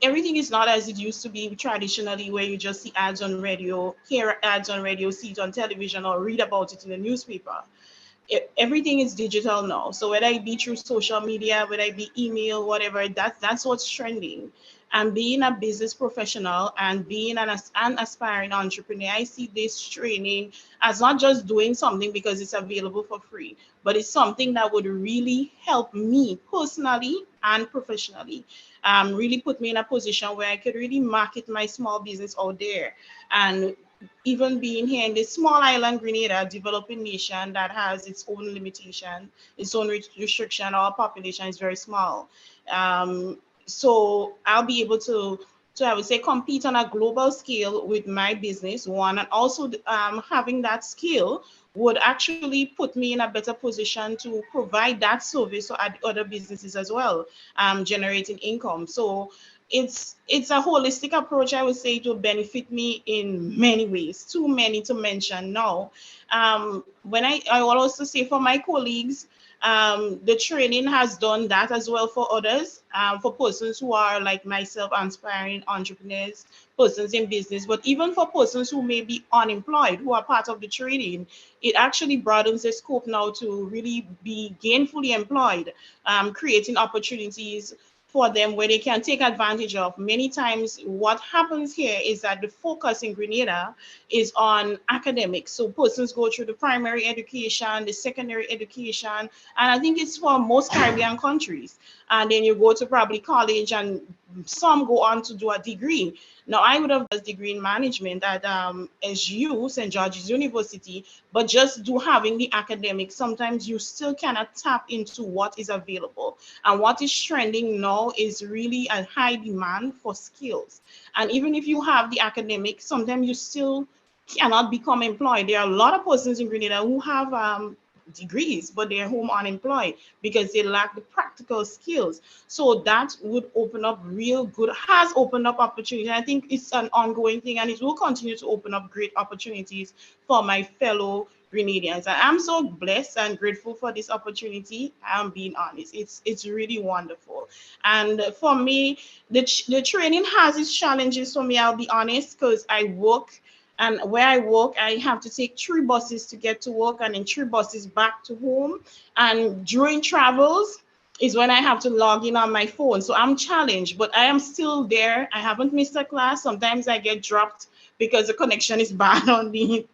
everything is not as it used to be traditionally, where you just see ads on radio, hear ads on radio, see it on television, or read about it in the newspaper. Everything is digital now. So whether it be through social media, whether it be email, whatever, that's what's trending. And being a business professional and being an aspiring entrepreneur, I see this training as not just doing something because it's available for free, but it's something that would really help me personally and professionally. Really put me in a position where I could really market my small business out there. And even being here in this small island, Grenada, a developing nation that has its own limitation, its own restriction, our population is very small. So I'll be able to I would say, compete on a global scale with my business, one, and also having that skill would actually put me in a better position to provide that service to other businesses as well, generating income. So it's a holistic approach, I would say, to benefit me in many ways, too many to mention now. When I will also say for my colleagues, the training has done that as well for others, for persons who are like myself, aspiring entrepreneurs, persons in business, but even for persons who may be unemployed, who are part of the training, it actually broadens the scope now to really be gainfully employed, creating opportunities for them where they can take advantage of. Many times what happens here is that the focus in Grenada is on academics. So persons go through the primary education, the secondary education, and I think it's for most Caribbean countries. And then you go to probably college, and some go on to do a degree. Now, I would have a degree in management at SGU, St. George's University, but just having the academics, sometimes you still cannot tap into what is available. And what is trending now is really a high demand for skills. And even if you have the academics, sometimes you still cannot become employed. There are a lot of persons in Grenada who have degrees, but they're home unemployed because they lack the practical skills. So that would open up has opened up opportunity. I think it's an ongoing thing, and it will continue to open up great opportunities for my fellow Grenadians. And I'm so blessed and grateful for this opportunity. I'm being honest. It's really wonderful. And for me, the training has its challenges for me, I'll be honest, because I work. And where I work, I have to take 3 buses to get to work, and then 3 buses back to home. And during travels is when I have to log in on my phone. So I'm challenged, but I am still there. I haven't missed a class. Sometimes I get dropped because the connection is bad on the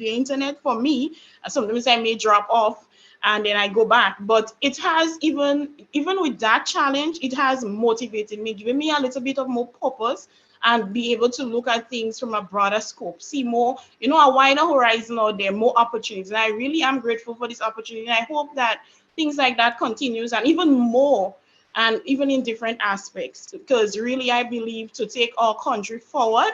internet for me. Sometimes I may drop off and then I go back. But it has, even with that challenge, it has motivated me, giving me a little bit of more purpose, and be able to look at things from a broader scope, see more, a wider horizon out there, more opportunities. And I really am grateful for this opportunity. And I hope that things like that continues, and even more, and even in different aspects, because really I believe to take our country forward,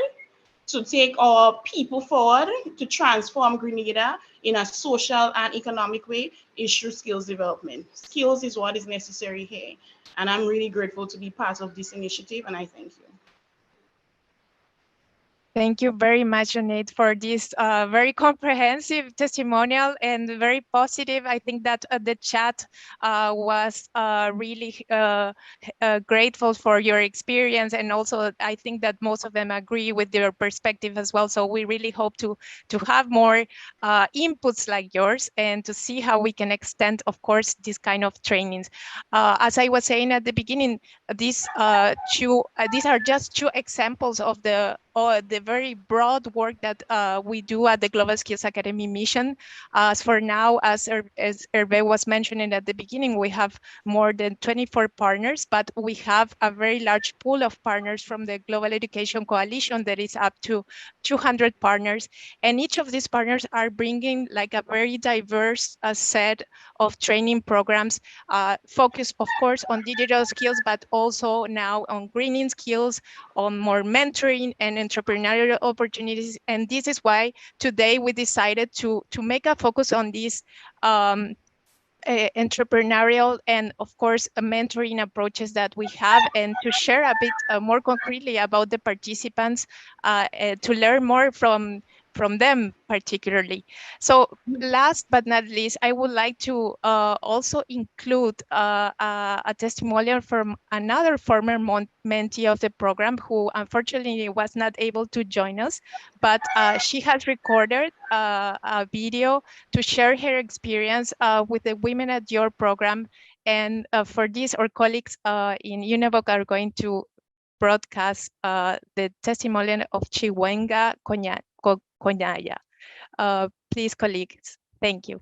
to take our people forward, to transform Grenada in a social and economic way is through skills development. Skills is what is necessary here. And I'm really grateful to be part of this initiative, and I thank you. Thank you very much, Janet, for this very comprehensive testimonial and very positive. I think that the chat was really grateful for your experience, and also I think that most of them agree with your perspective as well. So we really hope to have more inputs like yours, and to see how we can extend, of course, this kind of trainings. As I was saying at the beginning, these are just 2 examples of the very broad work that we do at the Global Skills Academy mission. As for now, as Hervé was mentioning at the beginning, we have more than 24 partners, but we have a very large pool of partners from the Global Education Coalition that is up to 200 partners. And each of these partners are bringing like a very diverse set of training programs, focused, of course, on digital skills, but also now on greening skills, on more mentoring and entrepreneurial opportunities. And this is why today we decided to make a focus on these entrepreneurial and, of course, mentoring approaches that we have, and to share a bit more concretely about the participants, to learn more from them particularly. So last but not least, I would like to also include a testimonial from another former mentee of the program, who unfortunately was not able to join us, but she has recorded a video to share her experience with the Women at Your program. And for this, our colleagues in UNEVOC are going to broadcast the testimonial of Chiwenga Konyaya. Please, colleagues, thank you.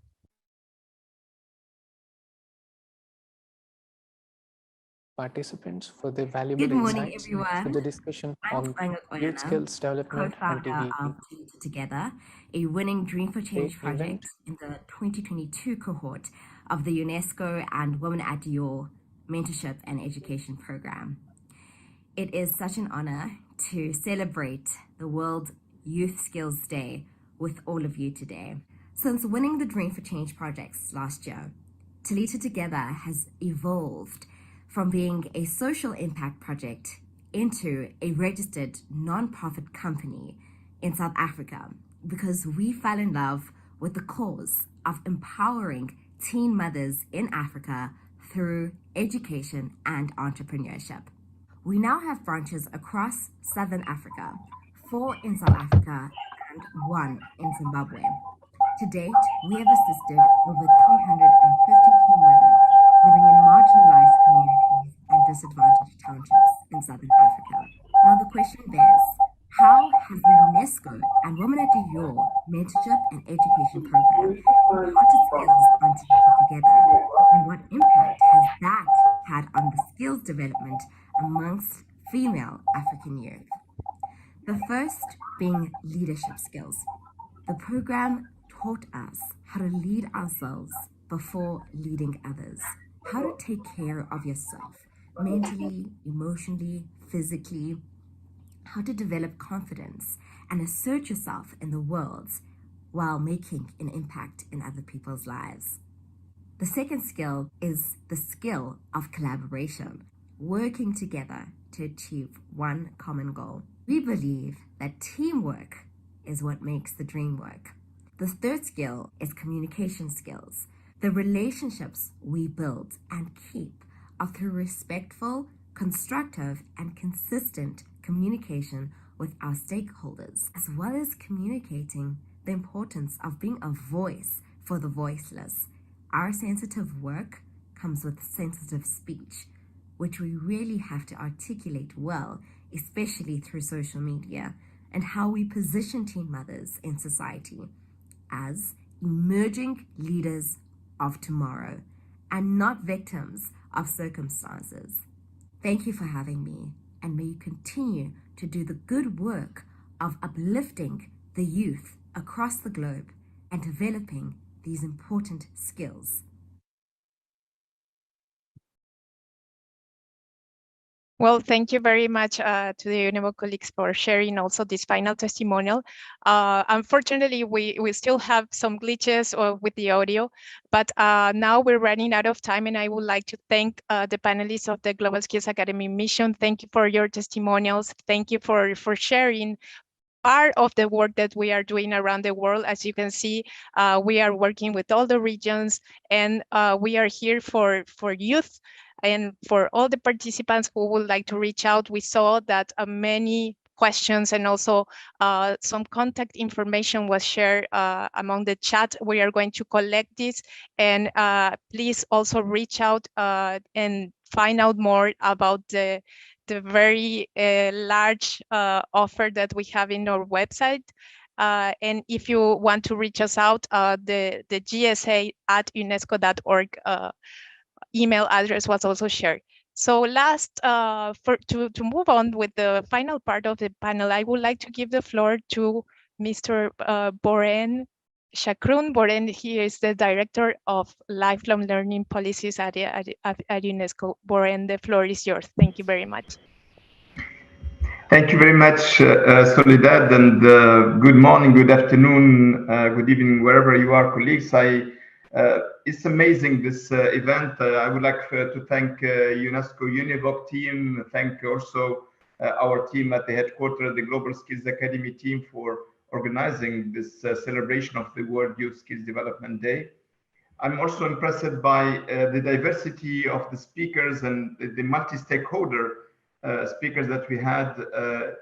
Participants for the valuable insights for the discussion on youth skills development and TVET. Together, a winning Dream for Change project in the 2022 cohort of the UNESCO and Women at Your mentorship and education program. It is such an honor to celebrate the World Youth Skills Day with all of you today. Since winning the Dream for Change projects last year, Talita Together has evolved from being a social impact project into a registered non-profit company in South Africa because we fell in love with the cause of empowering teen mothers in Africa through education and entrepreneurship. We now have branches across Southern Africa, 4 in South Africa and 1 in Zimbabwe. To date, we have assisted over 350 teen mothers living in marginalized communities and disadvantaged townships in Southern Africa. Now the question bears, how has the UNESCO and Women at Your mentorship and education program imparted skills on Talita Together, and what impact has that had on the skills development amongst female African youth? The first being leadership skills. The program taught us how to lead ourselves before leading others, how to take care of yourself mentally, emotionally, physically, how to develop confidence and assert yourself in the world while making an impact in other people's lives. The second skill is the skill of collaboration, working together to achieve one common goal. We believe that teamwork is what makes the dream work. The third skill is communication skills. The relationships we build and keep are through respectful, constructive, and consistent communication with our stakeholders, as well as communicating the importance of being a voice for the voiceless. Our sensitive work comes with sensitive speech, which we really have to articulate well, especially through social media, and how we position teen mothers in society as emerging leaders of tomorrow and not victims of circumstances. Thank you for having me, and may you continue to do the good work of uplifting the youth across the globe and developing these important skills. Well, thank you very much to the UNEVOC colleagues for sharing also this final testimonial. Unfortunately, we still have some glitches with the audio, but now we're running out of time, and I would like to thank the panelists of the Global Skills Academy mission. Thank you for your testimonials. Thank you for sharing part of the work that we are doing around the world. As you can see, we are working with all the regions, and we are here for youth and for all the participants who would like to reach out. We saw that many questions and also some contact information was shared among the chat. We are going to collect this, and please also reach out and find out more about the very large offer that we have in our website. And if you want to reach us out, the gsa@unesco.org email address was also shared. So last, to move on with the final part of the panel, I would like to give the floor to Mr. Boren Shakrun. Boren, he is the Director of Lifelong Learning Policies at UNESCO. Boren, the floor is yours. Thank you very much. Thank you very much, Soledad, and good morning, good afternoon, good evening, wherever you are, colleagues. It's amazing, this event. I would like to thank UNESCO-UNEVOC team, thank also our team at the headquarters, the Global Skills Academy team, for organizing this celebration of the World Youth Skills Development Day. I'm also impressed by the diversity of the speakers and the multi-stakeholder speakers that we had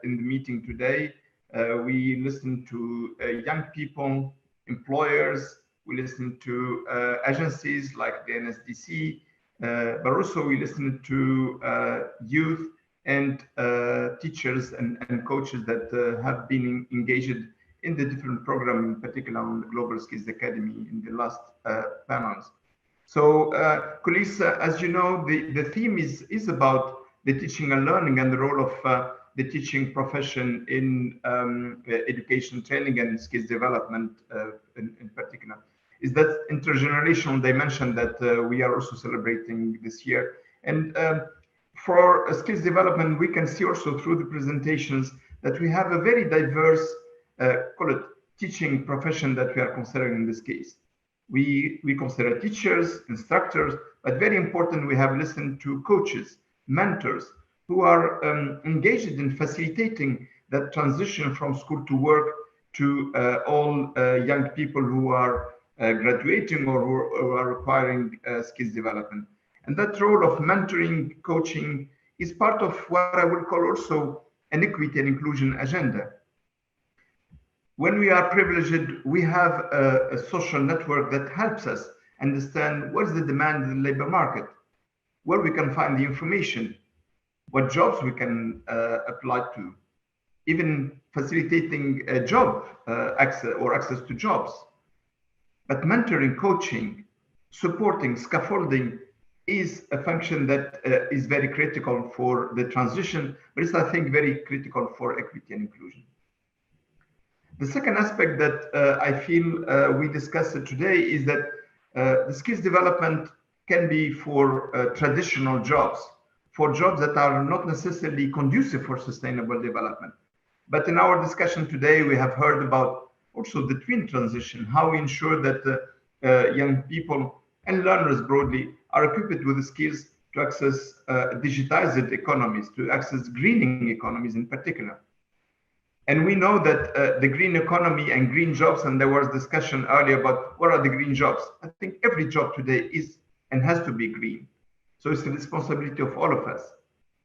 in the meeting today. We listened to young people, employers, we listened to agencies like the NSDC, but also we listened to youth and teachers and coaches that have been engaged in the different programs, in particular on the Global Skills Academy in the last panels. So colleagues, as you know, the theme is about the teaching and learning and the role of the teaching profession in education, training, and skills development in particular. Is that intergenerational dimension that we are also celebrating this year. And for skills development, we can see also through the presentations that we have a very diverse, call it teaching profession that we are considering in this case. We consider teachers, instructors, but very important, we have listened to coaches, mentors, who are engaged in facilitating that transition from school to work to all young people who are graduating or who are requiring skills development. And that role of mentoring, coaching is part of what I would call also an equity and inclusion agenda. When we are privileged, we have a social network that helps us understand what is the demand in the labor market, where we can find the information, what jobs we can apply to, even facilitating a job access to jobs. But mentoring, coaching, supporting, scaffolding is a function that is very critical for the transition, but it's, I think, very critical for equity and inclusion. The second aspect that I feel we discussed today is that the skills development can be for traditional jobs, for jobs that are not necessarily conducive for sustainable development. But in our discussion today, we have heard about also the twin transition, how we ensure that young people and learners broadly are equipped with the skills to access digitized economies, to access greening economies in particular. And we know that the green economy and green jobs, and there was discussion earlier about what are the green jobs. I think every job today is and has to be green. So it's the responsibility of all of us.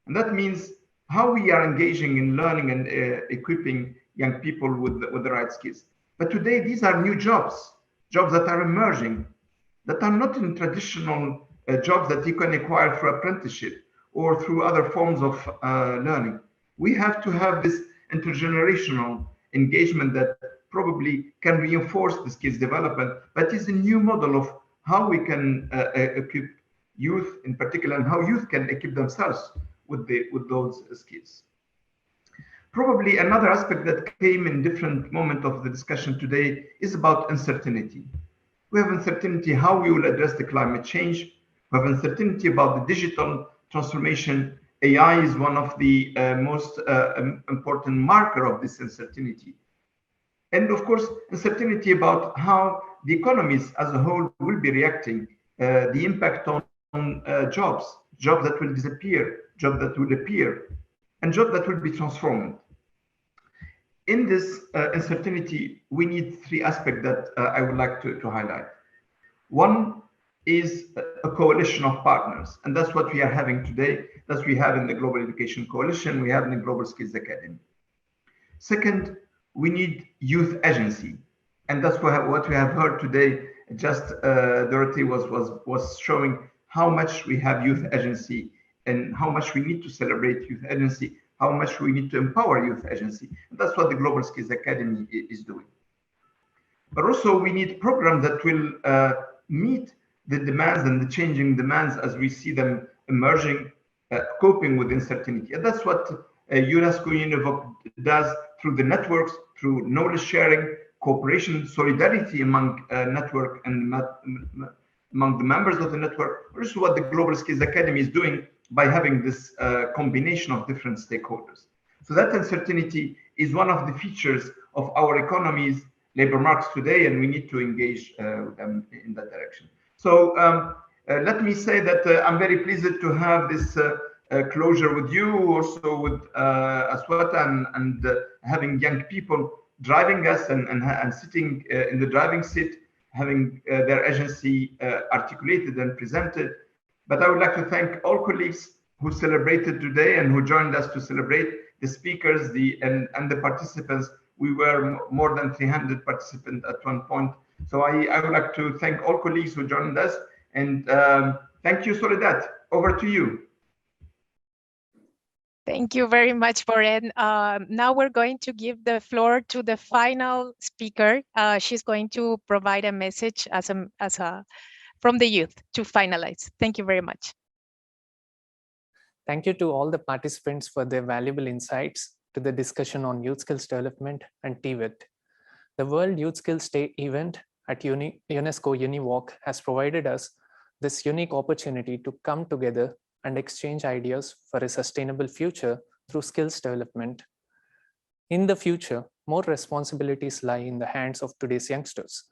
And that means how we are engaging in learning and equipping young people with the right skills. But today, these are new jobs, jobs that are emerging, that are not in traditional jobs that you can acquire through apprenticeship or through other forms of learning. We have to have this intergenerational engagement that probably can reinforce the skills development, but is a new model of how we can equip youth in particular, and how youth can equip themselves with those skills. Probably another aspect that came in different moment of the discussion today is about uncertainty. We have uncertainty how we will address the climate change. We have uncertainty about the digital transformation. AI is one of the most important marker of this uncertainty. And of course, uncertainty about how the economies as a whole will be reacting, the impact on jobs that will disappear, jobs that will appear, and jobs that will be transformed. In this uncertainty, we need three aspects that I would like to highlight. One is a coalition of partners, and that's what we are having today. That's what we have in the Global Education Coalition, we have in the Global Skills Academy. Second, we need youth agency, and that's what we have heard today. Just Dorothy was showing how much we have youth agency and how much we need to celebrate youth agency, how much we need to empower youth agency. And that's what the Global Skills Academy is doing. But also we need programs that will meet the demands and the changing demands as we see them emerging, coping with uncertainty. And that's what UNESCO-UNEVOC does through the networks, through knowledge sharing, cooperation, solidarity among network and among the members of the network. This is what the Global Skills Academy is doing by having this combination of different stakeholders. So that uncertainty is one of the features of our economies, labor markets today, and we need to engage with them in that direction. So let me say that I'm very pleased to have this closure with you, also with Aswata, and having young people driving us and sitting in the driving seat, having their agency articulated and presented. But I would like to thank all colleagues who celebrated today and who joined us to celebrate, the speakers and the participants. We were more than 300 participants at one point. So I would like to thank all colleagues who joined us, and thank you, Soledad. Over to you. Thank you very much, Boren. Now we're going to give the floor to the final speaker. She's going to provide a message from the youth to finalize. Thank you very much. Thank you to all the participants for their valuable insights to the discussion on youth skills development and TVET. The World Youth Skills Day event at UNESCO-UNEVOC has provided us this unique opportunity to come together and exchange ideas for a sustainable future through skills development. In the future, more responsibilities lie in the hands of today's youngsters.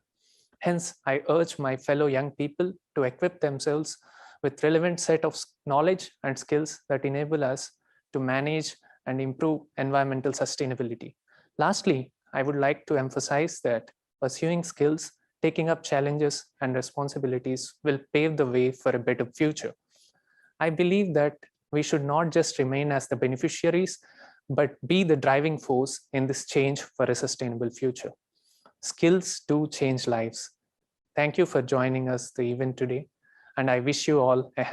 Hence, I urge my fellow young people to equip themselves with relevant set of knowledge and skills that enable us to manage and improve environmental sustainability. Lastly, I would like to emphasize that pursuing skills, taking up challenges and responsibilities will pave the way for a better future. I believe that we should not just remain as the beneficiaries, but be the driving force in this change for a sustainable future. Skills do change lives. Thank you for joining us the event today, and I wish you all a